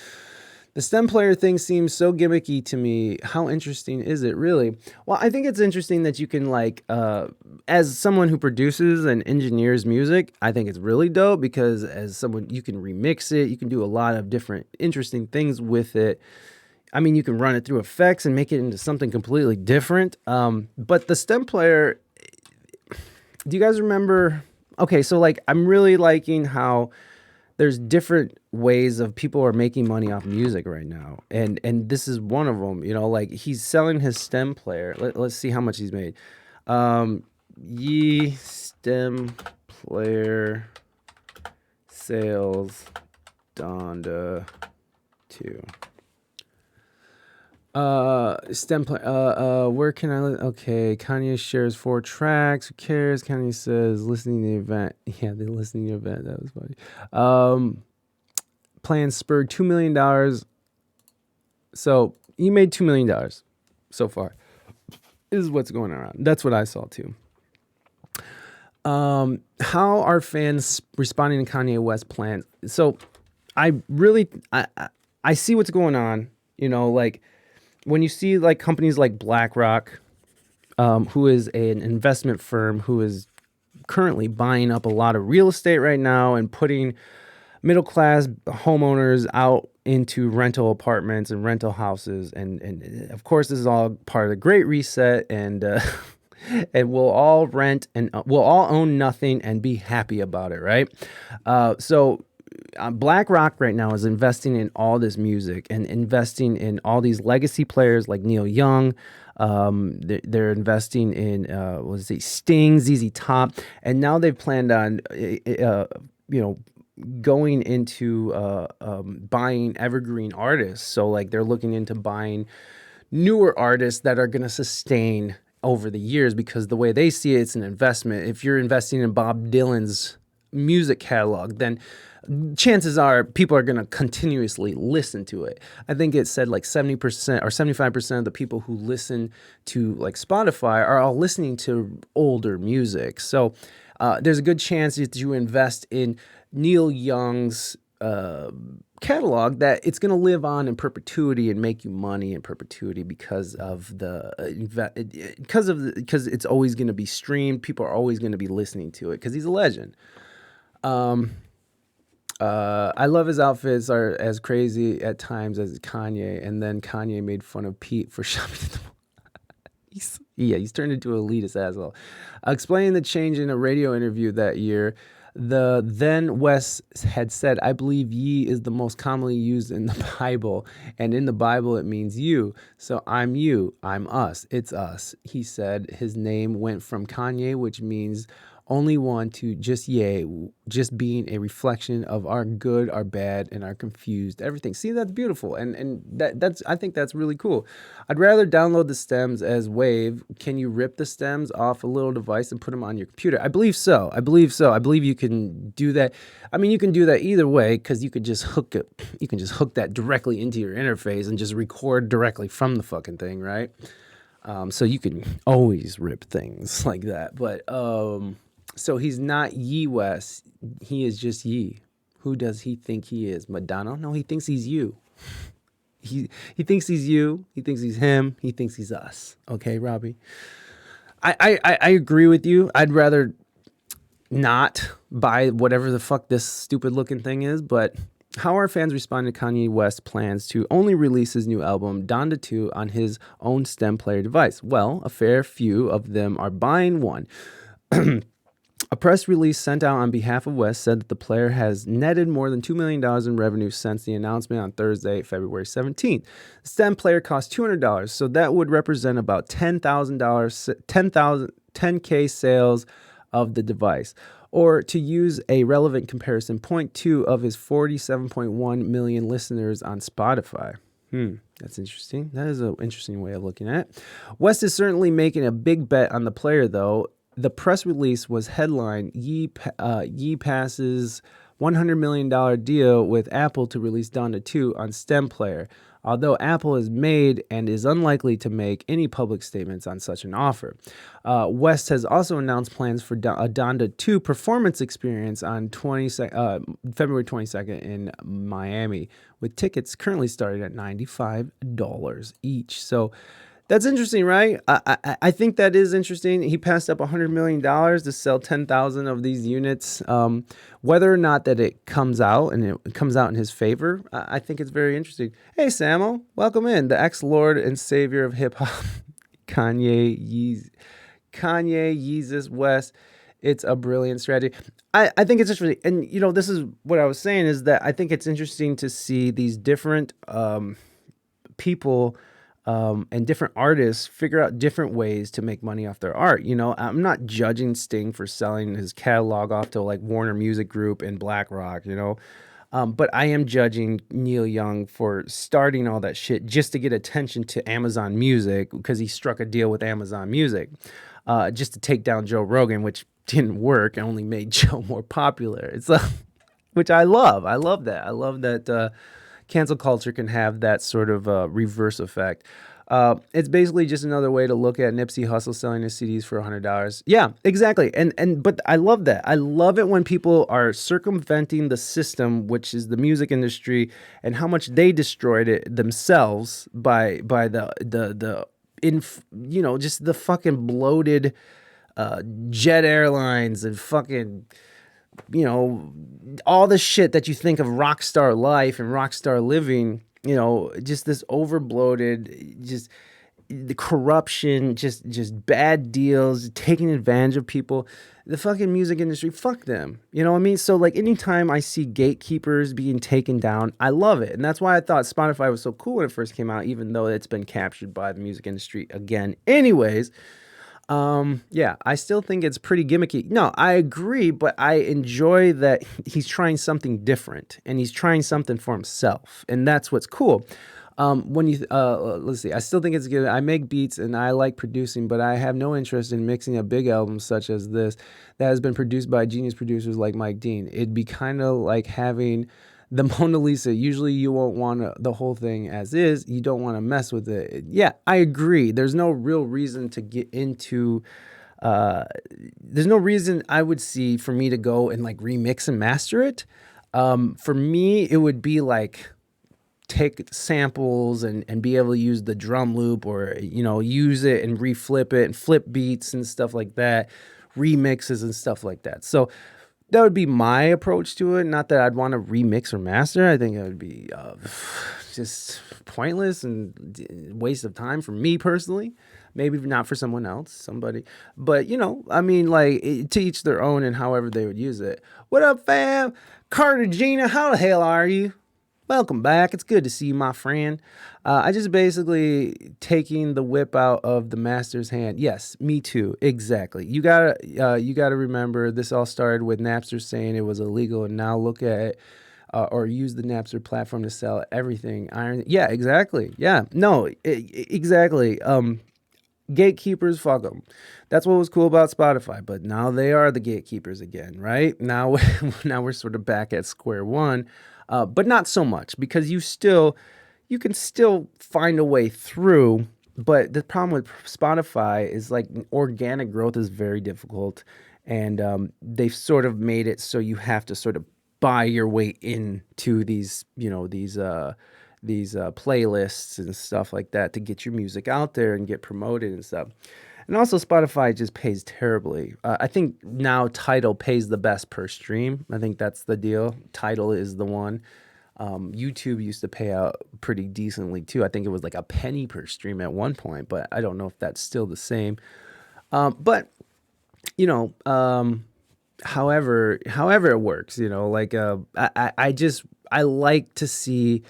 The STEM player thing seems so gimmicky to me. How interesting is it, really? Well, I think it's interesting that you can, as someone who produces and engineers music, I think it's really dope because as someone, you can remix it. You can do a lot of different interesting things with it. I mean, you can run it through effects and make it into something completely different. But the STEM player, do you guys remember? Okay, so, I'm really liking how there's different ways of people are making money off music right now. And this is one of them, he's selling his STEM player. Let's see how much he's made. Ye STEM player sales Donda 2. STEM play. Where can I? Okay, Kanye shares 4 tracks. Who cares? Kanye says listening to the event. Yeah, they listening to the event. That was funny. Plans spurred $2 million. So he made $2 million so far. This is what's going around. That's what I saw too. How are fans responding to Kanye West plans? So I see what's going on. When you see companies like BlackRock, who is an investment firm who is currently buying up a lot of real estate right now and putting middle-class homeowners out into rental apartments and rental houses. And of course, this is all part of the Great Reset, and we'll all rent and we'll all own nothing and be happy about it, right? So BlackRock right now is investing in all this music and investing in all these legacy players like Neil Young. They're investing in Sting, ZZ Top, and now they've planned on going into buying evergreen artists. So they're looking into buying newer artists that are going to sustain over the years, because the way they see it, it's an investment. If you're investing in Bob Dylan's music catalog, then chances are people are going to continuously listen to it. I think it said like 70% or 75% of the people who listen to like Spotify are all listening to older music. So there's a good chance that you invest in Neil Young's catalog that it's going to live on in perpetuity and make you money in perpetuity because it's always going to be streamed. People are always going to be listening to it because he's a legend. I love his outfits are as crazy at times as Kanye, and then Kanye made fun of Pete for shopping at the mall. He's turned into an elitist asshole. Explaining the change in a radio interview that year, the then West had said, "I believe ye is the most commonly used in the Bible, and in the Bible it means you. So I'm you, I'm us, it's us." He said his name went from Kanye, which means only one, to just yay, just being a reflection of our good, our bad, and our confused everything. See, that's beautiful, and that's I think that's really cool. I'd rather download the stems as WAV. Can you rip the stems off a little device and put them on your computer? I believe so. I believe you can do that. I mean, you can do that either way because you could just hook it. You can just hook that directly into your interface and just record directly from the fucking thing, right? So you can always rip things like that, but. So he's not Ye West. He is just Ye. Who does he think he is? Madonna? No, he thinks he's you. He thinks he's you. He thinks he's him. He thinks he's us. Okay, Robbie? I agree with you. I'd rather not buy whatever the fuck this stupid looking thing is, but how are fans responding to Kanye West's plans to only release his new album, Donda 2, on his own stem player device? Well, a fair few of them are buying one. A press release sent out on behalf of West said that the player has netted more than $2 million in revenue since the announcement on Thursday, February 17th. The stem player costs $200, so that would represent about $10K sales of the device. Or to use a relevant comparison, 0.2 of his 47.1 million listeners on Spotify. That's interesting. That is an interesting way of looking at it. West is certainly making a big bet on the player, though. The press release was headlined, Ye passes $100 million deal with Apple to release Donda 2 on stem player, although Apple has made and is unlikely to make any public statements on such an offer. West has also announced plans for a Donda 2 performance experience on February 22nd in Miami, with tickets currently starting at $95 each. So that's interesting, right? I think that is interesting. He passed up $100 million to sell 10,000 of these units. Whether or not that it comes out and it comes out in his favor, I think it's very interesting. Hey, Samo, welcome in. The ex-lord and savior of hip-hop, Kanye Yeezus West. It's a brilliant strategy. I think it's interesting. And, you know, this is what I was saying is that I think it's interesting to see these different people and different artists figure out different ways to make money off their art. You know, I'm not judging Sting for selling his catalog off to like Warner Music Group and BlackRock, you know, but I am judging Neil Young for starting all that shit just to get attention to Amazon Music because he struck a deal with Amazon Music just to take down Joe Rogan, which didn't work and only made Joe more popular. It's which I love. I love that. I love that. Cancel culture can have that sort of reverse effect. It's basically just another way to look at Nipsey Hussle selling his CDs for $100. Yeah, exactly. But I love that. I love it when people are circumventing the system, which is the music industry, and how much they destroyed it themselves by the just the fucking bloated jet airlines and fucking, you know, all the shit that you think of rock star life and rock star living, you know, just this overbloated, just the corruption, just bad deals, taking advantage of people. The fucking music industry, fuck them. You know what I mean? So like anytime I see gatekeepers being taken down, I love it. And that's why I thought Spotify was so cool when it first came out, even though it's been captured by the music industry again. Anyways, yeah, I still think it's pretty gimmicky. No, I agree, but I enjoy that he's trying something different and he's trying something for himself. And that's what's cool. When you let's see, I still think it's good. I make beats and I like producing, but I have no interest in mixing a big album such as this that has been produced by genius producers like Mike Dean. It'd be kind of like having the Mona Lisa. Usually you won't want the whole thing as is. You don't want to mess with it. Yeah, I agree. There's no real reason to get into there's no reason I would see for me to go and like remix and master it. For me, it would be like take samples and be able to use the drum loop or, you know, use it and reflip it and flip beats and stuff like that, remixes and stuff like that. So that would be my approach to it. Not that I'd want to remix or master. I think it would be just pointless and waste of time for me personally. Maybe not for someone else, somebody. But, you know, I mean, like, to each their own and however they would use it. What up, fam? Cartagena, how the hell are you? Welcome back. It's good to see you, my friend. I just basically taking the whip out of the master's hand. Yes, me too. Exactly. You gotta remember this all started with Napster saying it was illegal, and now look at it, or use the Napster platform to sell everything. Yeah, exactly. Yeah, no, exactly. Gatekeepers, fuck them. That's what was cool about Spotify, but now they are the gatekeepers again, right? Now we're sort of back at square one. But not so much, because you can still find a way through. But the problem with Spotify is like organic growth is very difficult, and they've sort of made it so you have to sort of buy your way into these, you know, these playlists and stuff like that to get your music out there and get promoted and stuff. And also Spotify just pays terribly. I think now Tidal pays the best per stream. I think that's the deal. Tidal is the one. YouTube used to pay out pretty decently too. I think it was like a penny per stream at one point, but I don't know if that's still the same. But you know, however it works, you know, like I like to see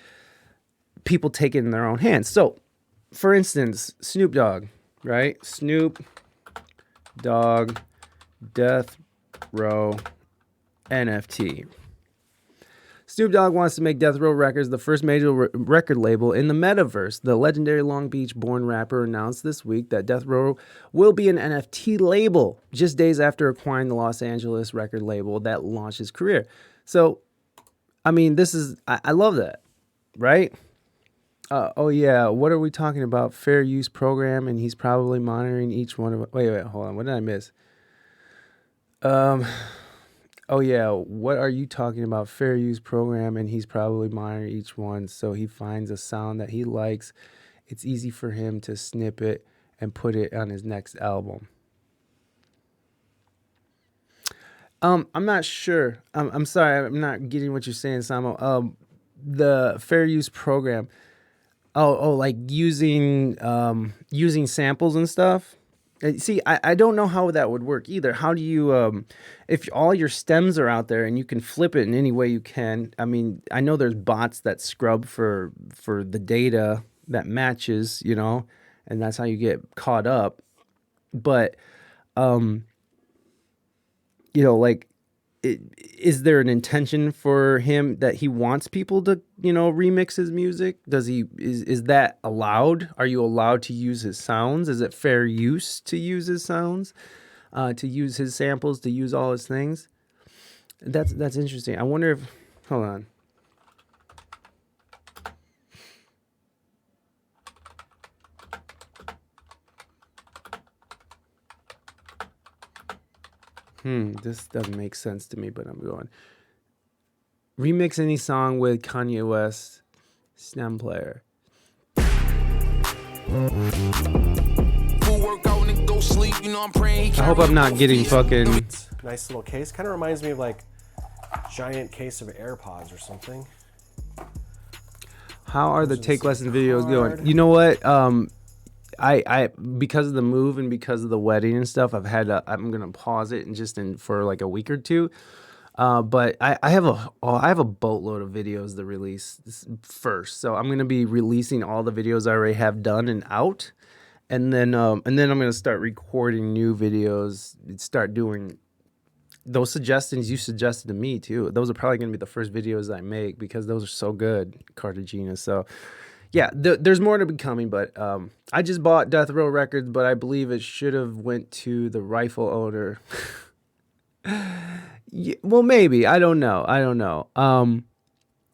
people take it in their own hands. So, for instance, Snoop Dogg. Right? Snoop Dogg, Death Row, NFT. Snoop Dogg wants to make Death Row Records the first major record label in the metaverse. The legendary Long Beach-born rapper announced this week that Death Row will be an NFT label just days after acquiring the Los Angeles record label that launched his career. So, I mean, I love that, right? Oh yeah, what are we talking about? Fair use program, and he's probably monitoring each one of. Wait, hold on. What did I miss? Oh yeah, what are you talking about? Fair use program, and he's probably monitoring each one, so he finds a sound that he likes. It's easy for him to snip it and put it on his next album. I'm not sure. I'm sorry, I'm not getting what you're saying, Samo. The fair use program. Oh, like using samples and stuff. See, I don't know how that would work either. How do you, if all your stems are out there and you can flip it in any way you can? I mean, I know there's bots that scrub for the data that matches, you know, and that's how you get caught up. But, you know, like, is there an intention for him that he wants people to, you know, remix his music? Is that allowed? Are you allowed to use his sounds? Is it fair use to use his sounds, to use his samples, to use all his things? That's interesting. I wonder if, hold on. This doesn't make sense to me, but I'm going. Remix any song with Kanye West, stem player. Full workout and go sleep, you know I'm praying. I hope I'm not getting fucking. Nice little case. Kind of reminds me of like giant case of AirPods or something. How are the Take Lesson videos going? You know what? I because of the move and because of the wedding and stuff, I'm gonna pause it and for like a week or two. But I have a boatload of videos to release first, so I'm gonna be releasing all the videos I already have done and out, and then I'm gonna start recording new videos. Start doing those suggestions you suggested to me too. Those are probably gonna be the first videos I make because those are so good, Cartagena. So. yeah, there's more to be coming, but I just bought Death Row Records, but I believe it should have went to the rifle owner. Yeah, well, maybe. I don't know.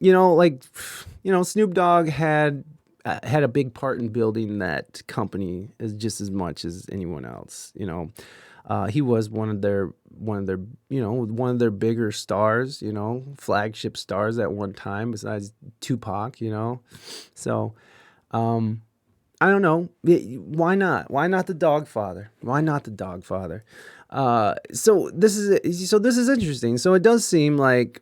Like, Snoop Dogg had a big part in building that company as just as much as anyone else. He was one of their bigger stars. Flagship stars at one time, besides Tupac. So, I don't know. Why not? Why not the Dogfather? Why not the Dogfather? So this is interesting. So it does seem like.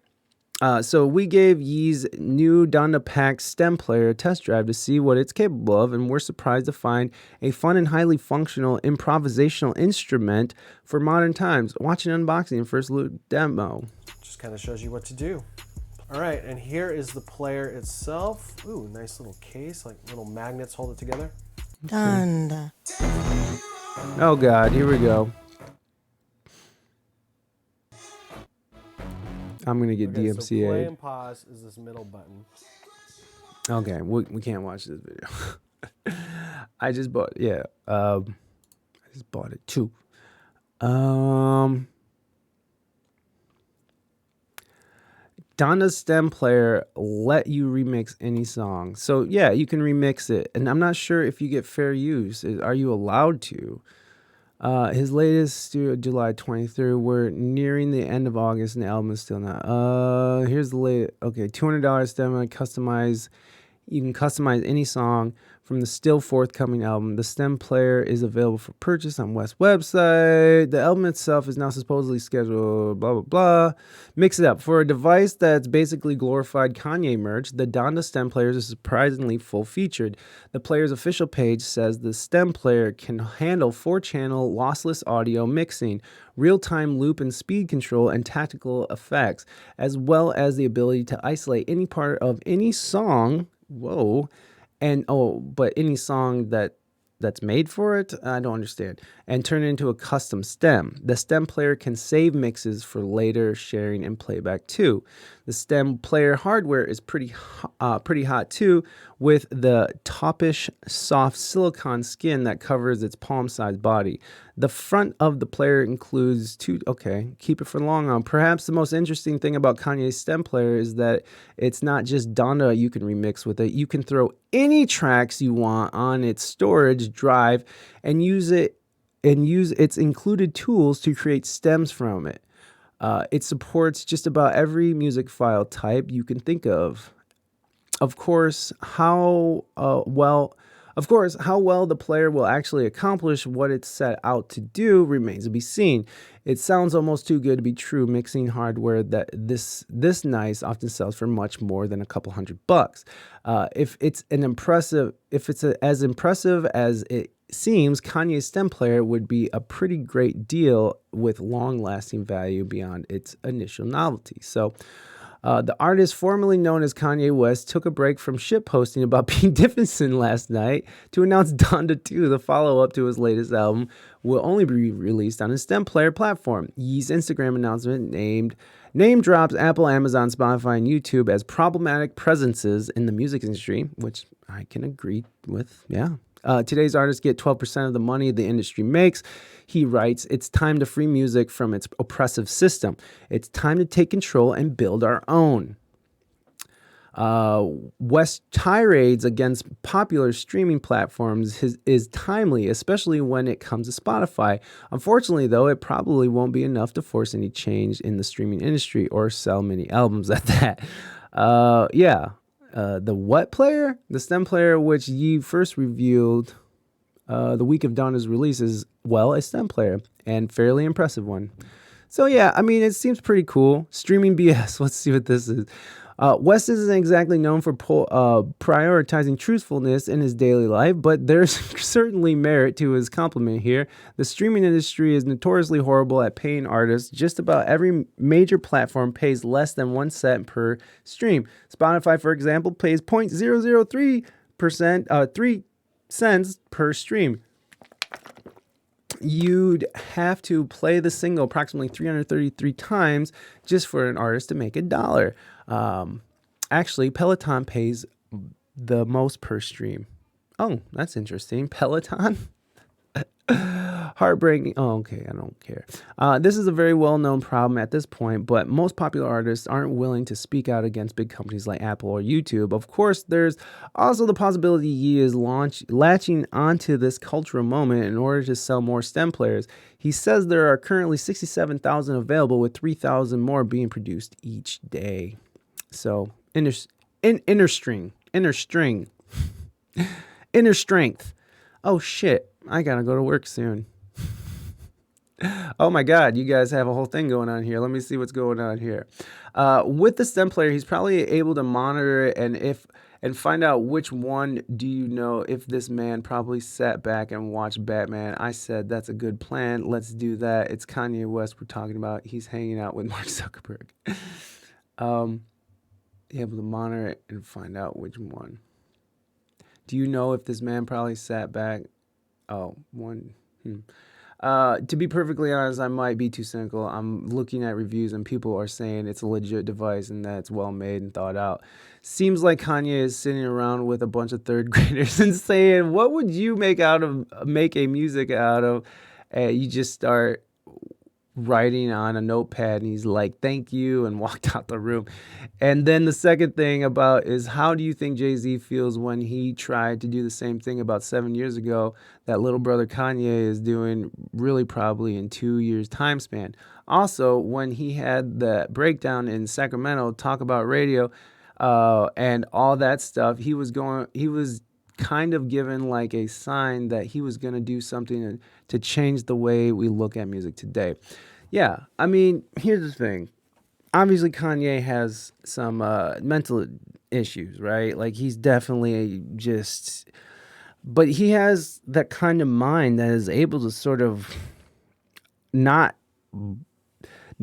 So we gave Yee's new Donda Pack stem player a test drive to see what it's capable of, and we're surprised to find a fun and highly functional improvisational instrument for modern times. Watch an unboxing and first look demo. Just kind of shows you what to do. All right, and here is the player itself. Ooh, nice little case, like little magnets hold it together. Donda. Oh God, here we go. I'm gonna get DMCA. So play and pause is this middle button. Okay, we can't watch this video. I just bought it too. Donda's stem player let you remix any song. So yeah, you can remix it, and I'm not sure if you get fair use. Are you allowed to? His latest studio, July 23rd. We're nearing the end of August, and the album is still not. Here's the latest. Okay, $200 stem. You can customize any song from the still forthcoming album. The stem player is available for purchase on West's website. The album itself is now supposedly scheduled, blah, blah, blah. Mix it up. For a device that's basically glorified Kanye merch, the Donda stem player is surprisingly full-featured. The player's official page says the stem player can handle 4-channel lossless audio mixing, real-time loop and speed control, and tactical effects, as well as the ability to isolate any part of any song. Whoa. But any song that's made for it, I don't understand, and turn it into a custom stem. The stem player can save mixes for later sharing and playback too. The stem player hardware is pretty hot too, with the toppish soft silicone skin that covers its palm-sized body. The front of the player includes keep it for the long run. Perhaps the most interesting thing about Kanye's stem player is that it's not just Donda you can remix with it. You can throw any tracks you want on its storage drive and use its included tools to create stems from it. It supports just about every music file type you can think of. Of course, how well the player will actually accomplish what it's set out to do remains to be seen. It sounds almost too good to be true. Mixing hardware that this nice often sells for much more than a couple $100. If it's as impressive as it seems, Kanye's stem player would be a pretty great deal with long-lasting value beyond its initial novelty. So, the artist formerly known as Kanye West took a break from shitposting about Pete Davidson last night to announce Donda 2, the follow-up to his latest album, will only be released on his stem player platform. Yee's Instagram announcement name drops Apple, Amazon, Spotify, and YouTube as problematic presences in the music industry, which I can agree with, yeah. Today's artists get 12% of the money the industry makes. He writes, "It's time to free music from its oppressive system. It's time to take control and build our own." West's tirades against popular streaming platforms is timely, especially when it comes to Spotify. Unfortunately, though, it probably won't be enough to force any change in the streaming industry or sell many albums at that. The what player? The stem player, which Yee first revealed the week of Donda's release, is, well, a stem player, and fairly impressive one. So yeah, I mean, it seems pretty cool. Streaming BS. Let's see what this is. West isn't exactly known for prioritizing truthfulness in his daily life, but there's certainly merit to his compliment here. The streaming industry is notoriously horrible at paying artists. Just about every major platform pays less than 1 cent per stream. Spotify, for example, pays 0.003%, 3 cents per stream. You'd have to play the single approximately 333 times just for an artist to make $1. Actually, Peloton pays the most per stream. Oh, that's interesting. Peloton. Heartbreaking. Oh, okay. I don't care. This is a very well-known problem at this point, but most popular artists aren't willing to speak out against big companies like Apple or YouTube. Of course, there's also the possibility he is latching onto this cultural moment in order to sell more STEM players. He says there are currently 67,000 available, with 3,000 more being produced each day. So, inner strength. Oh shit, I gotta go to work soon. Oh my God, you guys have a whole thing going on here. Let me see what's going on here. With the STEM player, he's probably able to monitor it and find out which one do you know if this man probably sat back and watched Batman. I said, that's a good plan. Let's do that. It's Kanye West we're talking about. He's hanging out with Mark Zuckerberg. Able to monitor it and find out which one. Do you know if this man probably sat back? Oh, one. To be perfectly honest, I might be too cynical. I'm looking at reviews and people are saying it's a legit device and that it's well made and thought out. Seems like Kanye is sitting around with a bunch of third graders and saying, what would you make a music out of? You just start writing on a notepad and he's like, thank you, and walked out the room. And then the second thing about is, how do you think Jay-Z feels when he tried to do the same thing about 7 years ago that little brother Kanye is doing really probably in 2 years time span? Also, when he had the breakdown in Sacramento, talk about radio and all that stuff, he was kind of given like a sign that he was going to do something to change the way we look at music today. Yeah, I mean, here's the thing. Obviously, Kanye has some mental issues, right? Like, he's definitely but he has that kind of mind that is able to sort of not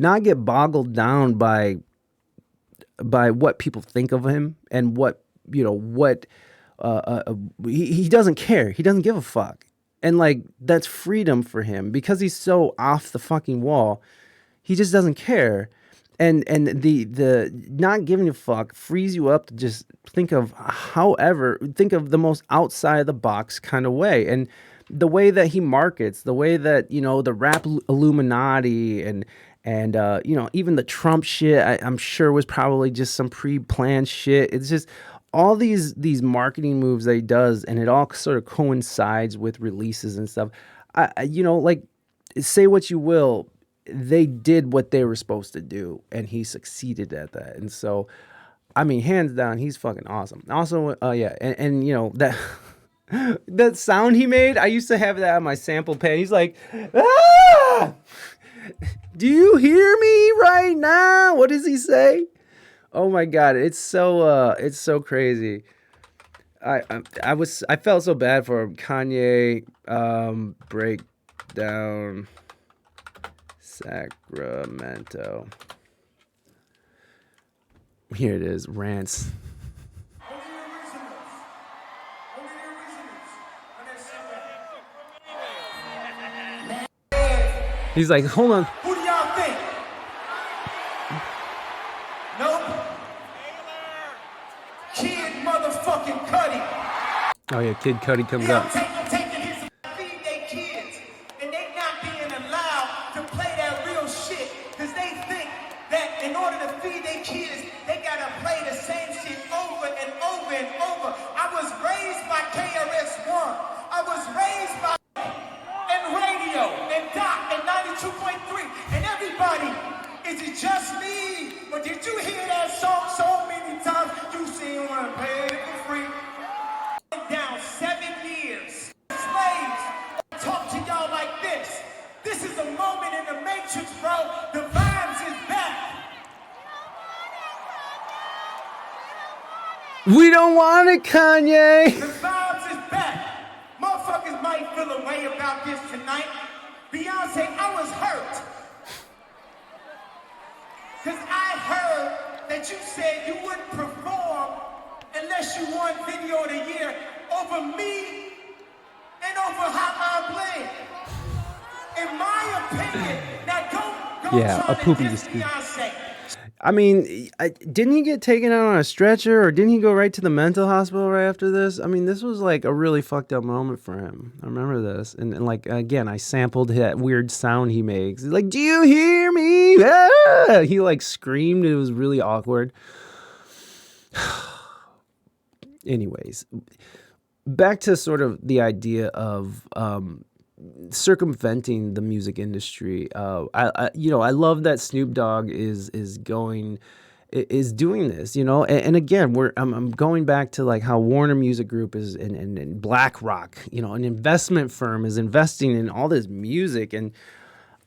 get boggled down by what people think of him and he doesn't care. He doesn't give a fuck. And like, that's freedom for him because he's so off the fucking wall. He just doesn't care. And the not giving a fuck frees you up to just think of the most outside of the box kind of way. And the way that he markets, the way that, the rap Illuminati and even the Trump shit, I'm sure was probably just some pre-planned shit. It's just all these marketing moves that he does, and it all sort of coincides with releases and stuff. Say what you will, they did what they were supposed to do, and he succeeded at that. And so, I mean, hands down, he's fucking awesome. Also, that that sound he made, I used to have that on my sample pen. He's like, ah! Do you hear me right now? What does he say? Oh my God, it's so crazy. I felt so bad for him. Kanye breakdown Sacramento. Here it is, rants. He's like, hold on. Who do y'all think? Nope. Kid motherfucking Cudi. Oh yeah, Kid Cudi comes up. I'm taking his feed they kids, and they not being allowed to play that real shit, because they think that in order to feed their kids, they gotta play the same shit over and over and over. I was raised by KRS-One. I was raised by and radio and Doc and 92.3 and everybody. Is it just me? Or did you hear that song so many times? You seen one pay it for free. Down 7 years. Slaves talk to y'all like this. This is a moment in the Matrix, bro. The vibes is back. We don't want it, Kanye. The vibes is back. Motherfuckers might feel a way about this tonight. Beyonce, I was hurt. Because I heard that you said you wouldn't perform unless you won Video of the Year over me and over How I Play. In my opinion, now go Yeah, try a poopy to diss dispute. Beyonce. I mean, didn't he get taken out on a stretcher, or didn't he go right to the mental hospital right after this? I mean, this was like a really fucked up moment for him. I remember this. And like, again, I sampled that weird sound he makes. He's like, do you hear me? Ah! He like screamed. It was really awkward. Anyways, back to sort of the idea of circumventing the music industry. I love that Snoop Dogg is doing this, and again, I'm going back to like how Warner Music Group is and BlackRock, an investment firm, is investing in all this music, and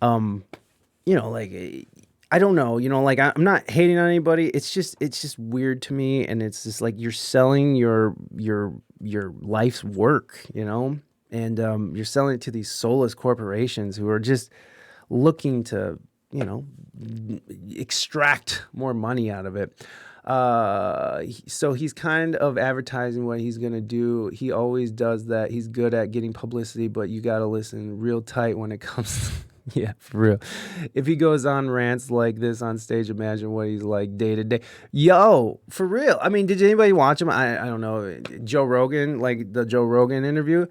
like, I don't know, like, I'm not hating on anybody. It's just weird to me, and it's just like you're selling your life's work, and you're selling it to these soulless corporations who are just looking to, extract more money out of it. So he's kind of advertising what he's going to do. He always does that. He's good at getting publicity, but you got to listen real tight when it comes to, yeah, for real. If he goes on rants like this on stage, imagine what he's like day to day. Yo, for real. I mean, did anybody watch him? I don't know. Joe Rogan, like the Joe Rogan interview.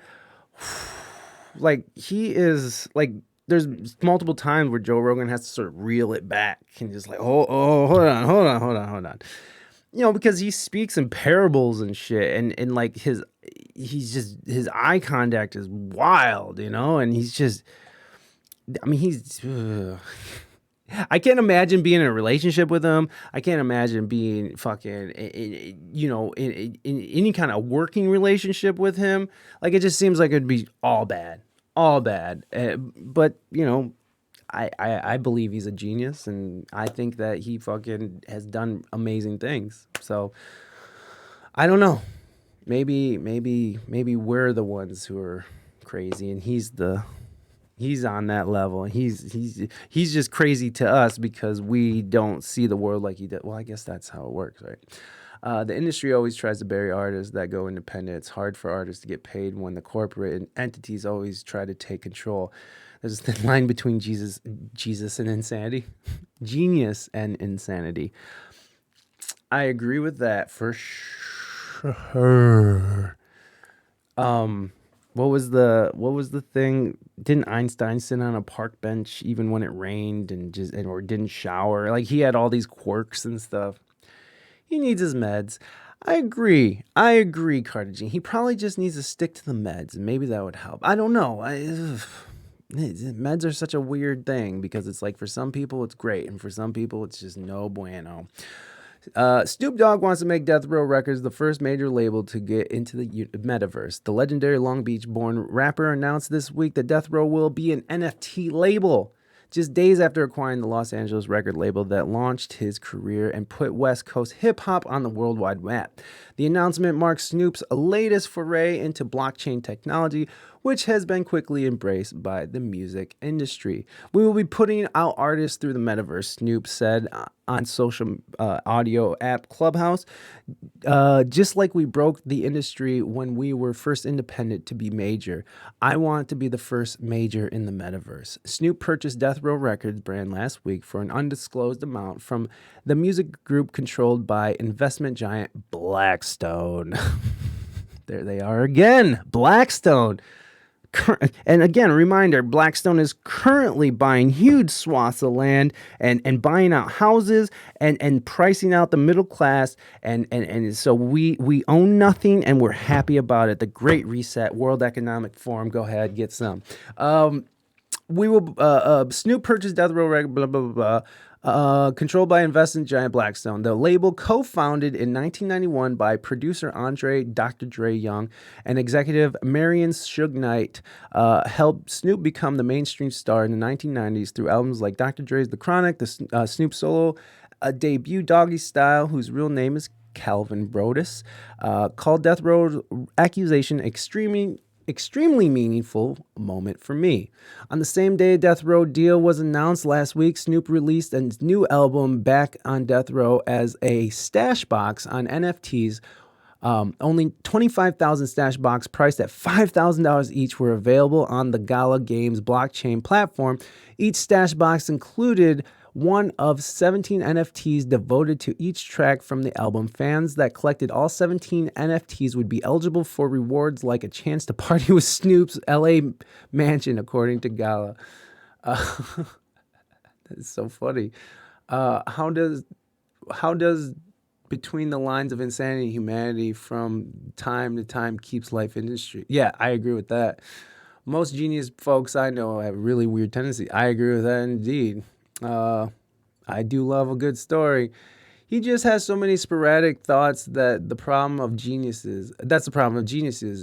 Like, he is like, there's multiple times where Joe Rogan has to sort of reel it back and just like, hold on. Because he speaks in parables and shit, and like his eye contact is wild, and he's just, I mean, I can't imagine being in a relationship with him. I can't imagine being fucking, in any kind of working relationship with him. Like, it just seems like it'd be all bad. But, I believe he's a genius, and I think that he fucking has done amazing things. So, I don't know. Maybe we're the ones who are crazy, and he's on that level. He's just crazy to us because we don't see the world like he did. Well, I guess that's how it works, right? The industry always tries to bury artists that go independent. It's hard for artists to get paid when the corporate entities always try to take control. There's a thin line between Jesus and insanity. Genius and insanity. I agree with that for sure. What was the thing? Didn't Einstein sit on a park bench even when it rained or didn't shower? Like, he had all these quirks and stuff. He needs his meds. I agree, Carter G. He probably just needs to stick to the meds, and maybe that would help. I don't know. Meds are such a weird thing because it's like, for some people it's great, and for some people it's just no bueno. Snoop Dogg wants to make Death Row Records the first major label to get into the metaverse. The legendary Long Beach-born rapper announced this week that Death Row will be an NFT label, just days after acquiring the Los Angeles record label that launched his career and put West Coast hip-hop on the worldwide map. The announcement marks Snoop's latest foray into blockchain technology, which has been quickly embraced by the music industry. We will be putting out artists through the metaverse, Snoop said on social audio app Clubhouse. Just like we broke the industry when we were first independent to be major, I want to be the first major in the metaverse. Snoop purchased Death Row Records brand last week for an undisclosed amount from the music group controlled by investment giant Blackstone. There they are again, Blackstone. And again, a reminder, Blackstone is currently buying huge swaths of land and buying out houses and pricing out the middle class. And so we own nothing, and we're happy about it. The Great Reset, World Economic Forum. Go ahead, get some. We will Snoop purchased Death Row Records, blah, blah, blah, blah. Controlled by investment giant Blackstone. The label, co-founded in 1991 by producer Andre Dr. Dre Young and executive Marion Suge Knight, helped Snoop become the mainstream star in the 1990s through albums like Dr. Dre's The Chronic, the Snoop solo debut Doggy Style, whose real name is Calvin Brodus, called Death Row Accusation extremely meaningful moment for me. On the same day Death Row deal was announced last week, Snoop released a new album, Back on Death Row, as a stash box on NFTs. Only 25,000 stash box priced at $5,000 each were available on the Gala Games blockchain platform. Each stash box included one of 17 NFTs devoted to each track from the album. Fans that collected all 17 NFTs would be eligible for rewards like a chance to party with Snoop's LA mansion, according to Gala. That's so funny. How does Between the Lines of Insanity and Humanity from time to time keeps life industry? Yeah, I agree with that. Most genius folks I know have really weird tendencies. I agree with that indeed. I do love a good story. He just has so many sporadic thoughts that's the problem of geniuses.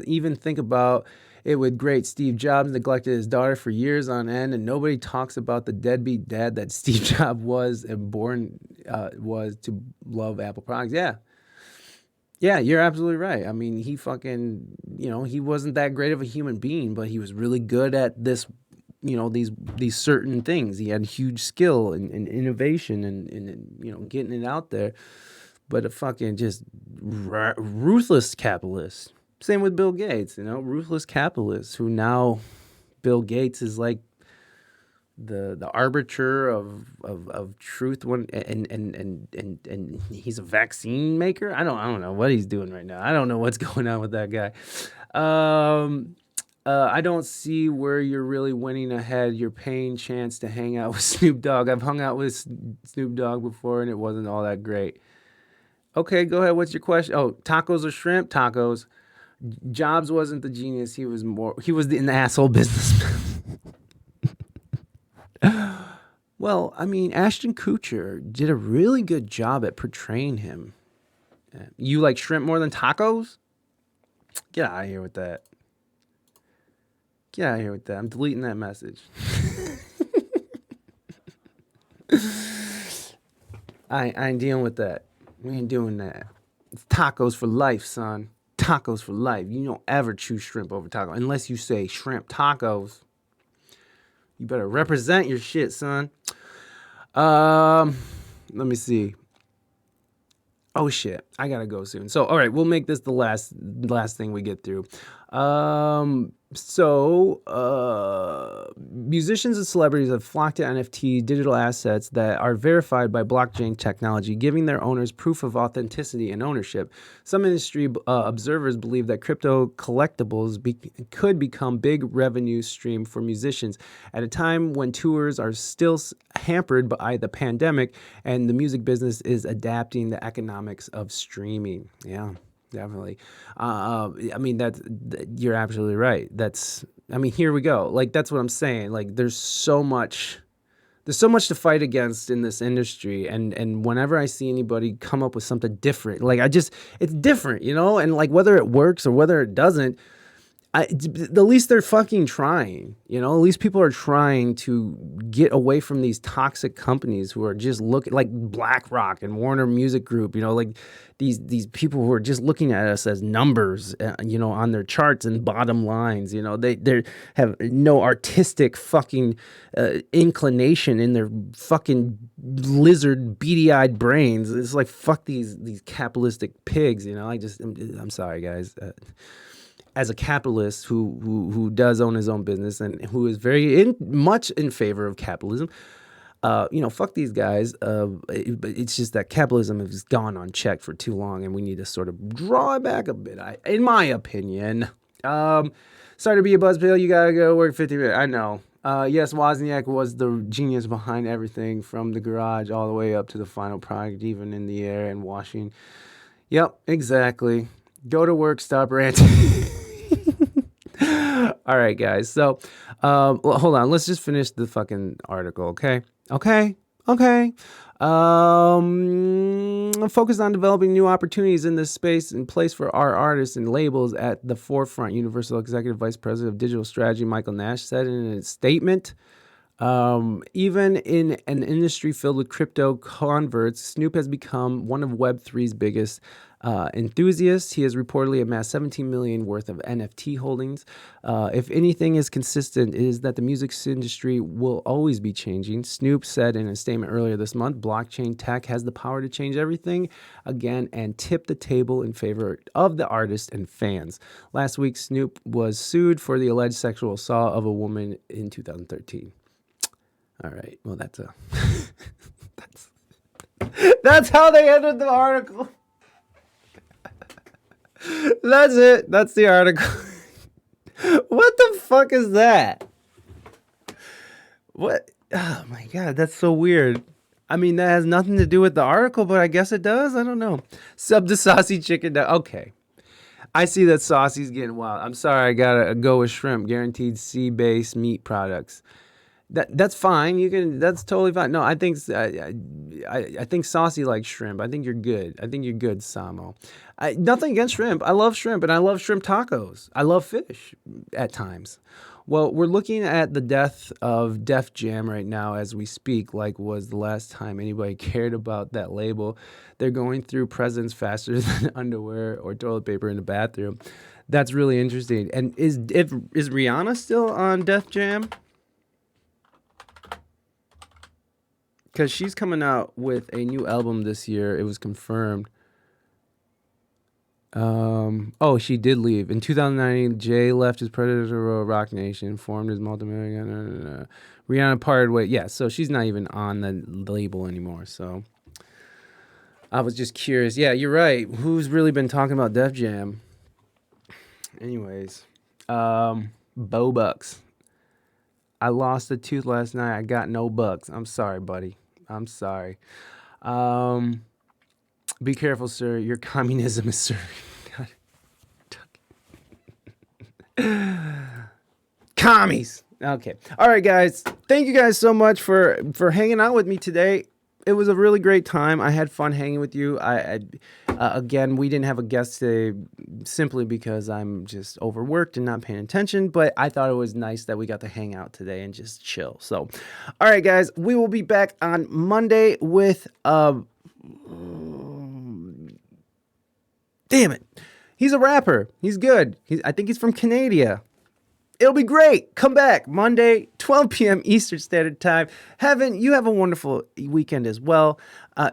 Even think about it with great Steve Jobs neglected his daughter for years on end, and nobody talks about the deadbeat dad that Steve Jobs was to love Apple products. Yeah, you're absolutely right. I mean, he fucking, he wasn't that great of a human being, but he was really good at this, these certain things. He had huge skill and innovation and getting it out there. But a fucking just ruthless capitalist. Same with Bill Gates, ruthless capitalists who now Bill Gates is like the arbiter of truth and he's a vaccine maker. I don't know what he's doing right now. I don't know what's going on with that guy. I don't see where you're really winning ahead. You're paying chance to hang out with Snoop Dogg. I've hung out with Snoop Dogg before and it wasn't all that great. Okay, go ahead. What's your question? Oh, tacos or shrimp? Tacos. Jobs wasn't the genius. He was an asshole businessman. Well, I mean, Ashton Kutcher did a really good job at portraying him. You like shrimp more than tacos? Get out of here with that. Get out of here with that. I'm deleting that message. I ain't dealing with that. We ain't doing that. It's tacos for life, son. Tacos for life. You don't ever choose shrimp over taco unless you say shrimp tacos. You better represent your shit, son. Let me see. Oh shit, I gotta go soon. So, all right, we'll make this the last thing we get through. Musicians and celebrities have flocked to NFT digital assets that are verified by blockchain technology, giving their owners proof of authenticity and ownership. Some industry observers believe that crypto collectibles could become big revenue stream for musicians at a time when tours are still hampered by the pandemic and the music business is adapting the economics of streaming. Yeah. Definitely. I mean, you're absolutely right. Here we go. Like, that's what I'm saying. Like, there's so much to fight against in this industry. And whenever I see anybody come up with something different, like, it's different, and like whether it works or whether it doesn't, at least they're fucking trying, at least people are trying to get away from these toxic companies who are just looking like BlackRock and Warner Music Group, like these people who are just looking at us as numbers, on their charts and bottom lines, they have no artistic fucking inclination in their fucking lizard beady-eyed brains. It's like, fuck these capitalistic pigs, I'm sorry, guys. As a capitalist who does own his own business and who is very much in favor of capitalism, fuck these guys. It's just that capitalism has gone unchecked for too long, and we need to sort of draw it back a bit. In my opinion, sorry to be a buzzpill. You gotta go work 50 minutes. I know. Yes, Wozniak was the genius behind everything from the garage all the way up to the final product, even in the air and washing. Yep, exactly. Go to work, stop ranting. All right, guys. So, hold on. Let's just finish the fucking article, okay? Okay. Focused on developing new opportunities in this space and place for our artists and labels at the forefront. Universal Executive Vice President of Digital Strategy, Michael Nash, said in a statement. Even in an industry filled with crypto converts, Snoop has become one of Web3's biggest enthusiasts. He has reportedly amassed 17 million worth of NFT holdings. If anything is consistent, it is that the music industry will always be changing. Snoop said in a statement earlier this month, blockchain tech has the power to change everything again and tip the table in favor of the artists and fans. Last week, Snoop was sued for the alleged sexual assault of a woman in 2013. All right, well, that's a That's how they ended the article. That's it. That's the article. What the fuck is that? What? Oh my god, that's so weird. I mean, that has nothing to do with the article, but I guess it does. I don't know. Sub to Saucy Chicken. Okay. I see that Saucy's getting wild. I'm sorry, I gotta go with shrimp. Guaranteed sea-based meat products. That's fine. You can. That's totally fine. No, I think I think Saucy likes shrimp. I think you're good. I think you're good, Samo. Nothing against shrimp. I love shrimp, and I love shrimp tacos. I love fish at times. Well, we're looking at the death of Def Jam right now as we speak, like was the last time anybody cared about that label. They're going through presents faster than underwear or toilet paper in the bathroom. That's really interesting. And is Rihanna still on Def Jam? Because she's coming out with a new album this year. It was confirmed. Oh, she did leave. In 2019, Jay left his Predator Rock Nation, formed his multi-million. Rihanna parted ways. Yeah, so she's not even on the label anymore. So I was just curious. Yeah, you're right. Who's really been talking about Def Jam? Anyways, Bo Bucks. I lost a tooth last night. I got no bucks. I'm sorry, buddy. I'm sorry. Be careful, sir. Your communism is serving. Commies. Okay. All right, guys. Thank you guys so much for hanging out with me today. It was a really great time. I had fun hanging with you. Again, we didn't have a guest today simply because I'm just overworked and not paying attention, but I thought it was nice that we got to hang out today and just chill. So, all right, guys, we will be back on Monday with, damn it. He's a rapper. He's good. I think he's from Canada. It'll be great. Come back Monday, 12 p.m. Eastern Standard Time. Heaven, you have a wonderful weekend as well.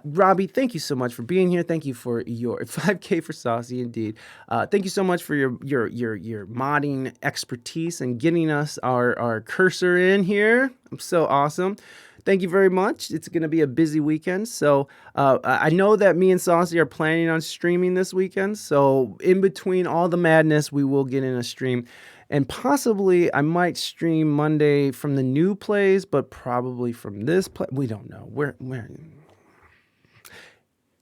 Robbie, thank you so much for being here. Thank you for your 5K for Saucy, indeed. Thank you so much for your modding expertise and getting us our cursor in here. I'm so awesome. Thank you very much. It's going to be a busy weekend. So I know that me and Saucy are planning on streaming this weekend. So in between all the madness, we will get in a stream. And possibly I might stream Monday from the new plays, but probably from this play. We don't know. We're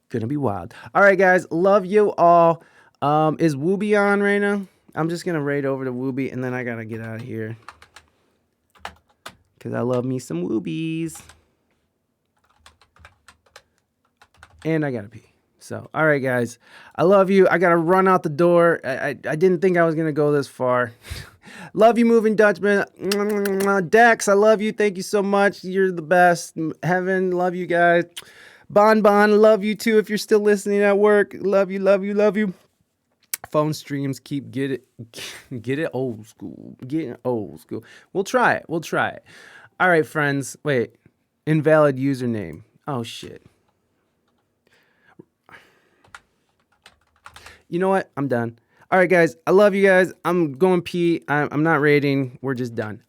gonna be wild. All right, guys. Love you all. Is Wooby on right now? I'm just gonna raid over to Wooby, and then I gotta get out of here because I love me some Woobies, and I gotta pee. So, all right, guys, I love you. I got to run out the door. I didn't think I was going to go this far. Love you, Moving Dutchman. Dex, I love you. Thank you so much. You're the best. Heaven, love you guys. Bon, love you too if you're still listening at work. Love you, love you, love you. Phone streams, get it old school. Get it old school. We'll try it. All right, friends. Wait, invalid username. Oh, shit. You know what? I'm done. All right, guys. I love you guys. I'm going pee. I'm not raiding. We're just done.